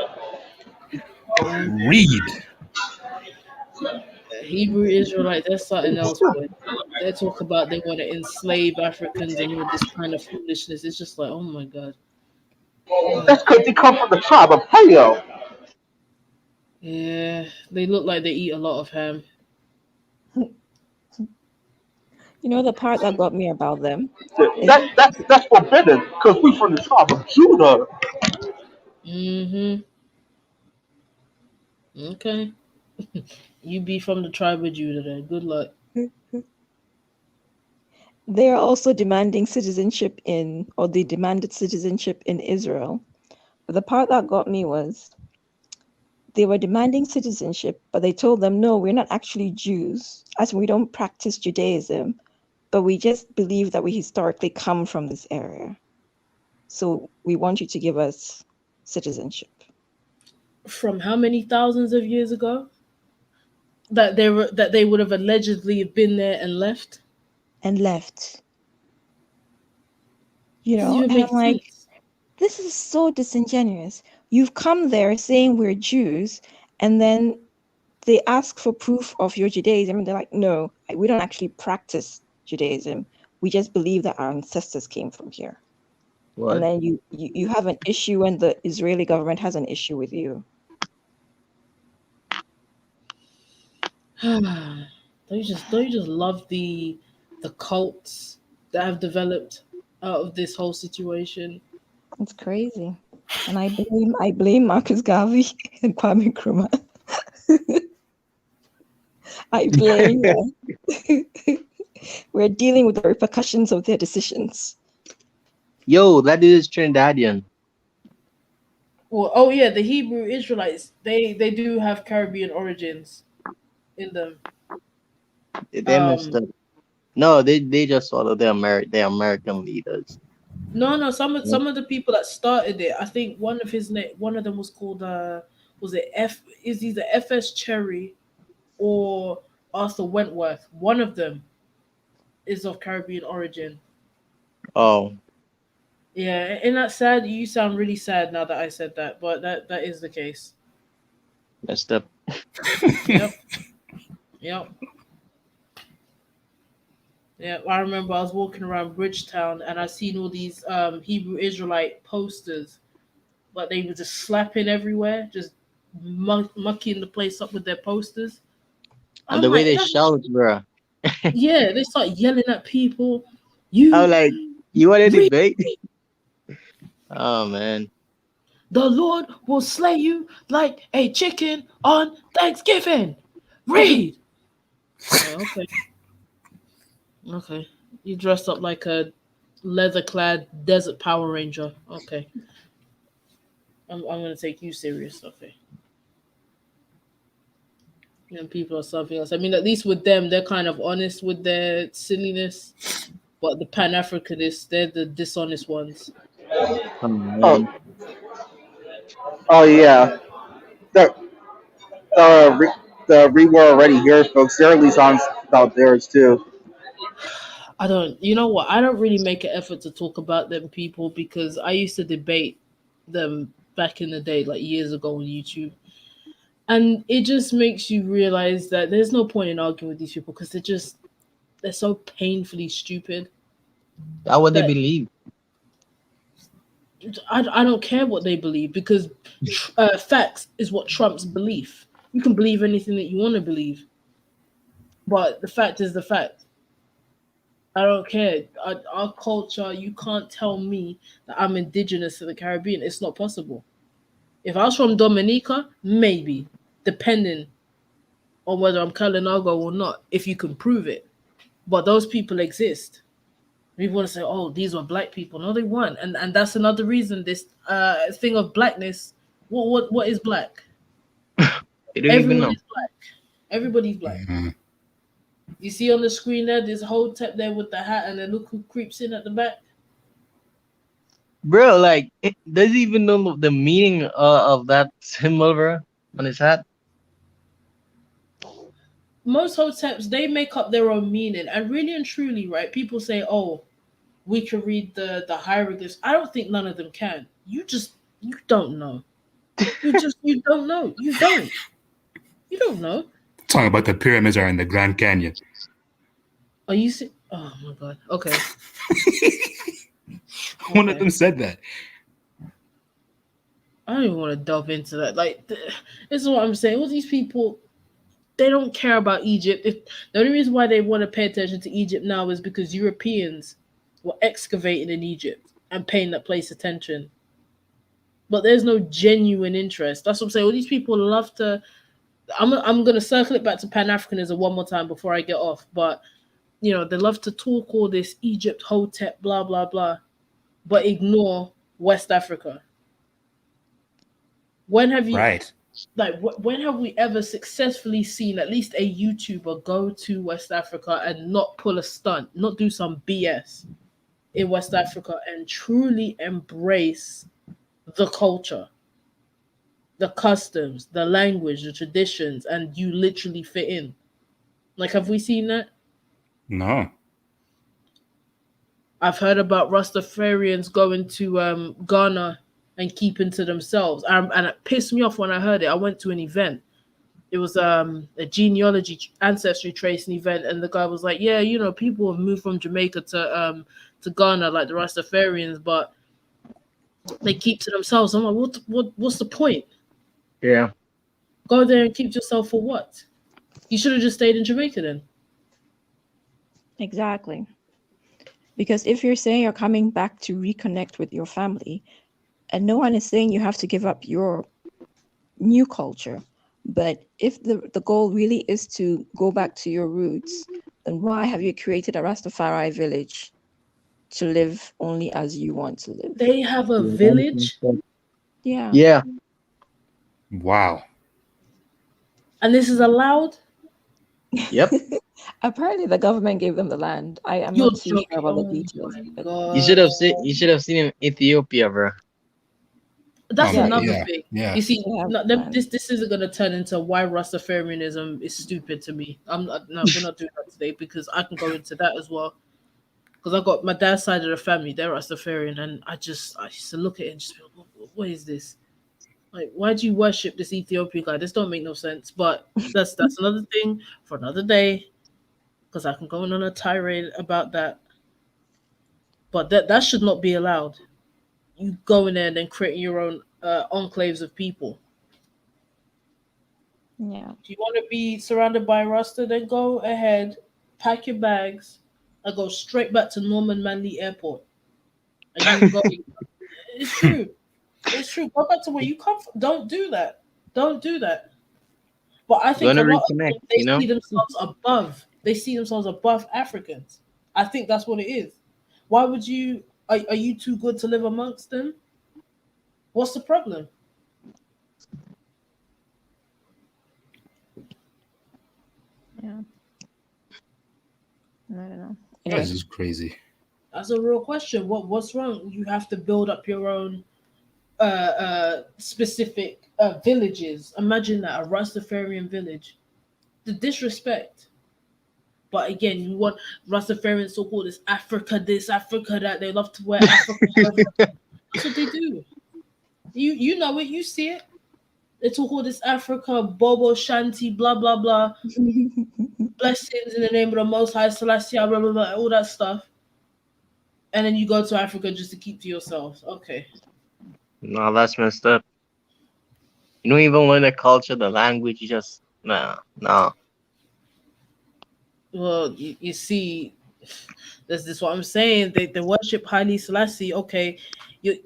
um Read. Hebrew Israelite, that's something else, boy. They talk about they want to enslave Africans and all this kind of foolishness. It's just like, oh my god. that's because they come from the tribe of Hayo. Yeah, they look like they eat a lot of ham. You know the part that got me about them is That's forbidden because we from the tribe of Judah. Mm-hmm. Okay. You be from the tribe of Judah then. Good luck. they are also demanding citizenship or they demanded citizenship in Israel. But the part that got me was they were demanding citizenship, but they told them, no, we're not actually Jews, as we don't practice Judaism, but we just believe that we historically come from this area. So we want you to give us citizenship. From how many thousands of years ago? That they would have allegedly been there and left? And left, Doesn't even and I'm make like, sense. this is so disingenuous. You've come there saying we're Jews, and then they ask for proof of your Judaism, and they're like, no, we don't actually practice Judaism. We just believe that our ancestors came from here. And What? then you have an issue, and the Israeli government has an issue with you. Don't you just love the cults that have developed out of this whole situation? It's crazy. And I blame Marcus Garvey and Kwame Nkrumah. I blame them. We're dealing with the repercussions of their decisions. Yo, that is Trinidadian. Well, oh yeah, the Hebrew Israelites, they do have Caribbean origins in them. They messed Um up. No, they just follow their American leaders. no, some of Yeah. some of the people that started it, I think one of them was called was it F is either FS Cherry or Arthur Wentworth. One of them is of Caribbean origin. Oh, Yeah, and that's sad. You sound really sad now that I said that, but that is the case. messed up. Yep, yep, yep. I remember I was walking around Bridgetown and I seen all these Hebrew Israelite posters, but they were just slapping everywhere, just mucking the place up with their posters. And I'm the way like, they shout, bro. yeah, they start yelling at people. I'm You like, you want a read, debate? Oh man. the Lord will slay you like a chicken on Thanksgiving. Read. Okay, okay. You dressed up like a leather-clad desert Power Ranger. Okay, I'm gonna take you serious. Okay, and people are something else. I mean, at least with them, they're kind of honest with their silliness. But the Pan Africanists, they're the dishonest ones. Oh Oh, man. oh yeah. The the re were already here, folks. There are at least on about theirs too. I don't. You know what? I don't really make an effort to talk about them people because I used to debate them back in the day, like years ago on YouTube, and it just makes you realize that there's no point in arguing with these people because they're so painfully stupid That's what they that believe. I don't care what they believe because facts is what trumps belief. You can believe anything that you want to believe, but the fact is the fact. I don't care. Our culture, you can't tell me that I'm indigenous to the Caribbean. It's not possible. If I was from Dominica, maybe, depending on whether I'm Kalinago or not, if you can prove it. But those people exist. People want to say, "Oh, these were black people." No, they weren't, and that's another reason. This thing of blackness. What is black? They don't even Everyone know. is black. Everybody's black. Mhm. You see on the screen there, this whole HOTEP there with the hat, and then look who creeps in at the back. Bro, like, does he even know the meaning of that symbol, bro, on his hat? Most HOTEPs they make up their own meaning, and really and truly, right? People say, "Oh, we can read the hieroglyphs." I don't think none of them can. You don't know. You don't know. You don't know. Talking about the pyramids are in the Grand Canyon. Are you? Oh my god. Okay. One of Okay. them said that. I don't even want to delve into that. Like, this is what I'm saying. All these people, they don't care about Egypt. If the only reason why they want to pay attention to Egypt now is because Europeans were excavating in Egypt and paying that place attention. But there's no genuine interest. That's what I'm saying. All these people love to. I'm gonna circle it back to Pan Africanism one more time before I get off. But they love to talk all this Egypt, Hotep, blah blah blah, but ignore West Africa. When have you Right. when have we ever successfully seen at least a YouTuber go to West Africa and not pull a stunt, not do some BS in West Africa and truly embrace the culture, the customs, the language, the traditions, and you literally fit in? Like, have we seen that? No. I've heard about Rastafarians going to Ghana and keeping to themselves, and it pissed me off when I heard it. I went to an event. It was a genealogy ancestry tracing event, and the guy was like, "Yeah, people have moved from Jamaica to Ghana, like the Rastafarians, but they keep to themselves." I'm like, what's the point? Yeah. Go there and keep yourself for what? You should have just stayed in Jamaica then. Exactly. Because if you're saying you're coming back to reconnect with your family, and no one is saying you have to give up your new culture, but if the goal really is to go back to your roots, then why have you created a Rastafari village to live only as you want to live? They have a Yeah, that is village, messed up. Yeah. Yeah. Wow. and this is allowed. Yep. Apparently the government gave them the land. I am You're not too sure joking. about the Oh details, my but You god. should have seen. You should have seen in Ethiopia, bro. That's yeah, another they Yeah. thing. Yeah. You see, have no, land. this isn't going to turn into why Rastafarianism is stupid to me. I'm not. No, we're not doing that today because I can go into that as well. Because I got my dad's side of the family; they're Rastafarian, and I used to look at it and just be like, what is this? Like, why do you worship this Ethiopian guy? This don't make no sense. But that's another thing for another day. Because I can go on a tirade about that. But that should not be allowed. You go in there and then create your own enclaves of people. Yeah. If you want to be surrounded by Rasta, then go ahead, pack your bags, and go straight back to Norman Manley Airport. And you can go. It's true. It's true. Go back to where you come from. Don't do that. Don't do that. But I think a Gonna lot of reconnect, them, they you know? see themselves above. They see themselves above Africans. I think that's what it is. Why would you? Are you too good to live amongst them? What's the problem? Yeah. I don't know. That's Anyway, just crazy. That's a real question. What's wrong? You have to build up your own specific villages. Imagine that, a Rastafarian village. The disrespect. But again, you want Rastafarians so called this Africa this, Africa that. They love to wear Africa everything. That's what they do. You know it, you see it. They talk all this Africa, Bobo Shanti, blah blah blah, blessings in the name of the Most High Celestia, blah blah blah, all that stuff. And then you go to Africa just to keep to yourself. Okay. No, that's messed up. You don't even learn the culture, the language. You just nah. Well, you see, this what I'm saying. They worship Haile Selassie. Okay, you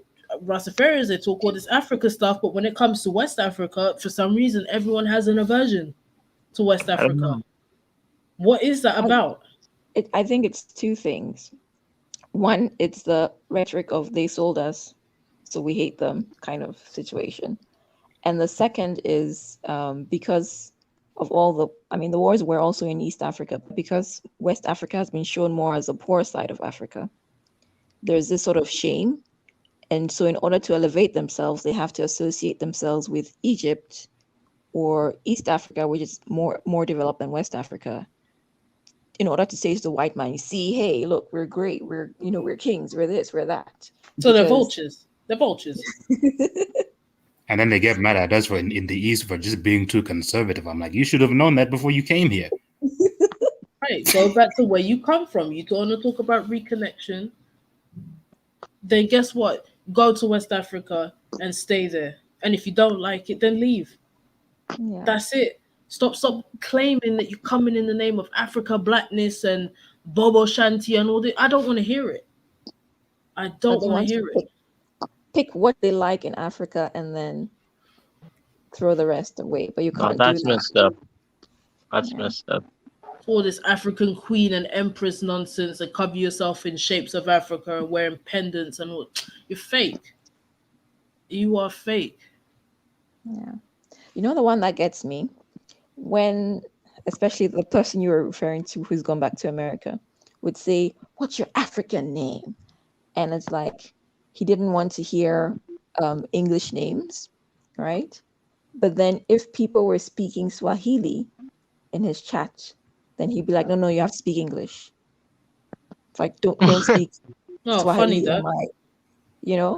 Rastafarians they talk all this Africa stuff, but when it comes to West Africa, for some reason everyone has an aversion to West I don't Africa. know. What is that about? I think it's two things. One, it's the rhetoric of they sold us, so we hate them kind of situation. And the second is because of all the wars were also in East Africa, but because West Africa has been shown more as a poor side of Africa, there's this sort of shame. And so in order to elevate themselves, they have to associate themselves with Egypt or East Africa, which is more developed than West Africa, in order to say to the white man, see, hey, look, we're great. We're kings. We're this, we're that. So they're Because vultures. They're vultures. And then they get mad at us for in the East for just being too conservative. I'm like, you should have known that before you came here. Right. Go back to where you come from. You don't want to talk about reconnection. Then guess what? Go to West Africa and stay there. And if you don't like it, then leave. yeah. That's it. Stop claiming that you're coming in the name of Africa blackness and Bobo Shanti and all that. I don't want to hear it. I But don't they want to want to hear it. pick what they like in Africa and then throw the rest away. But you No, can't do that's that. messed up. That's Yeah. messed up. All this African queen and empress nonsense and cover yourself in shapes of Africa and wearing pendants and all. You're fake. You are fake. Yeah. You know the one that gets me? When, especially the person you were referring to who's gone back to America, would say, what's your African name? And it's like he didn't want to hear English names, right? But then if people were speaking Swahili in his chat, then he'd be like, no, you have to speak English. It's like, don't speak Oh, funny Swahili in that. my,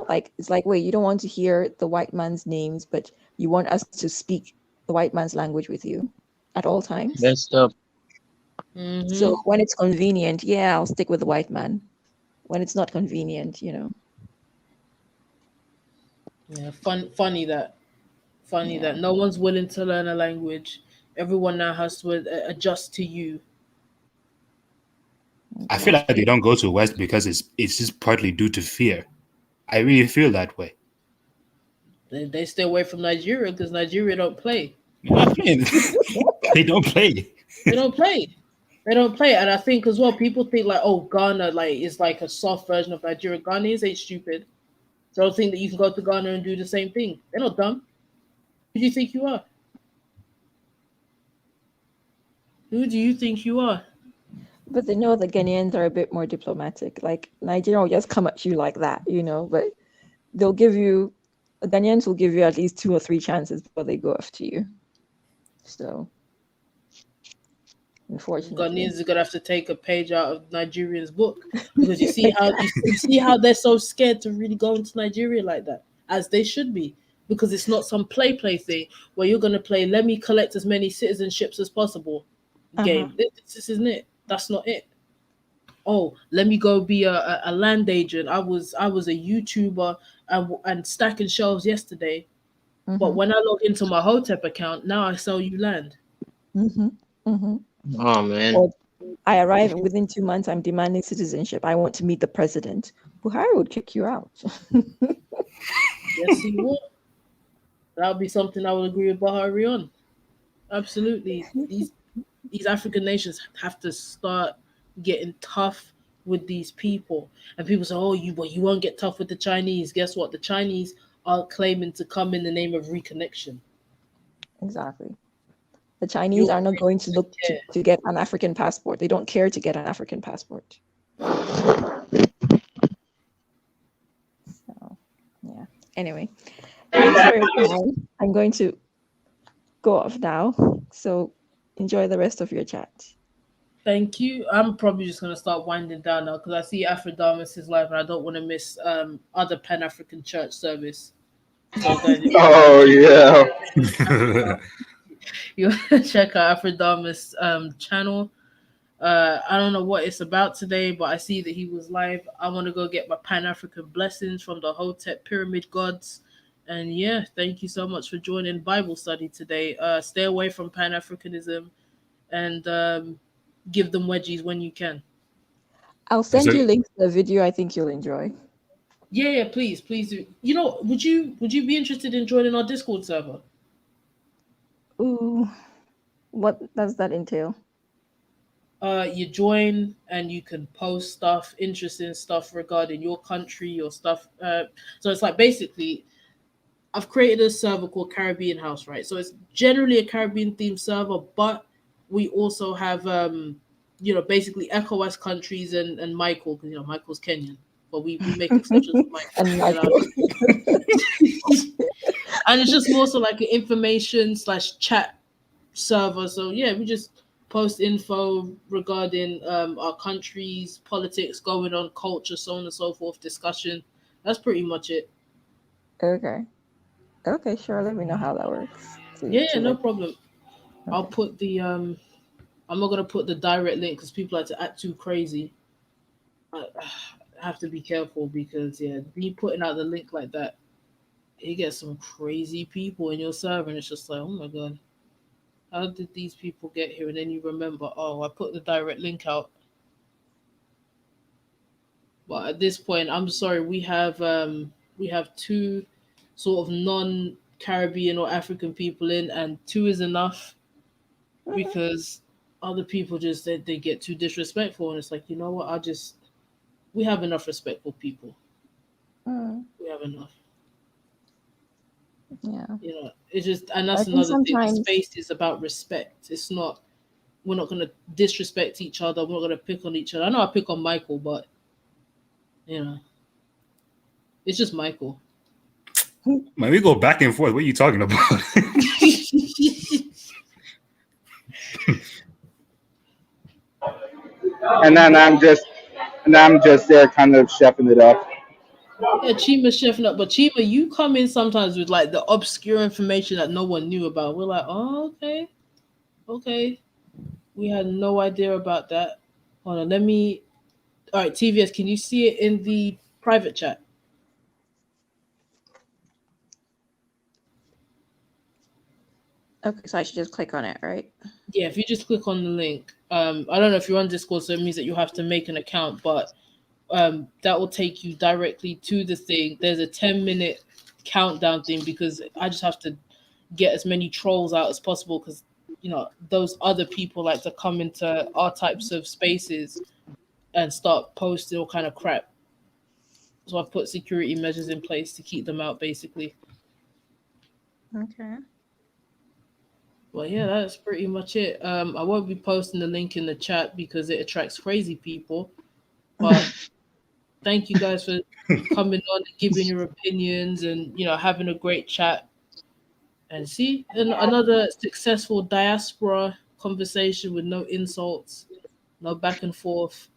like it's like, wait, you don't want to hear the white man's names, but you want us to speak the white man's language with you at all times. Messed up. So Mm-hmm. when it's convenient, yeah, I'll stick with the white man. When it's not convenient, Yeah, funny that. Funny yeah, that no one's willing to learn a language. Everyone now has to adjust to you. I feel like they exactly. don't go to West because it's just partly due to fear. I really feel that way. They stay away from Nigeria because Nigeria don't play. They're not playing. They don't play. They don't play. They don't play. And I think as well, people think like, oh, Ghana like is like a soft version of Nigeria. Ghanaians ain't stupid. So I don't think that you can go to Ghana and do the same thing. They're not dumb. Who do you think you are? Who do you think you are? But they know the Ghanaians are a bit more diplomatic. Like Nigeria will just come at you like that, but they'll give you, Ghanaians will give you at least 2 or 3 chances before they go after you. So, unfortunately. Ghanaians are gonna have to take a page out of Nigerians' book because you see how they're so scared to really go into Nigeria like that, as they should be, because it's not some play thing where you're gonna play. Let me collect as many citizenships as possible. Uh-huh. Game. This isn't it. That's not it. Oh, let me go be a land agent. I was a YouTuber and stacking shelves yesterday, but Mm-hmm. when I log into my HOTEP account, now I sell you land. Mm-hmm. Mm-hmm. Oh man. Or I arrive and within 2 months, I'm demanding citizenship. I want to meet the president. Buhari would kick you out. Yes, he would. That would be something I would agree with Bahari on. Absolutely. These African nations have to start getting tough with these people. And people say, "Oh, you won't get tough with the Chinese." Guess what? The Chinese are claiming to come in the name of reconnection. Exactly. The Chinese You're are not going to look care. to get an African passport. They don't care to get an African passport. So, yeah. Anyway, thanks for your time. I'm going to go off now. So enjoy the rest of your chat. Thank you. I'm probably just gonna start winding down now because I see Aphrodite is live and I don't want to miss other Pan African church service. So guys, if you want to Oh check yeah. you want to check out Aphrodite's channel. I don't know what it's about today, but I see that he was live. I want to go get my Pan African blessings from the HOTEP pyramid gods. And yeah, thank you so much for joining Bible study today. Stay away from Pan Africanism and give them wedgies when you can. I'll So, send you links to the video I think you'll enjoy. Yeah, yeah, please, please do. You know, would you be interested in joining our Discord server? Ooh, what does that entail? You join and you can post stuff, interesting stuff regarding your country, your stuff. So it's like basically I've created a server called Caribbean House, right? So it's generally a Caribbean themed server, but we also have basically ECOWAS countries and Michael, because Michael's Kenyan, but we make exceptions for Michael. And Michael. And it's just more so like an information slash chat server. So yeah, we just post info regarding our countries, politics going on, culture, so on and so forth, discussion. That's pretty much it. Okay. Okay, sure. Let me know how that works. Yeah, To yeah, no like. problem. I'll Okay. put the I'm not gonna put the direct link because people like to act too crazy. I have to be careful because yeah, me putting out the link like that, it gets some crazy people in your server, and it's just like, oh my god, how did these people get here? And then you remember, oh, I put the direct link out. But at this point, I'm sorry, we have two sort of non Caribbean or African people in, and two is enough Mhm. because other people just they get too disrespectful, and it's like, you know what, we have enough respectful people. Mm, We have enough. yeah. It's just, and I that's think another thing. The sometimes. space is about respect. It's not. We're not gonna disrespect each other. We're not gonna pick on each other. I know I pick on Michael, but you know, it's just Michael. man, we go back and forth. What are you talking about? And then I'm just there kind of chefing it up. Yeah, Chima's chefing up, but Chima, you come in sometimes with like the obscure information that no one knew about. We're like, oh, okay, okay, we had no idea about that. Hold on, let me. All right, TVS, can you see it in the private chat? Okay, so I should just click on it, right? Yeah, if you just click on the link, I don't know if you're on Discord, so it means that you have to make an account, but that will take you directly to the thing. There's a 10-minute countdown thing because I just have to get as many trolls out as possible because those other people like to come into our types of spaces and start posting all kind of crap. So I put security measures in place to keep them out, basically. Okay. Well, yeah, that's pretty much it. I won't be posting the link in the chat because it attracts crazy people. But thank you guys for coming on and giving your opinions and having a great chat. And see, another successful diaspora conversation with no insults, no back and forth,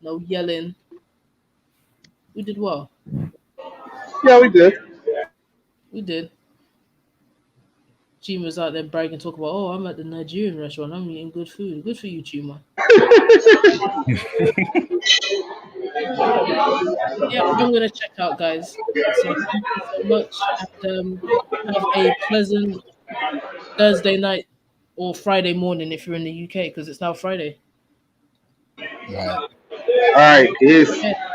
no yelling. We did well. Yeah, we did. We did. Chima's out there bragging, talk about, oh, I'm at the Nigerian restaurant. I'm eating good food. Good for you, Chima. Yeah, I'm gonna check out, guys. So thank you so much, and have a pleasant Thursday night or Friday morning if you're in the UK because it's now Friday. Right. All right, peace. Yeah.